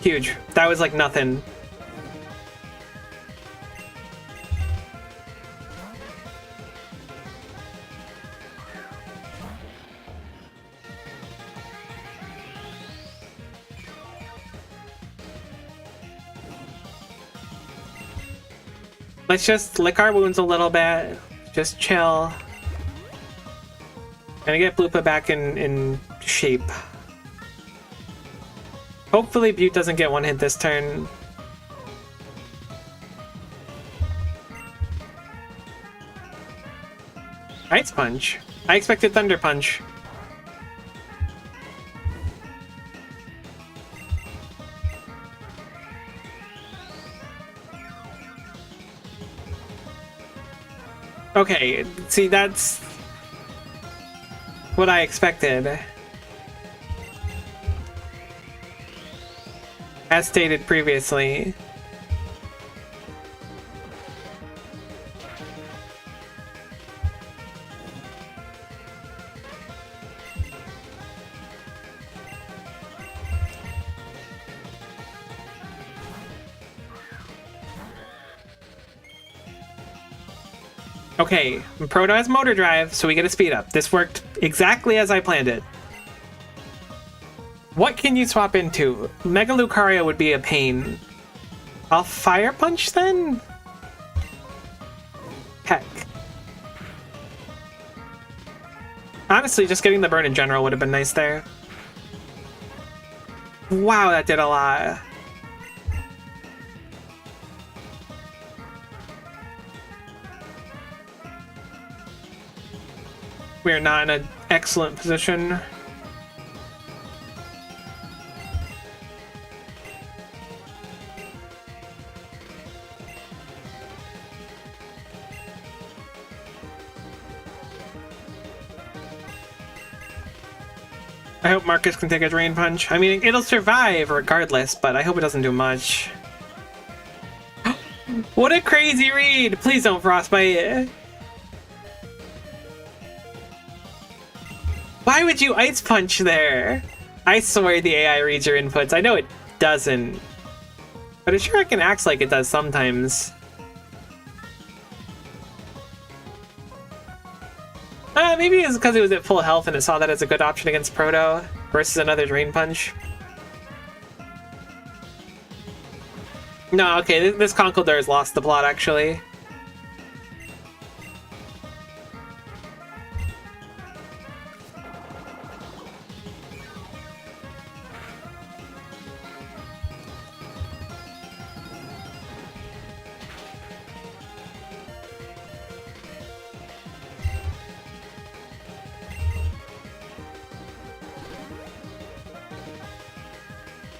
Huge. That was like nothing. Let's just lick our wounds a little bit. Just chill. Gonna get Bloopa back in shape. Hopefully Butte doesn't get one hit this turn. Ice Punch. I expected Thunder Punch. Okay, see, that's what I expected. As stated previously. Okay, Proto has Motor Drive, so we get a speed up. This worked exactly as I planned it. What can you swap into? Mega Lucario would be a pain. I'll Fire Punch then? Heck. Honestly, just getting the burn in general would have been nice there. Wow, that did a lot. We are not in an excellent position. I hope Marcus can take a Drain Punch. I mean, it'll survive regardless, but I hope it doesn't do much. What a crazy read! Please don't Frostbite. Why would you Ice Punch there? I swear the AI reads your inputs. I know it doesn't. But it sure can act like it does sometimes. Maybe it's because it was at full health and it saw that as a good option against Proto versus another Drain Punch. No, okay, this Conkeldurr has lost the plot, actually.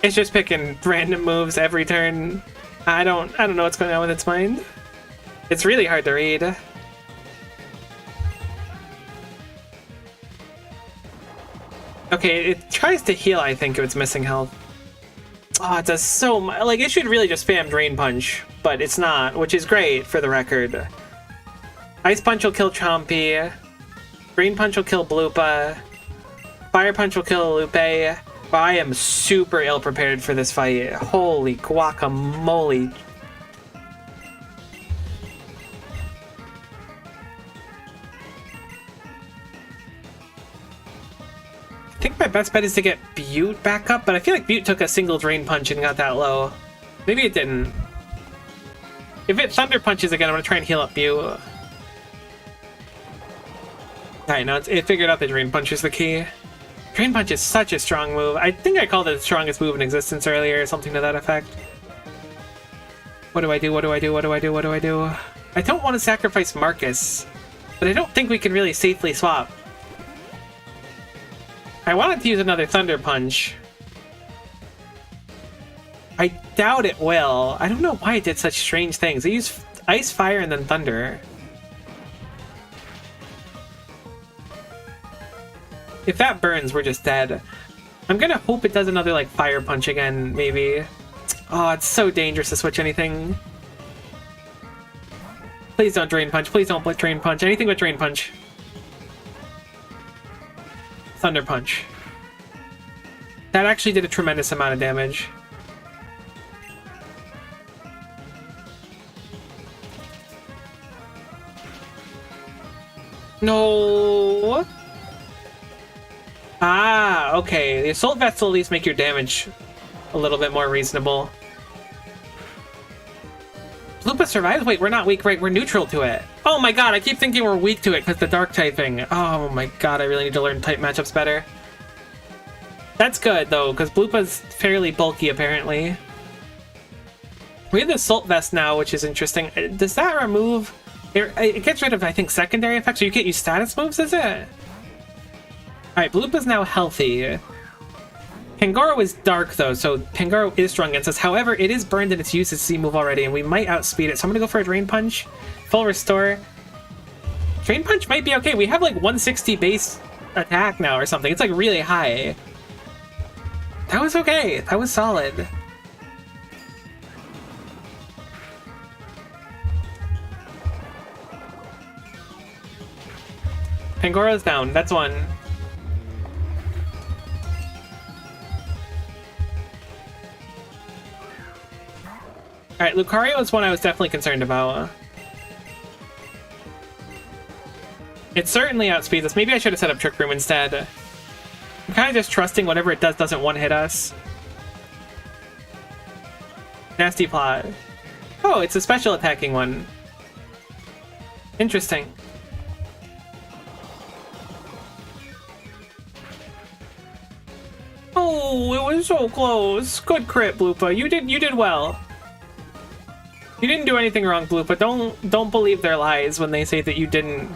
It's just picking random moves every turn. I don't know what's going on with its mind. It's really hard to read. Okay, it tries to heal, I think, if it's missing health. Oh, it does so much. Like, it should really just spam Drain Punch, but it's not, which is great for the record. Ice Punch will kill Chompy. Drain Punch will kill Bloopa. Fire Punch will kill Lupe. I am super ill-prepared for this fight. Holy guacamole. I think my best bet is to get Butte back up, but I feel like Butte took a single Drain Punch and got that low. Maybe it didn't. If it Thunder Punches again, I'm going to try and heal up Butte. Alright, no, it figured out the Drain Punch is the key. Drain Punch is such a strong move. I think I called it the strongest move in existence earlier, or something to that effect. What do I do? What do I do? What do I do? What do I do? I don't want to sacrifice Marcus, but I don't think we can really safely swap. I wanted to use another Thunder Punch. I doubt it will. I don't know why it did such strange things. It used Ice, Fire, and then Thunder. If that burns, we're just dead. I'm gonna hope it does another, like, fire punch again, maybe. Oh, it's so dangerous to switch anything. Please don't drain punch. Please don't drain punch. Anything but drain punch. Thunder punch. That actually did a tremendous amount of damage. No. Ah, okay. The assault vest will at least make your damage a little bit more reasonable. Lupa survives? Wait, we're not weak, right? We're neutral to it. Oh my god, I keep thinking we're weak to it because the dark typing. Oh my god, I really need to learn type matchups better. That's good, though, because Bloopa's fairly bulky, apparently. We have the Assault Vest now, which is interesting. Does that remove... It gets rid of, I think, secondary effects, so you can't use status moves, is it? Alright, Bloopa's now healthy. Pangoro is dark, though, so Pangoro is strong against us. However, it is burned in its use as C move already, and we might outspeed it. So I'm going to go for a Drain Punch. Full Restore. Drain Punch might be okay. We have, like, 160 base attack now or something. It's, like, really high. That was okay. That was solid. Pangoro's down. That's one. Alright, Lucario is one I was definitely concerned about. It certainly outspeeds us. Maybe I should have set up Trick Room instead. I'm kind of just trusting whatever it does doesn't one-hit us. Nasty Plot. Oh, it's a special attacking one. Interesting. Oh, it was so close. Good crit, Bloopa. You did well. You didn't do anything wrong, Bloopa. Don't believe their lies when they say that you didn't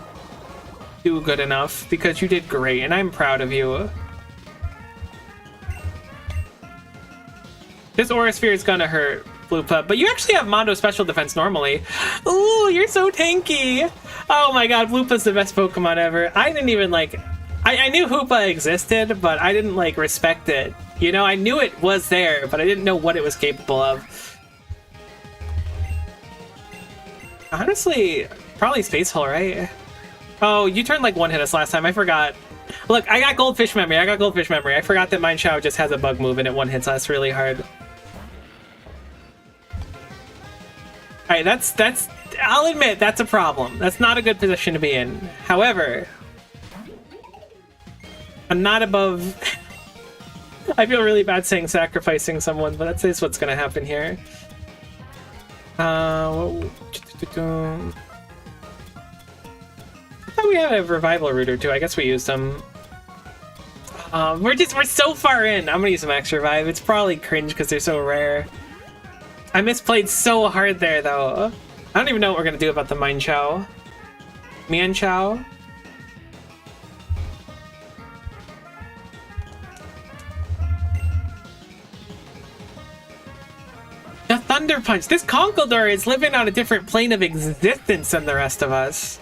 do good enough, because you did great, and I'm proud of you. This Aura Sphere is gonna hurt, Bloopa, but you actually have Mondo special defense normally. Ooh, you're so tanky. Oh my god, Bloopa's the best Pokemon ever. I didn't even like... I knew Hoopa existed, but I didn't like respect it. You know, I knew it was there, but I didn't know what it was capable of. Honestly, probably Space Hole, right? Oh, you turned like one hit us last time. I forgot. Look, I got Goldfish memory. I forgot that Mine Shao just has a bug move and it one hits us really hard. Alright, that's I'll admit that's a problem. That's not a good position to be in. However, I'm not above... I feel really bad saying sacrificing someone, but that's what's gonna happen here. I thought we had a revival root or two. I guess we used them. We're so far in. I'm gonna use some Max Revive. It's probably cringe because they're so rare. I misplayed so hard there, though. I don't even know what we're gonna do about the Mine Chow. Mian Chow. The Thunder Punch! This Conkeldurr is living on a different plane of existence than the rest of us.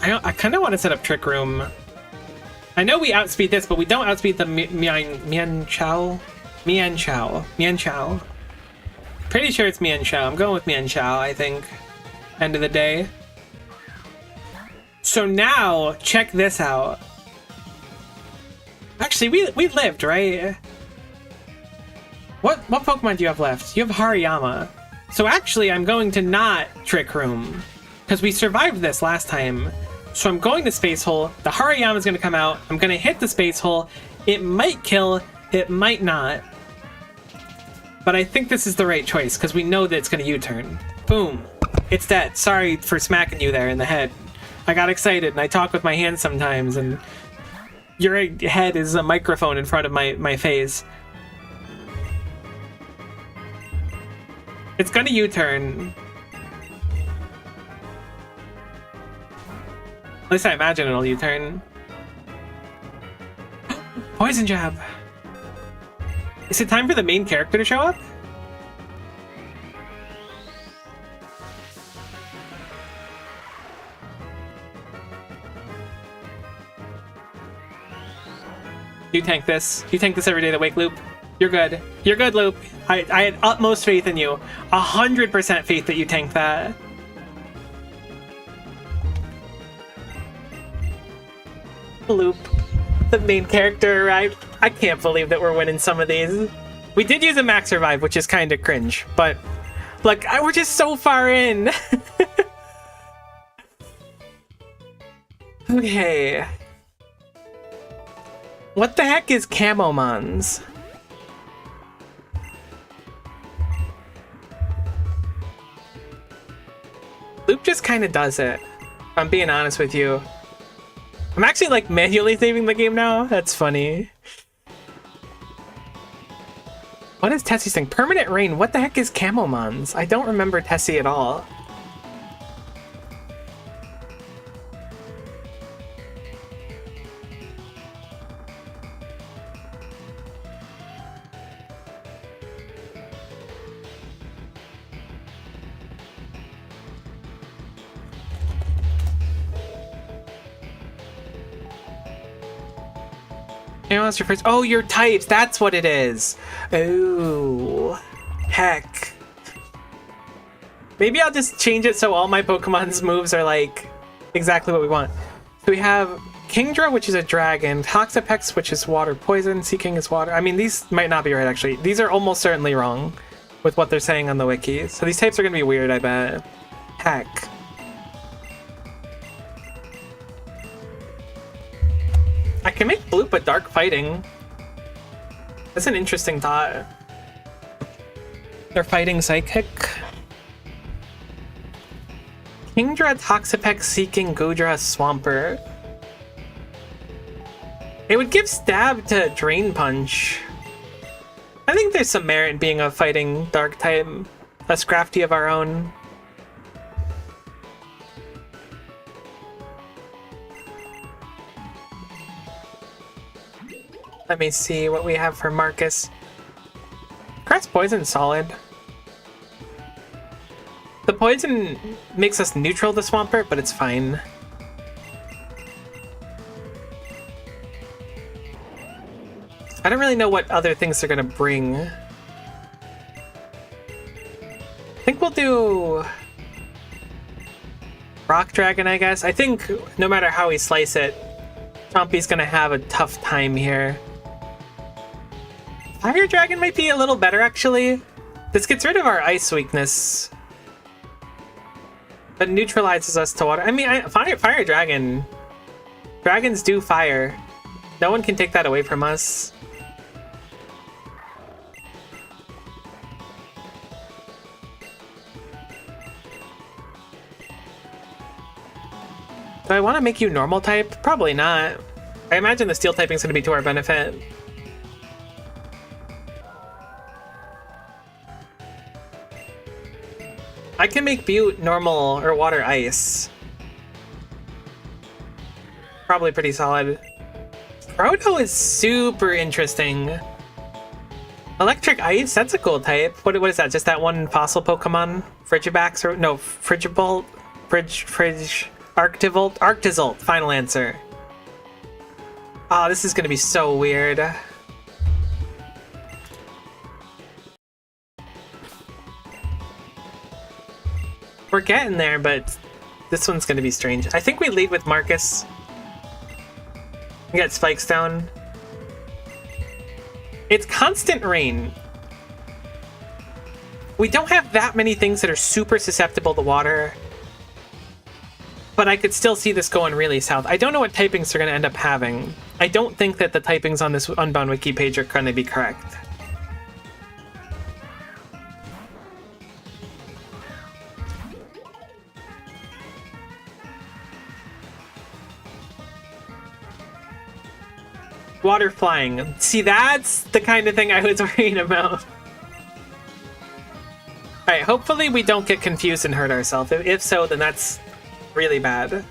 I kind of want to set up Trick Room. I know we outspeed this, but we don't outspeed the Mian Chow. Mian Chow. Pretty sure it's Mian Chow. I'm going with Mian Chow, I think. End of the day. So now, check this out. Actually, we lived, right? What Pokemon do you have left? You have Hariyama. So actually, I'm going to not Trick Room, because we survived this last time. So I'm going to Space Hole. The Hariyama is going to come out. I'm going to hit the Space Hole. It might kill. It might not. But I think this is the right choice, because we know that it's going to U-turn. Boom. It's dead. Sorry for smacking you there in the head. I got excited, and I talk with my hands sometimes, and... your head is a microphone in front of my face. It's gonna U-turn. At least I imagine it'll U-turn. Poison Jab! Is it time for the main character to show up? You tank this. You tank this every day of the week, Loop. You're good. You're good, Loop. I had utmost faith in you. 100% faith that you tank that. Loop. The main character arrived. I can't believe that we're winning some of these. We did use a max revive, which is kind of cringe, but look, we're just so far in. Okay. What the heck is Camomons? Loop just kind of does it, if I'm being honest with you. I'm actually like manually saving the game now. That's funny. What is Tessie's thing? Permanent rain. What the heck is Camomons? I don't remember Tessie at all. Your first. Oh, your types. That's what it is. Oh, heck. Maybe I'll just change it so all my Pokemon's moves are like exactly what we want. So we have Kingdra, which is a dragon. Toxapex, which is water poison. Seaking is water. I mean, these might not be right, actually. These are almost certainly wrong with what they're saying on the wiki. So these types are going to be weird, I bet. Heck. I can make Bloop a dark fighting. That's an interesting thought. They're fighting psychic. Kingdra, Toxapex, Seeking, Goodra, Swampert. It would give stab to Drain Punch. I think there's some merit in being a fighting dark type. A Scrafty of our own. Let me see what we have for Marcus. Grass Poison solid. The poison makes us neutral to Swampert, but it's fine. I don't really know what other things they're gonna bring. I think we'll do Rock Dragon, I guess. I think no matter how we slice it, Chompy's gonna have a tough time here. Fire Dragon might be a little better, actually. This gets rid of our ice weakness, but neutralizes us to water. I mean, Fire Dragon. Dragons do fire. No one can take that away from us. Do I want to make you normal type? Probably not. I imagine the steel typing is going to be to our benefit. I can make Butte normal or water ice. Probably pretty solid. Proto is super interesting. Electric Ice, that's a cool type. What is that? Just that one fossil Pokemon? Frigibax or no, Frigibolt? Arctivolt? Arctizolt, final answer. Oh, this is gonna be so weird. We're getting there, but this one's gonna be strange. I think we lead with Marcus. We got Spike Stone. It's constant rain. We don't have that many things that are super susceptible to water, but I could still see this going really south. I don't know what typings they're gonna end up having. I don't think that the typings on this Unbound wiki page are gonna be correct. Water flying. See, that's the kind of thing I was worrying about. Alright, hopefully we don't get confused and hurt ourselves. If so, then that's really bad.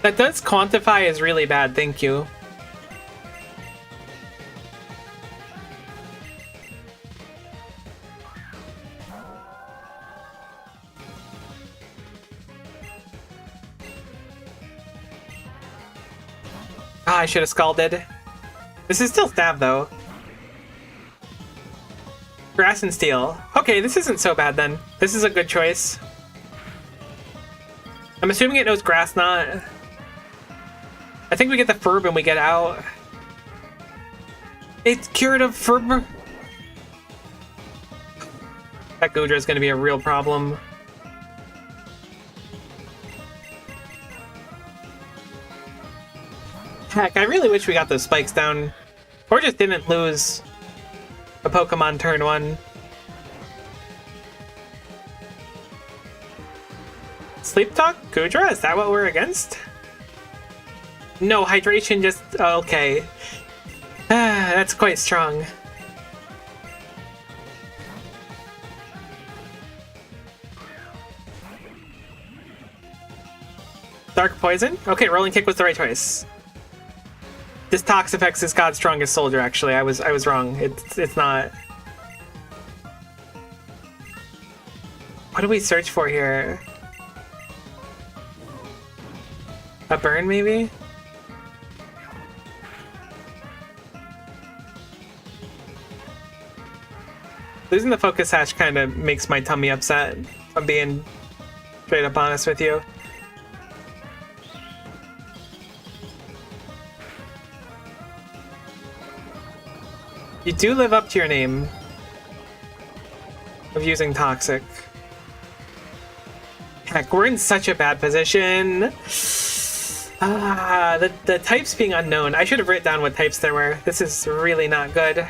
That does quantify as really bad, thank you. I should have scalded. This is still stab, though. Grass and steel. Okay, this isn't so bad, then. This is a good choice. I'm assuming it knows grass knot. I think we get the Ferb and we get out. It's curative Ferb. That Goodra is going to be a real problem. Heck, I really wish we got those spikes down. Or just didn't lose a Pokemon turn 1. Sleep Talk? Goodra? Is that what we're against? No, hydration just... okay. That's quite strong. Dark Poison? Okay, Rolling Kick was the right choice. This Toxapex is God's strongest soldier, actually. I was wrong. It's not. What do we search for here? A burn, maybe? Losing the focus hash kind of makes my tummy upset, if I'm being straight up honest with you. You do live up to your name of using Toxic. Heck, we're in such a bad position. The types being unknown. I should have written down what types there were. This is really not good.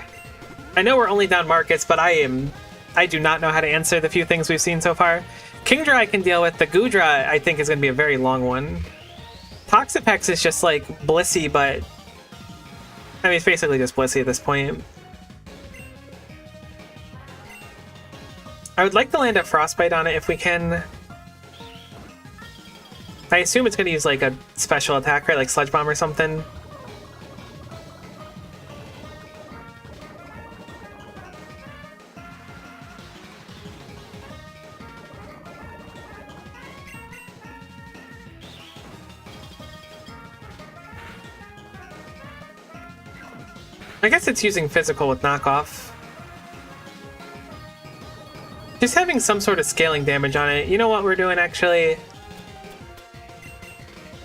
I know we're only down Marcus, but I do not know how to answer the few things we've seen so far. Kingdra I can deal with. The Goodra I think is going to be a very long one. Toxapex is just like Blissey, but I mean it's basically just Blissey at this point. I would like to land a Frostbite on it if we can. I assume it's going to use like a special attack, right? Like Sludge Bomb or something. I guess it's using physical with knockoff. Just having some sort of scaling damage on it. You know what we're doing, actually?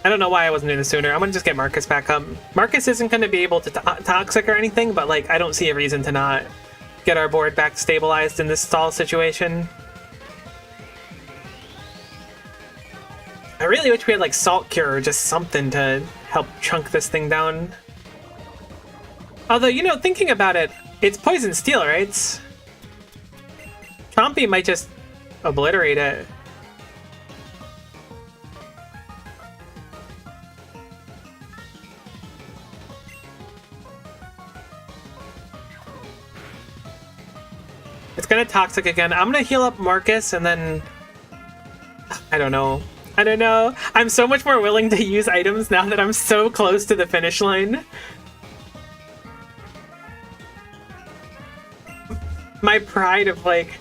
I don't know why I wasn't doing this sooner. I'm gonna just get Marcus back up. Marcus isn't gonna be able to Toxic or anything, but like I don't see a reason to not get our board back stabilized in this stall situation. I really wish we had like Salt Cure or just something to help chunk this thing down. Although, you know, thinking about it, it's Poison Steel, right? Chompy might just obliterate it. It's gonna Toxic again. I'm gonna heal up Marcus and then... I don't know. I don't know. I'm so much more willing to use items now that I'm so close to the finish line. My pride of like,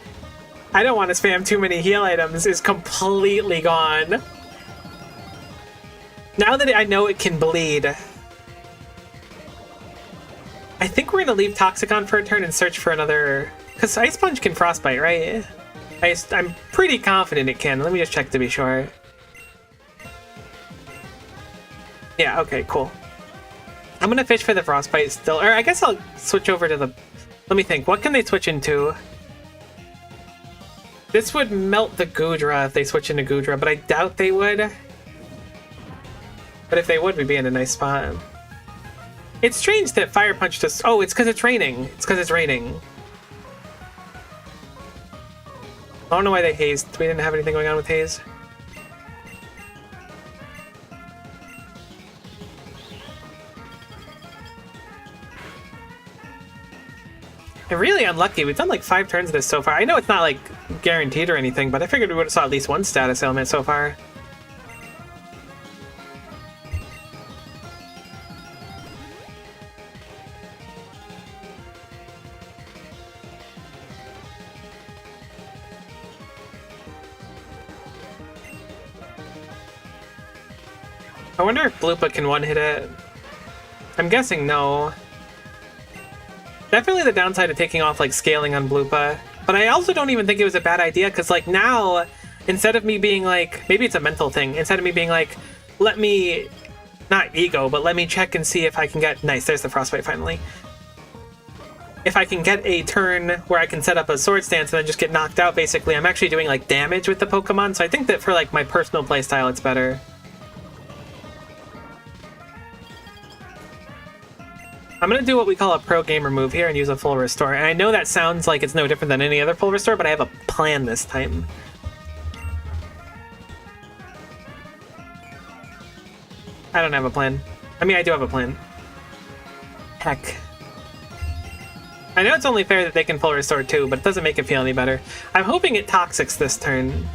I don't want to spam too many heal items is completely gone. Now that I know it can bleed, I think we're gonna leave Toxic on for a turn and search for another, because Ice Punch can Frostbite, right? I'm pretty confident it can. Let me just check to be sure. Yeah, okay, cool. I'm gonna fish for the Frostbite still, or I guess I'll switch over to the... Let me think, what can they switch into? This would melt the Goodra if they switch into Goodra, but I doubt they would. But if they would, we'd be in a nice spot. It's strange that Fire Punch just... Oh, it's because it's raining. It's because it's raining. I don't know why they hazed. We didn't have anything going on with haze. I'm really unlucky. We've done like 5 turns of this so far. I know it's not like guaranteed or anything, but I figured we would have saw at least one status ailment so far. I wonder if Bloopa can one-hit it. I'm guessing no. Definitely the downside of taking off like scaling on Bloopa. But I also don't even think it was a bad idea, because like now, instead of me being like, maybe it's a mental thing, instead of me being like, let me, not ego, but let me check and see if I can get, nice, there's the Frostbite finally. If I can get a turn where I can set up a sword stance and then just get knocked out, basically, I'm actually doing like damage with the Pokemon, so I think that for like my personal playstyle, it's better. I'm going to do what we call a pro gamer move here and use a full restore. And I know that sounds like it's no different than any other full restore, but I have a plan this time. I don't have a plan. I mean, I do have a plan. Heck. I know it's only fair that they can full restore too, but it doesn't make it feel any better. I'm hoping it Toxics this turn.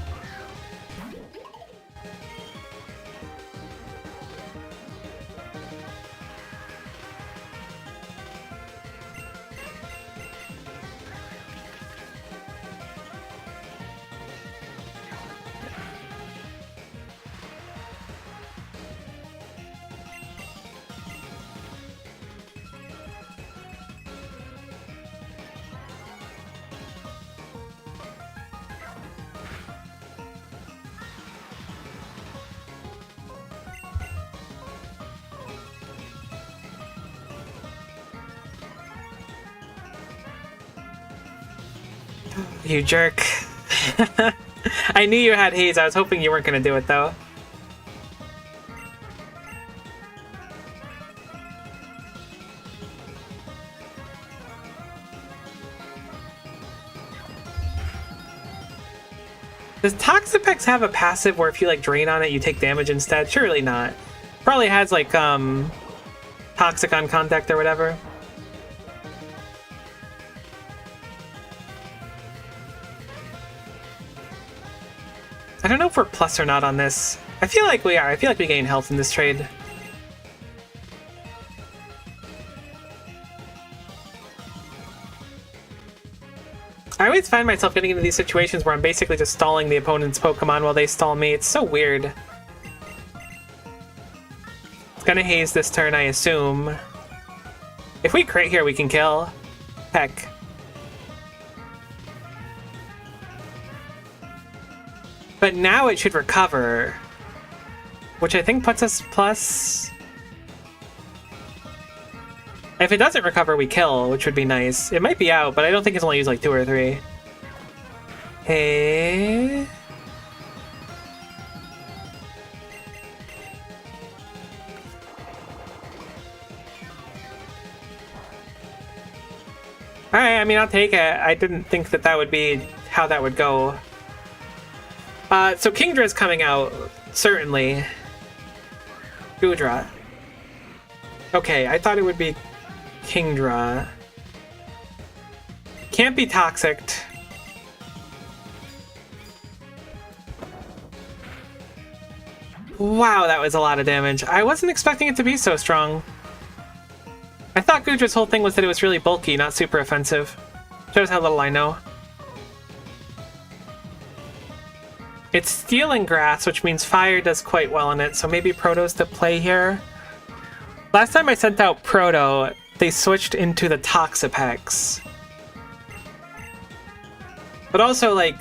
You jerk. I knew you had haze. I was hoping you weren't going to do it, though. Does Toxapex have a passive where if you, like, drain on it, you take damage instead? Surely not. Probably has, like, Toxic on contact or whatever. I don't know if we're plus or not on this. I feel like we are. I feel like we gain health in this trade. I always find myself getting into these situations where I'm basically just stalling the opponent's Pokemon while they stall me. It's so weird. It's gonna haze this turn, I assume. If we crit here, we can kill. Heck. But now it should recover, which I think puts us plus. If it doesn't recover, we kill, which would be nice. It might be out, but I don't think it's only used like 2 or 3. Hey. Alright, I mean, I'll take it. I didn't think that that would be how that would go. So Kingdra's coming out, certainly. Goodra. Okay, I thought it would be Kingdra. Can't be Toxic. Wow, that was a lot of damage. I wasn't expecting it to be so strong. I thought Goodra's whole thing was that it was really bulky, not super offensive. Shows how little I know. It's Stealing Grass, which means Fire does quite well in it, so maybe Proto's to play here. Last time I sent out Proto, they switched into the Toxapex. But also, like,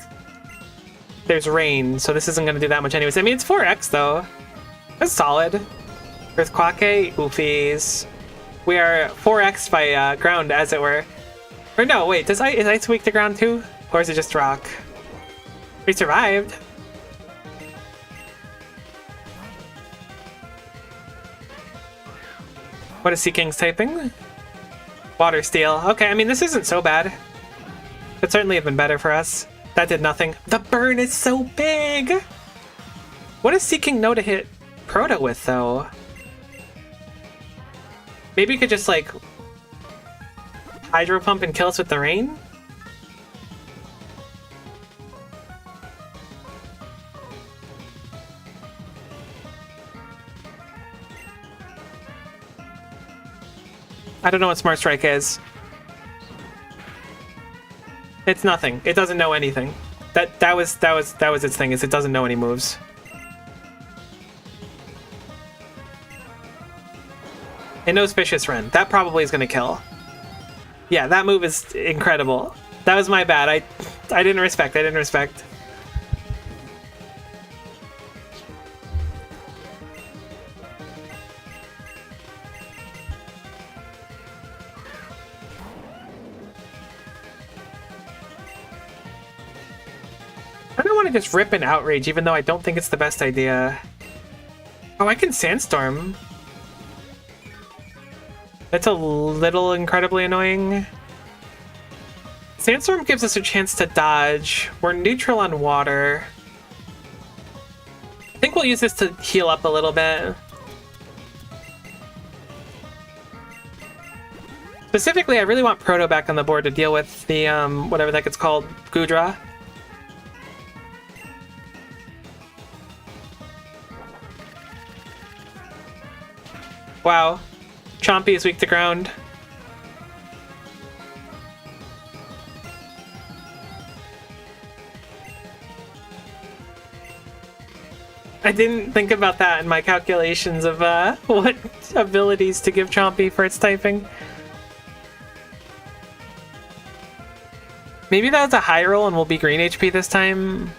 there's Rain, so this isn't going to do that much anyways. I mean, it's 4x, though. That's solid. Earthquake, Oofies. We are 4x by ground, as it were. Or no, wait, is Ice weak to ground too? Or is it just rock? We survived. What is Seeking's typing? Water Steel. Okay, I mean, this isn't so bad. Could certainly have been better for us. That did nothing. The burn is so big! What does Seeking know to hit Proto with, though? Maybe you could just, like, Hydro Pump and kill us with the rain? I don't know what Smart Strike is. It's nothing. It doesn't know anything. That was its thing, is it doesn't know any moves. It knows Vicious Run. That probably is going to kill. Yeah, that move is incredible. That was my bad. I didn't respect. I didn't respect. I don't want to just rip an Outrage, even though I don't think it's the best idea. Oh, I can Sandstorm. That's a little incredibly annoying. Sandstorm gives us a chance to dodge. We're neutral on water. I think we'll use this to heal up a little bit. Specifically, I really want Proto back on the board to deal with the, whatever that gets called, Gudra. Wow. Chompy is weak to ground. I didn't think about that in my calculations of what abilities to give Chompy for its typing. Maybe that was a high roll and we'll be green HP this time.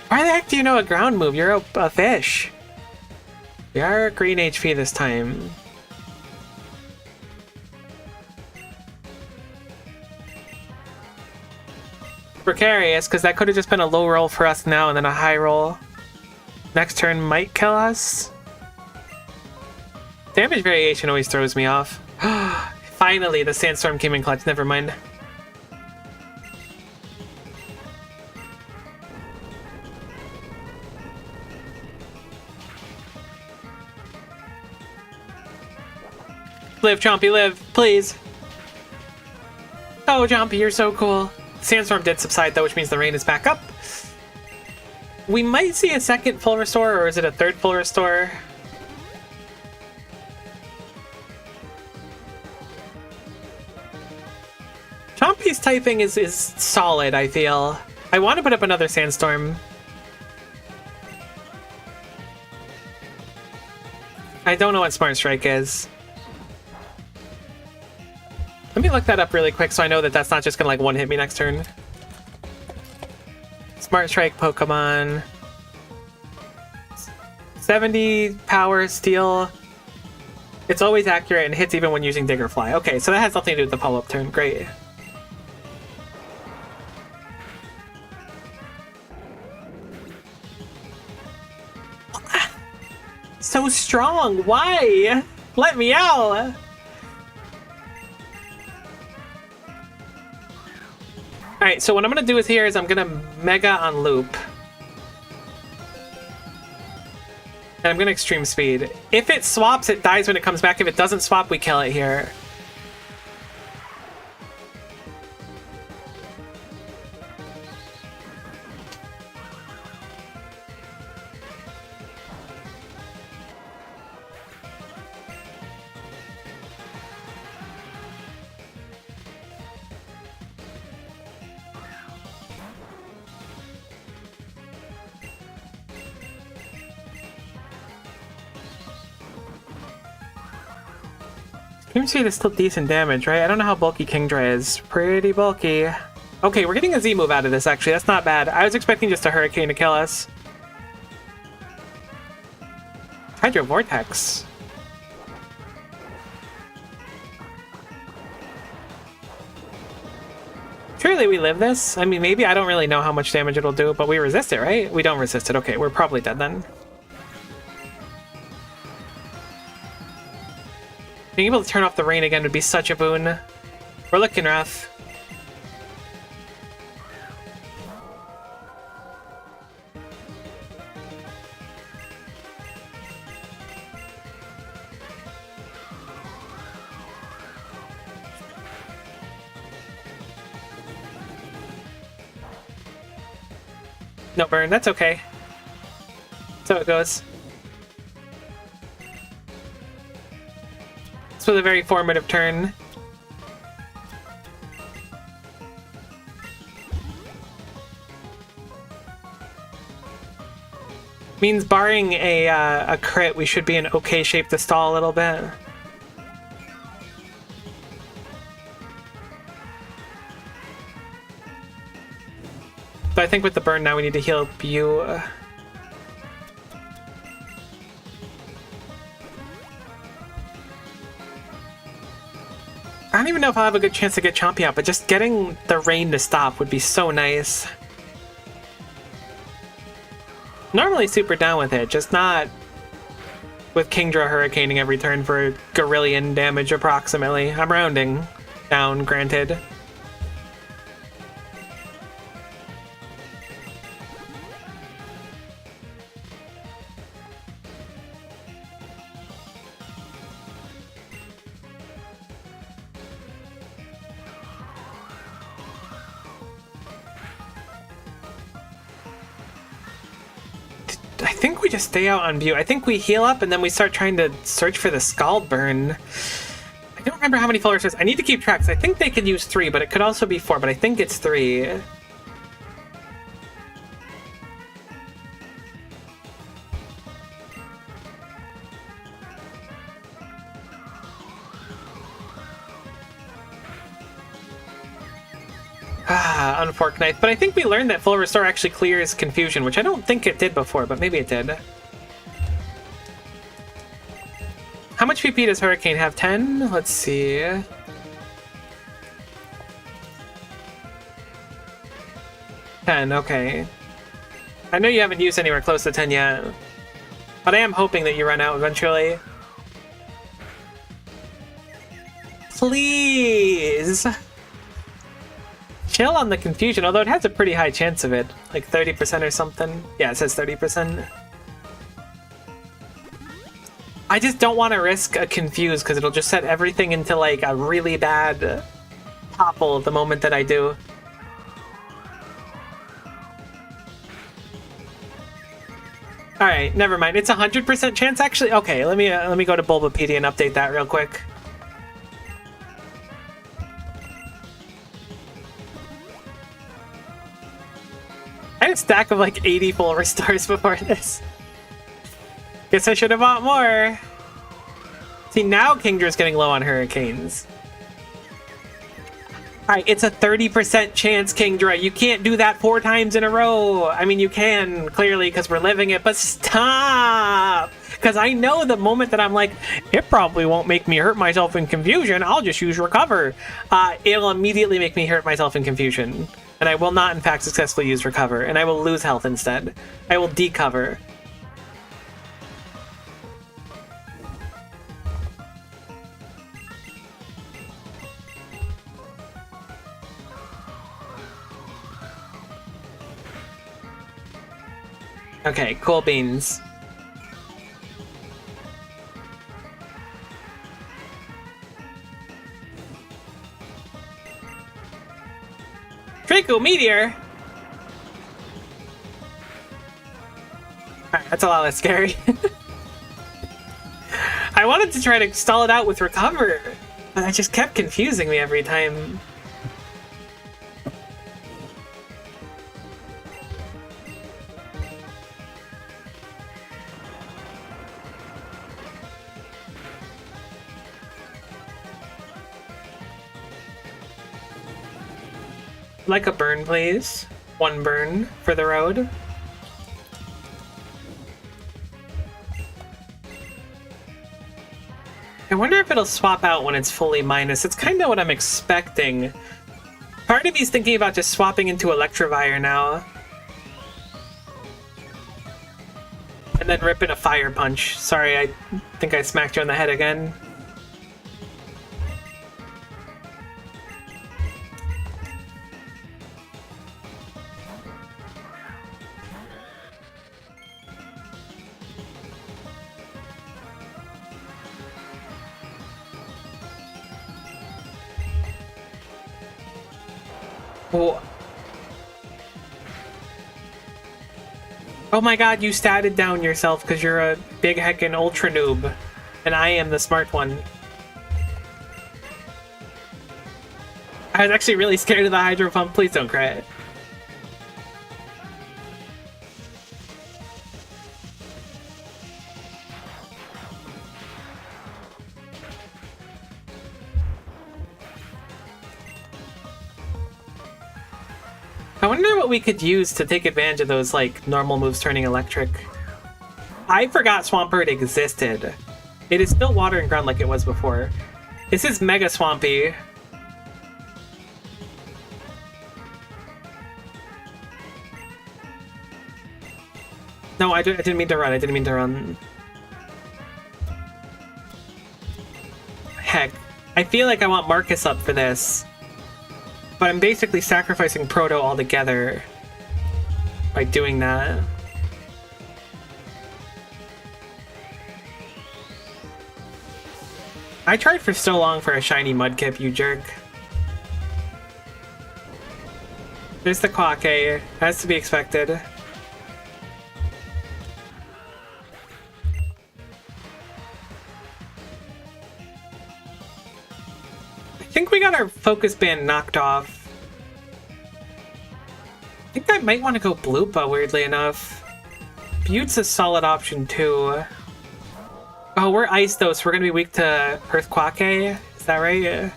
Why the heck do you know a ground move? You're a fish. We are green HP this time. Precarious, because that could have just been a low roll for us now and then a high roll. Next turn might kill us. Damage variation always throws me off. Finally, the Sandstorm came in clutch. Never mind. Live, Chompy, live, please. Oh, Chompy, you're so cool. Sandstorm did subside, though, which means the rain is back up. We might see a second full restore, or is it a third full restore? Chompy's typing is solid, I feel. I want to put up another Sandstorm. I don't know what Smart Strike is. Let me look that up really quick so I know that that's not just gonna like one-hit me next turn. Smart Strike Pokemon. 70 power, steel. It's always accurate and hits even when using Dig or Fly. Okay, so that has nothing to do with the follow-up turn. Great. So strong! Why? Let me out! Alright, so what I'm going to do is here is I'm going to Mega on Loop. And I'm going to Extreme Speed. If it swaps, it dies when it comes back. If it doesn't swap, we kill it here. Extreme Speed is still decent damage, right? I don't know how bulky Kingdra is. Pretty bulky. Okay, we're getting a Z move out of this, actually. That's not bad. I was expecting just a Hurricane to kill us. Hydro Vortex. Surely we live this? I mean, maybe. I don't really know how much damage it'll do, but we resist it, right? We don't resist it. Okay, we're probably dead then. Being able to turn off the rain again would be such a boon. We're looking rough. No burn, that's okay. That's how it goes. This was a very formative turn. Means barring a crit, we should be in okay shape to stall a little bit. But I think with the burn now we need to heal you. I don't even know if I'll have a good chance to get Chompy out, but just getting the rain to stop would be so nice. Normally super down with it, just not with Kingdra hurricaning every turn for Gorillion damage approximately. I'm rounding down, granted. I think we just stay out on view. I think we heal up and then we start trying to search for the Scald Burn. I don't remember how many full restores. I need to keep track. I think they could use 3, but it could also be 4, but I think it's 3. Unforked Knife. But I think we learned that Full Restore actually clears Confusion, which I don't think it did before, but maybe it did. How much PP does Hurricane have? 10? Let's see. 10, okay. I know you haven't used anywhere close to 10 yet, but I am hoping that you run out eventually. Please! Chill on the Confusion, although it has a pretty high chance of it. Like 30% or something. Yeah, it says 30%. I just don't want to risk a Confuse, because it'll just set everything into like a really bad topple the moment that I do. Alright, never mind. It's 100% chance actually? Okay, let me go to Bulbapedia and update that real quick. I had a stack of like 80 full restores before this. Guess I should have bought more. See, now Kingdra's getting low on Hurricanes. Alright, it's a 30% chance, Kingdra. You can't do that 4 times in a row. I mean, you can, clearly, because we're living it, but stop! Because I know the moment that I'm like, it probably won't make me hurt myself in Confusion, I'll just use Recover. It'll immediately make me hurt myself in Confusion. And I will not, in fact, successfully use Recover, and I will lose health instead. I will decover. Okay, cool beans. Draco Meteor! Alright, that's a lot less scary. I wanted to try to stall it out with Recover, but it just kept confusing me every time. Like a burn, please. 1 burn for the road. I wonder if it'll swap out when it's fully minus. It's kind of what I'm expecting. Part of me's thinking about just swapping into Electivire now. And then ripping a Fire Punch. Sorry, I think I smacked you on the head again. Oh my god, you statted down yourself because you're a big heckin' ultra noob. And I am the smart one. I was actually really scared of the Hydro Pump. Please don't cry. I wonder what we could use to take advantage of those, like, normal moves turning electric. I forgot Swampert existed. It is still water and ground like it was before. This is mega swampy. No, I didn't mean to run. I didn't mean to run. Heck. I feel like I want Marcus up for this. But I'm basically sacrificing Proto altogether by doing that. I tried for so long for a shiny Mudkip, you jerk. There's the Quaque. Has to be expected. I think we got our focus band knocked off. I think I might want to go Bloopa, weirdly enough. Butte's a solid option, too. Oh, we're Ice, though, so we're gonna be weak to Earth Quaque. Is that right?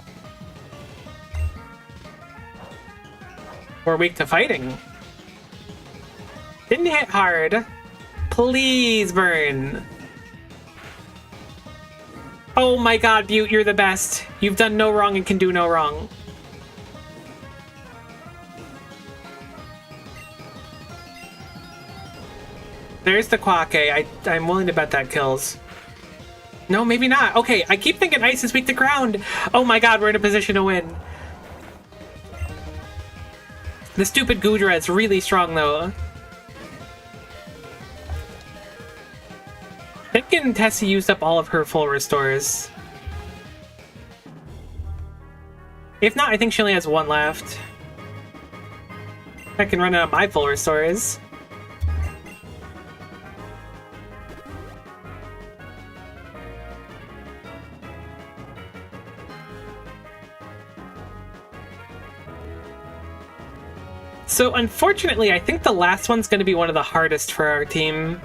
We're weak to fighting. Didn't hit hard. Please burn. Oh my god, Butte, you're the best. You've done no wrong and can do no wrong. There's the Quaque. I'm willing to bet that kills. No, maybe not. Okay, I keep thinking Ice is weak to ground. Oh my god, we're in a position to win. The stupid Goodra is really strong, though. Thinking Tessie used up all of her full restores. If not, I think she only has one left. I can run out of my full restores. So unfortunately, I think the last one's going to be one of the hardest for our team.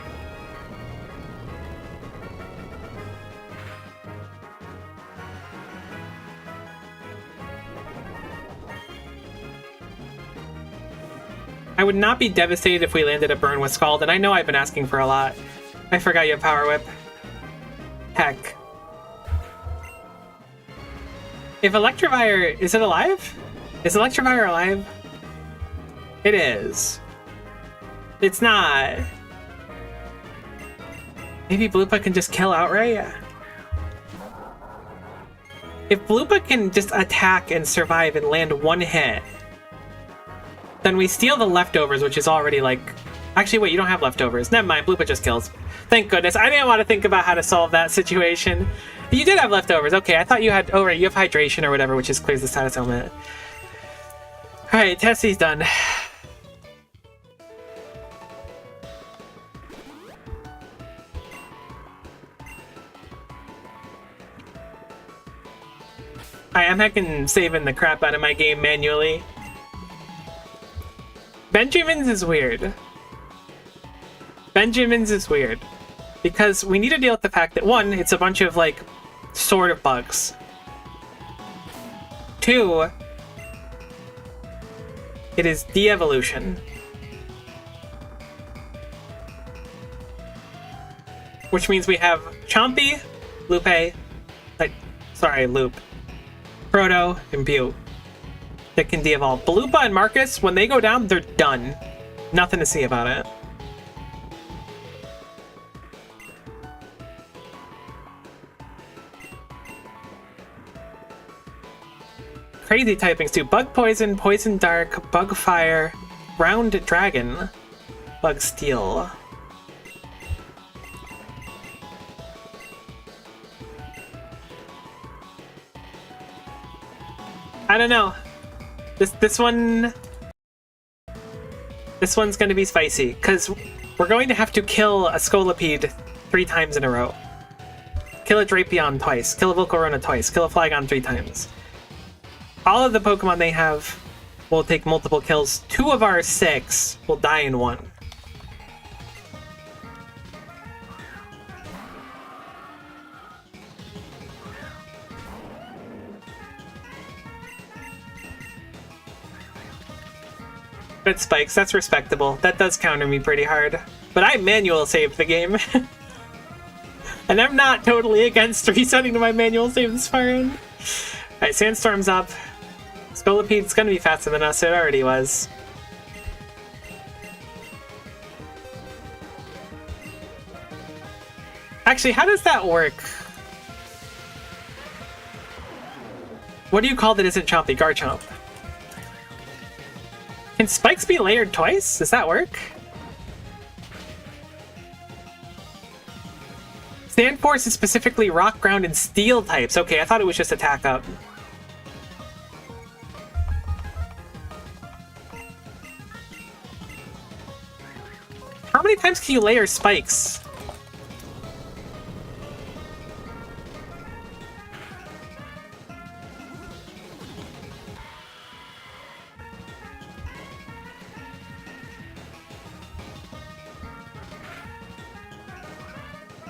I would not be devastated if we landed a burn with Scald, and I know I've been asking for a lot. I forgot you have Power Whip. Heck. If Electivire... Is it alive? Is Electivire alive? It is. It's not. Maybe Bloopa can just kill outright? If Bloopa can just attack and survive and land one hit, then we steal the leftovers, which is already like... Actually, wait, you don't have leftovers. Never mind, Bloopa just kills. Thank goodness. I didn't want to think about how to solve that situation. You did have leftovers. Okay, I thought you had... Oh, right, you have hydration or whatever, which just clears the status element. Alright, Tessie's done. I am heckin' saving the crap out of my game manually. Benjamin's is weird. Benjamin's is weird. Because we need to deal with the fact that, one, it's a bunch of, like, sort of bugs. Two, it is de-evolution. Which means we have Chompy, Lupe, Loop, Proto, and Butte that can de-evolve. Bloopa and Marcus, when they go down, they're done. Nothing to see about it. Crazy typings too. Bug Poison, Poison Dark, Bug Fire, Ground Dragon, Bug Steel. I don't know. This one's gonna be spicy, because we're going to have to kill a Scolipede 3 times in a row. Kill a Drapion twice, kill a Volcarona twice, kill a Flygon 3 times. All of the Pokemon they have will take multiple kills. 2 of our 6 will die in 1. Good spikes, that's respectable. That does counter me pretty hard. But I manual saved the game. And I'm not totally against resetting to my manual save this far in. Alright, Sandstorm's up. Scolopede's gonna be faster than us, it already was. Actually, how does that work? What do you call that isn't Chompy? Garchomp. Can spikes be layered twice? Does that work? Sand Force is specifically Rock, Ground, and Steel types. Okay, I thought it was just attack up. How many times can you layer spikes?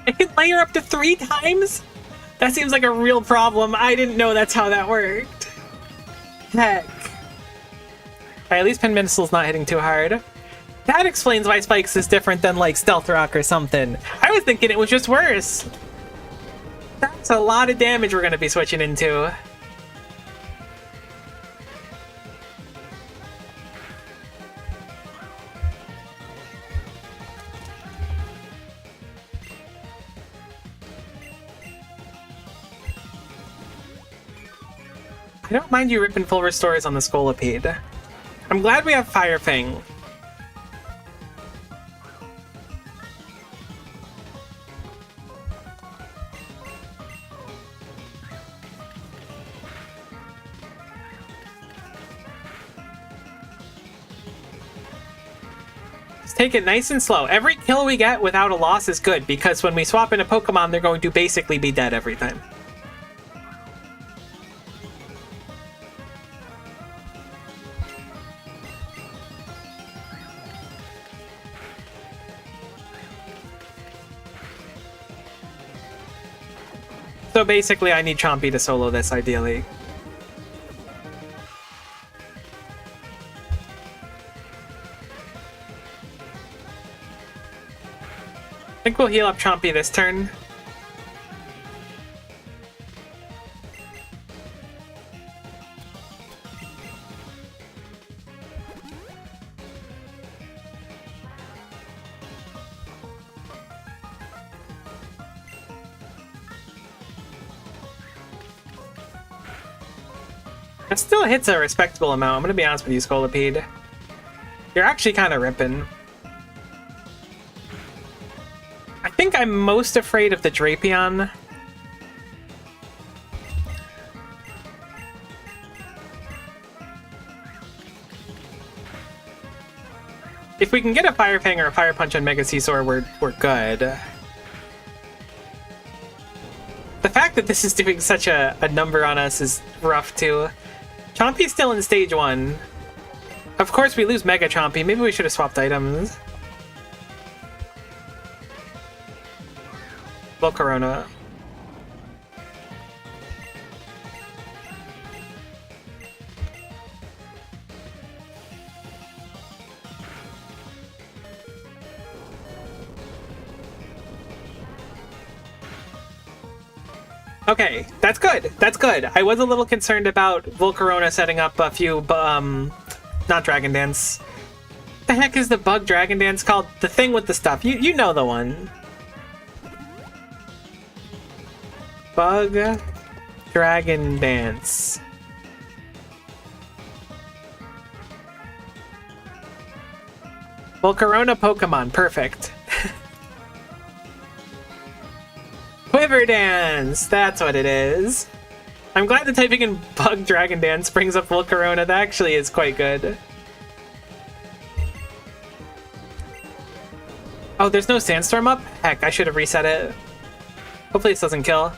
I can layer up to 3 times? That seems like a real problem. I didn't know that's how that worked. Heck. Right, at least Pinmissile's not hitting too hard. That explains why Spikes is different than, like, Stealth Rock or something. I was thinking it was just worse. That's a lot of damage we're going to be switching into. I don't mind you ripping full restores on the Scolipede. I'm glad we have Fire Fang. Just take it nice and slow. Every kill we get without a loss is good, because when we swap in a Pokemon, they're going to basically be dead every time. So basically, I need Chompy to solo this, ideally. I think we'll heal up Chompy this turn. That still hits a respectable amount. I'm gonna be honest with you, Scolipede. You're actually kind of ripping. I think I'm most afraid of the Drapion. If we can get a Fire Fang or a Fire Punch on Mega Scizor, we're good. The fact that this is doing such a number on us is rough, too. Chompy's still in stage 1. Of course, we lose Mega Chompy. Maybe we should have swapped items. Volcarona. Okay, that's good. That's good. I was a little concerned about Volcarona setting up a few, not Dragon Dance. What the heck is the bug Dragon Dance called? The thing with the stuff. You know the one. Bug Dragon Dance. Volcarona Pokemon. Perfect. Quiver Dance! That's what it is. I'm glad that typing in Bug Dragon Dance brings up Volcarona. That actually is quite good. Oh, there's no Sandstorm up? Heck, I should have reset it. Hopefully this doesn't kill.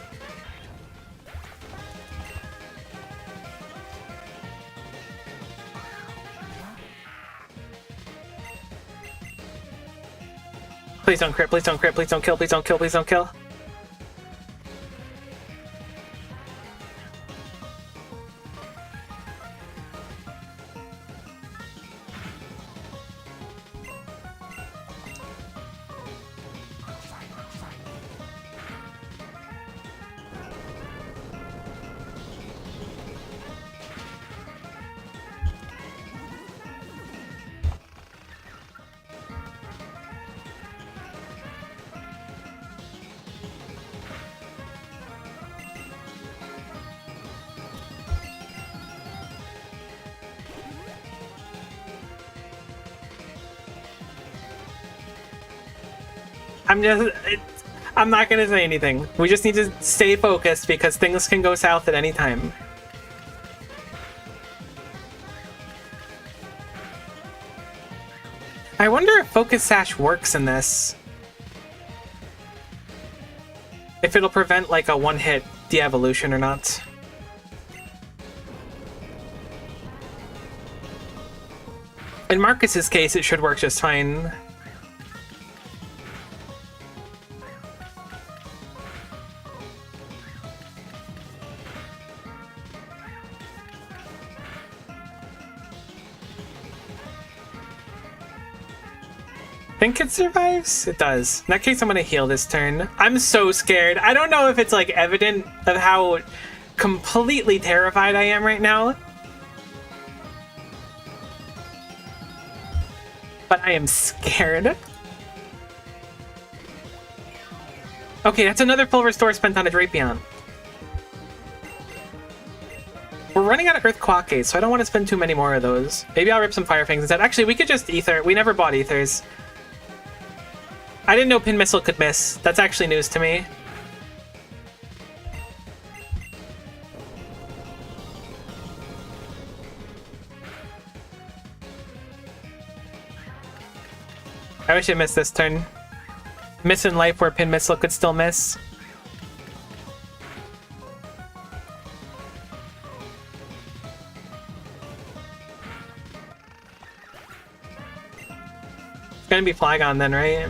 Please don't crit, please don't crit, please don't kill, please don't kill, please don't kill. I'm not gonna say anything. We just need to stay focused because things can go south at any time. I wonder if Focus Sash works in this. If it'll prevent like a one-hit de-evolution or not. In Marcus's case, it should work just fine. Think it survives? It does. In that case, I'm gonna heal this turn. I'm so scared. I don't know if it's like evident of how completely terrified I am right now. But I am scared. Okay, that's another full restore spent on a Drapion. We're running out of Earth Quackes, so I don't want to spend too many more of those. Maybe I'll rip some Fire Fangs instead. Actually, we could just Ether. We never bought Ethers. I didn't know Pin Missile could miss. That's actually news to me. I wish it missed this turn. Miss in life where Pin Missile could still miss. It's gonna be Flygon then, right?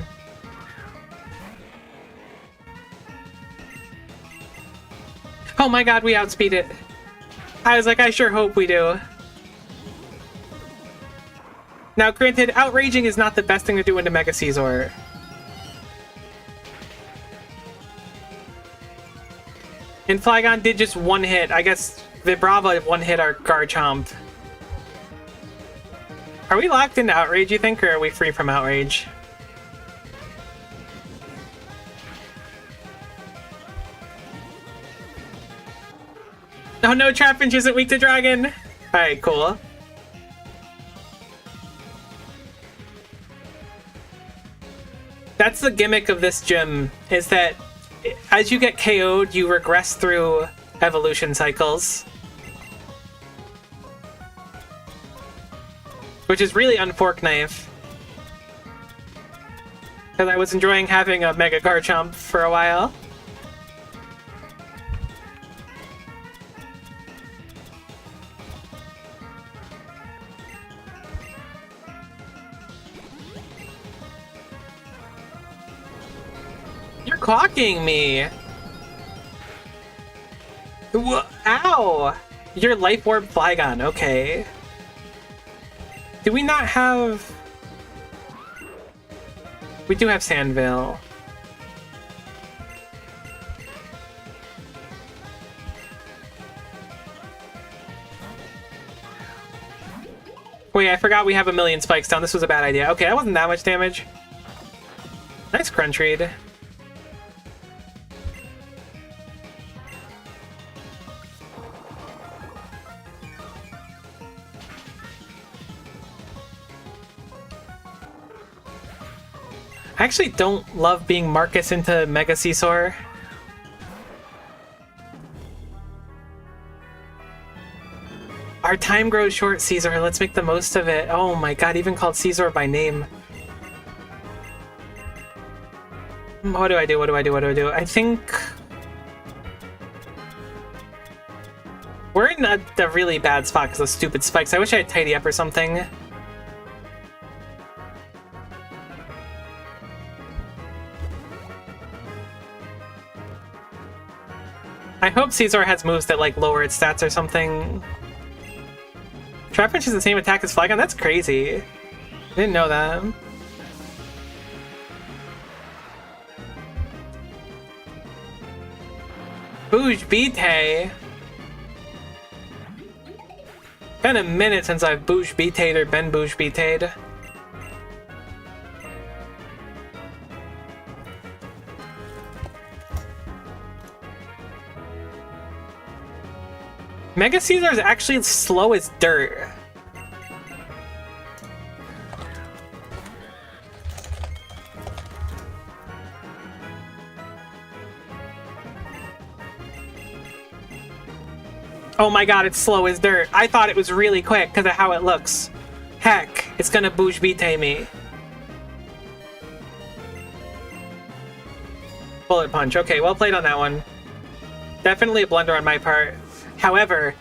Oh my god, we outspeed it. I was like, I sure hope we do. Now, granted, outraging is not the best thing to do into Mega Caesar. And Flygon did just one hit. I guess Vibrava one hit our Garchomp. Are we locked into Outrage, you think, or are we free from Outrage? Oh no, Trapinch isn't weak to Dragon! Alright, cool. That's the gimmick of this gym, is that as you get KO'd, you regress through evolution cycles. Which is really unfork knife. Because I was enjoying having a Mega Garchomp for a while. You're clocking me! Ow! You're Life Orb Flygon, okay. Do we not have... We do have Sandvale. Wait, I forgot we have a million spikes down. This was a bad idea. Okay, that wasn't that much damage. Nice crunch read. I actually don't love being Marcus into Mega Caesar. Our time grows short, Caesar. Let's make the most of it. Oh my god, even called Caesar by name. What do I do? What do I do? What do I do? I think... We're in a really bad spot because of stupid spikes. I wish I had Tidy Up or something. I hope Caesar has moves that like lower its stats or something. Trapinch is the same attack as Flygon? That's crazy. I didn't know that. Bouge Bite. Been a minute since I've Bouge Bite'd or been Bouge Bite'd. Mega Caesar is actually slow as dirt. Oh my god, it's slow as dirt. I thought it was really quick because of how it looks. Heck, it's gonna bouge bite me. Bullet punch. Okay, well played on that one. Definitely a blunder on my part. However,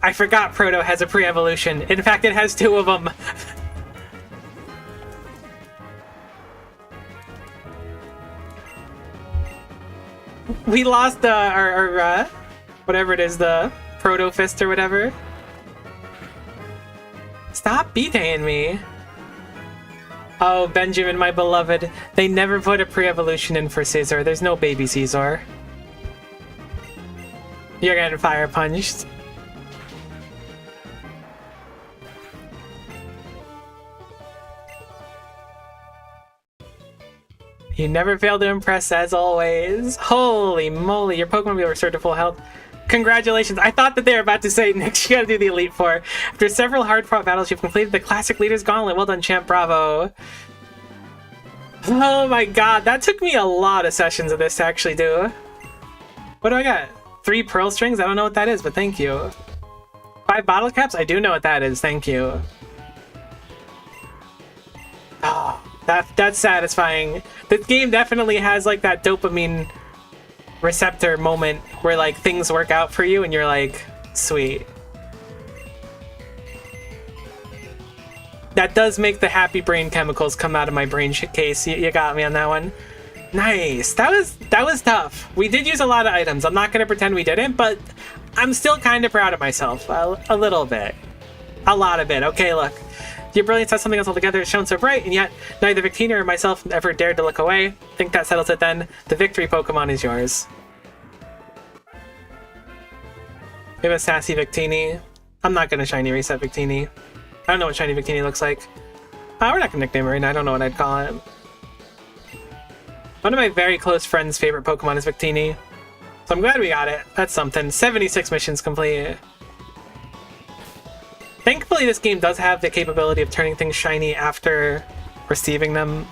I forgot Proto has a pre-evolution. In fact, it has 2 of them. We lost our whatever it is, the Proto Fist or whatever. Stop beating me. Oh, Benjamin, my beloved. They never put a pre-evolution in for Caesar. There's no baby Caesar. You're getting fire punched. You never fail to impress, as always. Holy moly, your Pokemon will be restored to full health. Congratulations. I thought that they were about to say, next you gotta do the Elite Four. After several hard-fought battles, you've completed the Classic Leaders Gauntlet. Well done, champ. Bravo. Oh my god, that took me a lot of sessions of this to actually do. What do I got? 3 Pearl Strings? I don't know what that is, but thank you. 5 Bottle Caps? I do know what that is, thank you. Oh, that's satisfying. This game definitely has like that dopamine receptor moment where like things work out for you and you're like, sweet. That does make the happy brain chemicals come out of my brain case. You got me on that one. Nice. That was tough. We did use a lot of items. I'm not going to pretend we didn't, but I'm still kind of proud of myself. A little bit. A lot of it. Okay, look. Your brilliance has something else altogether. It's shown so bright, and yet neither Victini or myself ever dared to look away. Think that settles it then. The victory Pokemon is yours. We have a sassy Victini. I'm not going to shiny reset Victini. I don't know what shiny Victini looks like. We're not going to nickname it right now. I don't know what I'd call it. One of my very close friends' favorite Pokemon is Victini. So I'm glad we got it. That's something. 76 missions complete. Thankfully, this game does have the capability of turning things shiny after receiving them.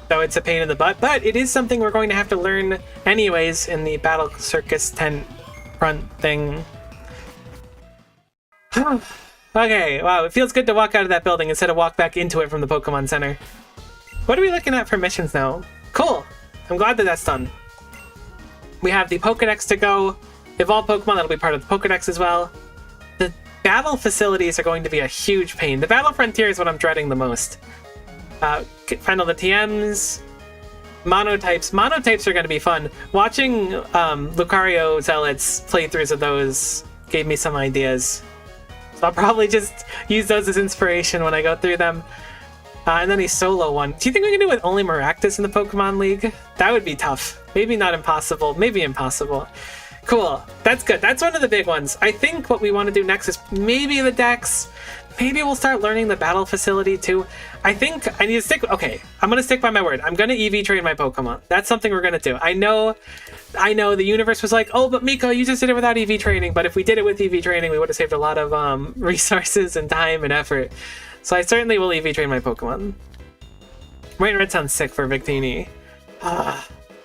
Though it's a pain in the butt, but it is something we're going to have to learn anyways in the Battle Circus tent front thing. Okay, wow, it feels good to walk out of that building instead of walk back into it from the Pokemon Center. What are we looking at for missions now? Cool! I'm glad that that's done. We have the Pokedex to go. Evolve Pokemon, that'll be part of the Pokedex as well. The battle facilities are going to be a huge pain. The Battle Frontier is what I'm dreading the most. Find all the TMs. Monotypes. Monotypes are going to be fun. Watching Lucario Zealots playthroughs of those gave me some ideas. So I'll probably just use those as inspiration when I go through them. And then a solo one. Do you think we can do it with only Maractus in the Pokemon League? That would be tough. Maybe not impossible. Maybe impossible. Cool. That's good. That's one of the big ones. I think what we want to do next is maybe the Dex. Maybe we'll start learning the battle facility too. I think I need to stick... Okay, I'm going to stick by my word. I'm going to EV train my Pokemon. That's something we're going to do. I know the universe was like, oh, but Miko, you just did it without EV training. But if we did it with EV training, we would have saved a lot of resources and time and effort. So I certainly will EV train my Pokemon. White and Red sounds sick for Victini.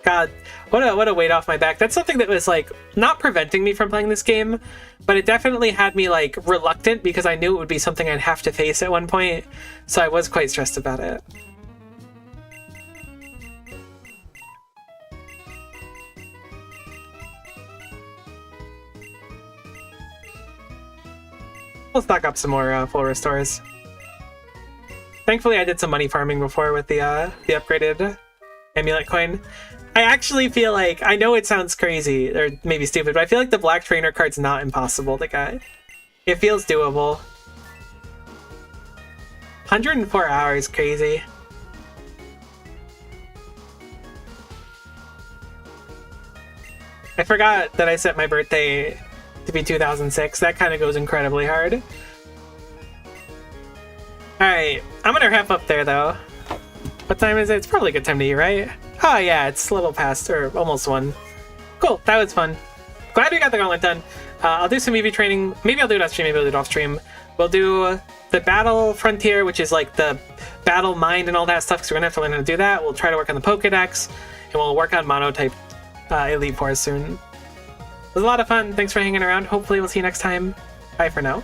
God, what a weight off my back. That's something that was like not preventing me from playing this game, but it definitely had me like reluctant because I knew it would be something I'd have to face at one point. So I was quite stressed about it. We'll stock up some more full restores. Thankfully, I did some money farming before with the upgraded amulet coin. I actually feel like, I know it sounds crazy, or maybe stupid, but I feel like the black trainer card's not impossible to get. It feels doable. 104 hours, crazy. I forgot that I set my birthday to be 2006. That kind of goes incredibly hard. Alright, I'm gonna wrap up there though. What time is it? It's probably a good time to eat, right? Oh yeah, it's a little past, or almost 1. Cool, that was fun. Glad we got the Gauntlet done. I'll do some EV training. Maybe I'll do it off stream, maybe I'll do it off stream. We'll do the Battle Frontier, which is like the Battle Mind and all that stuff, because we're gonna have to learn how to do that. We'll try to work on the Pokedex, and we'll work on Monotype Elite Four soon. was a lot of fun. Thanks for hanging around. Hopefully we'll see you next time. Bye for now.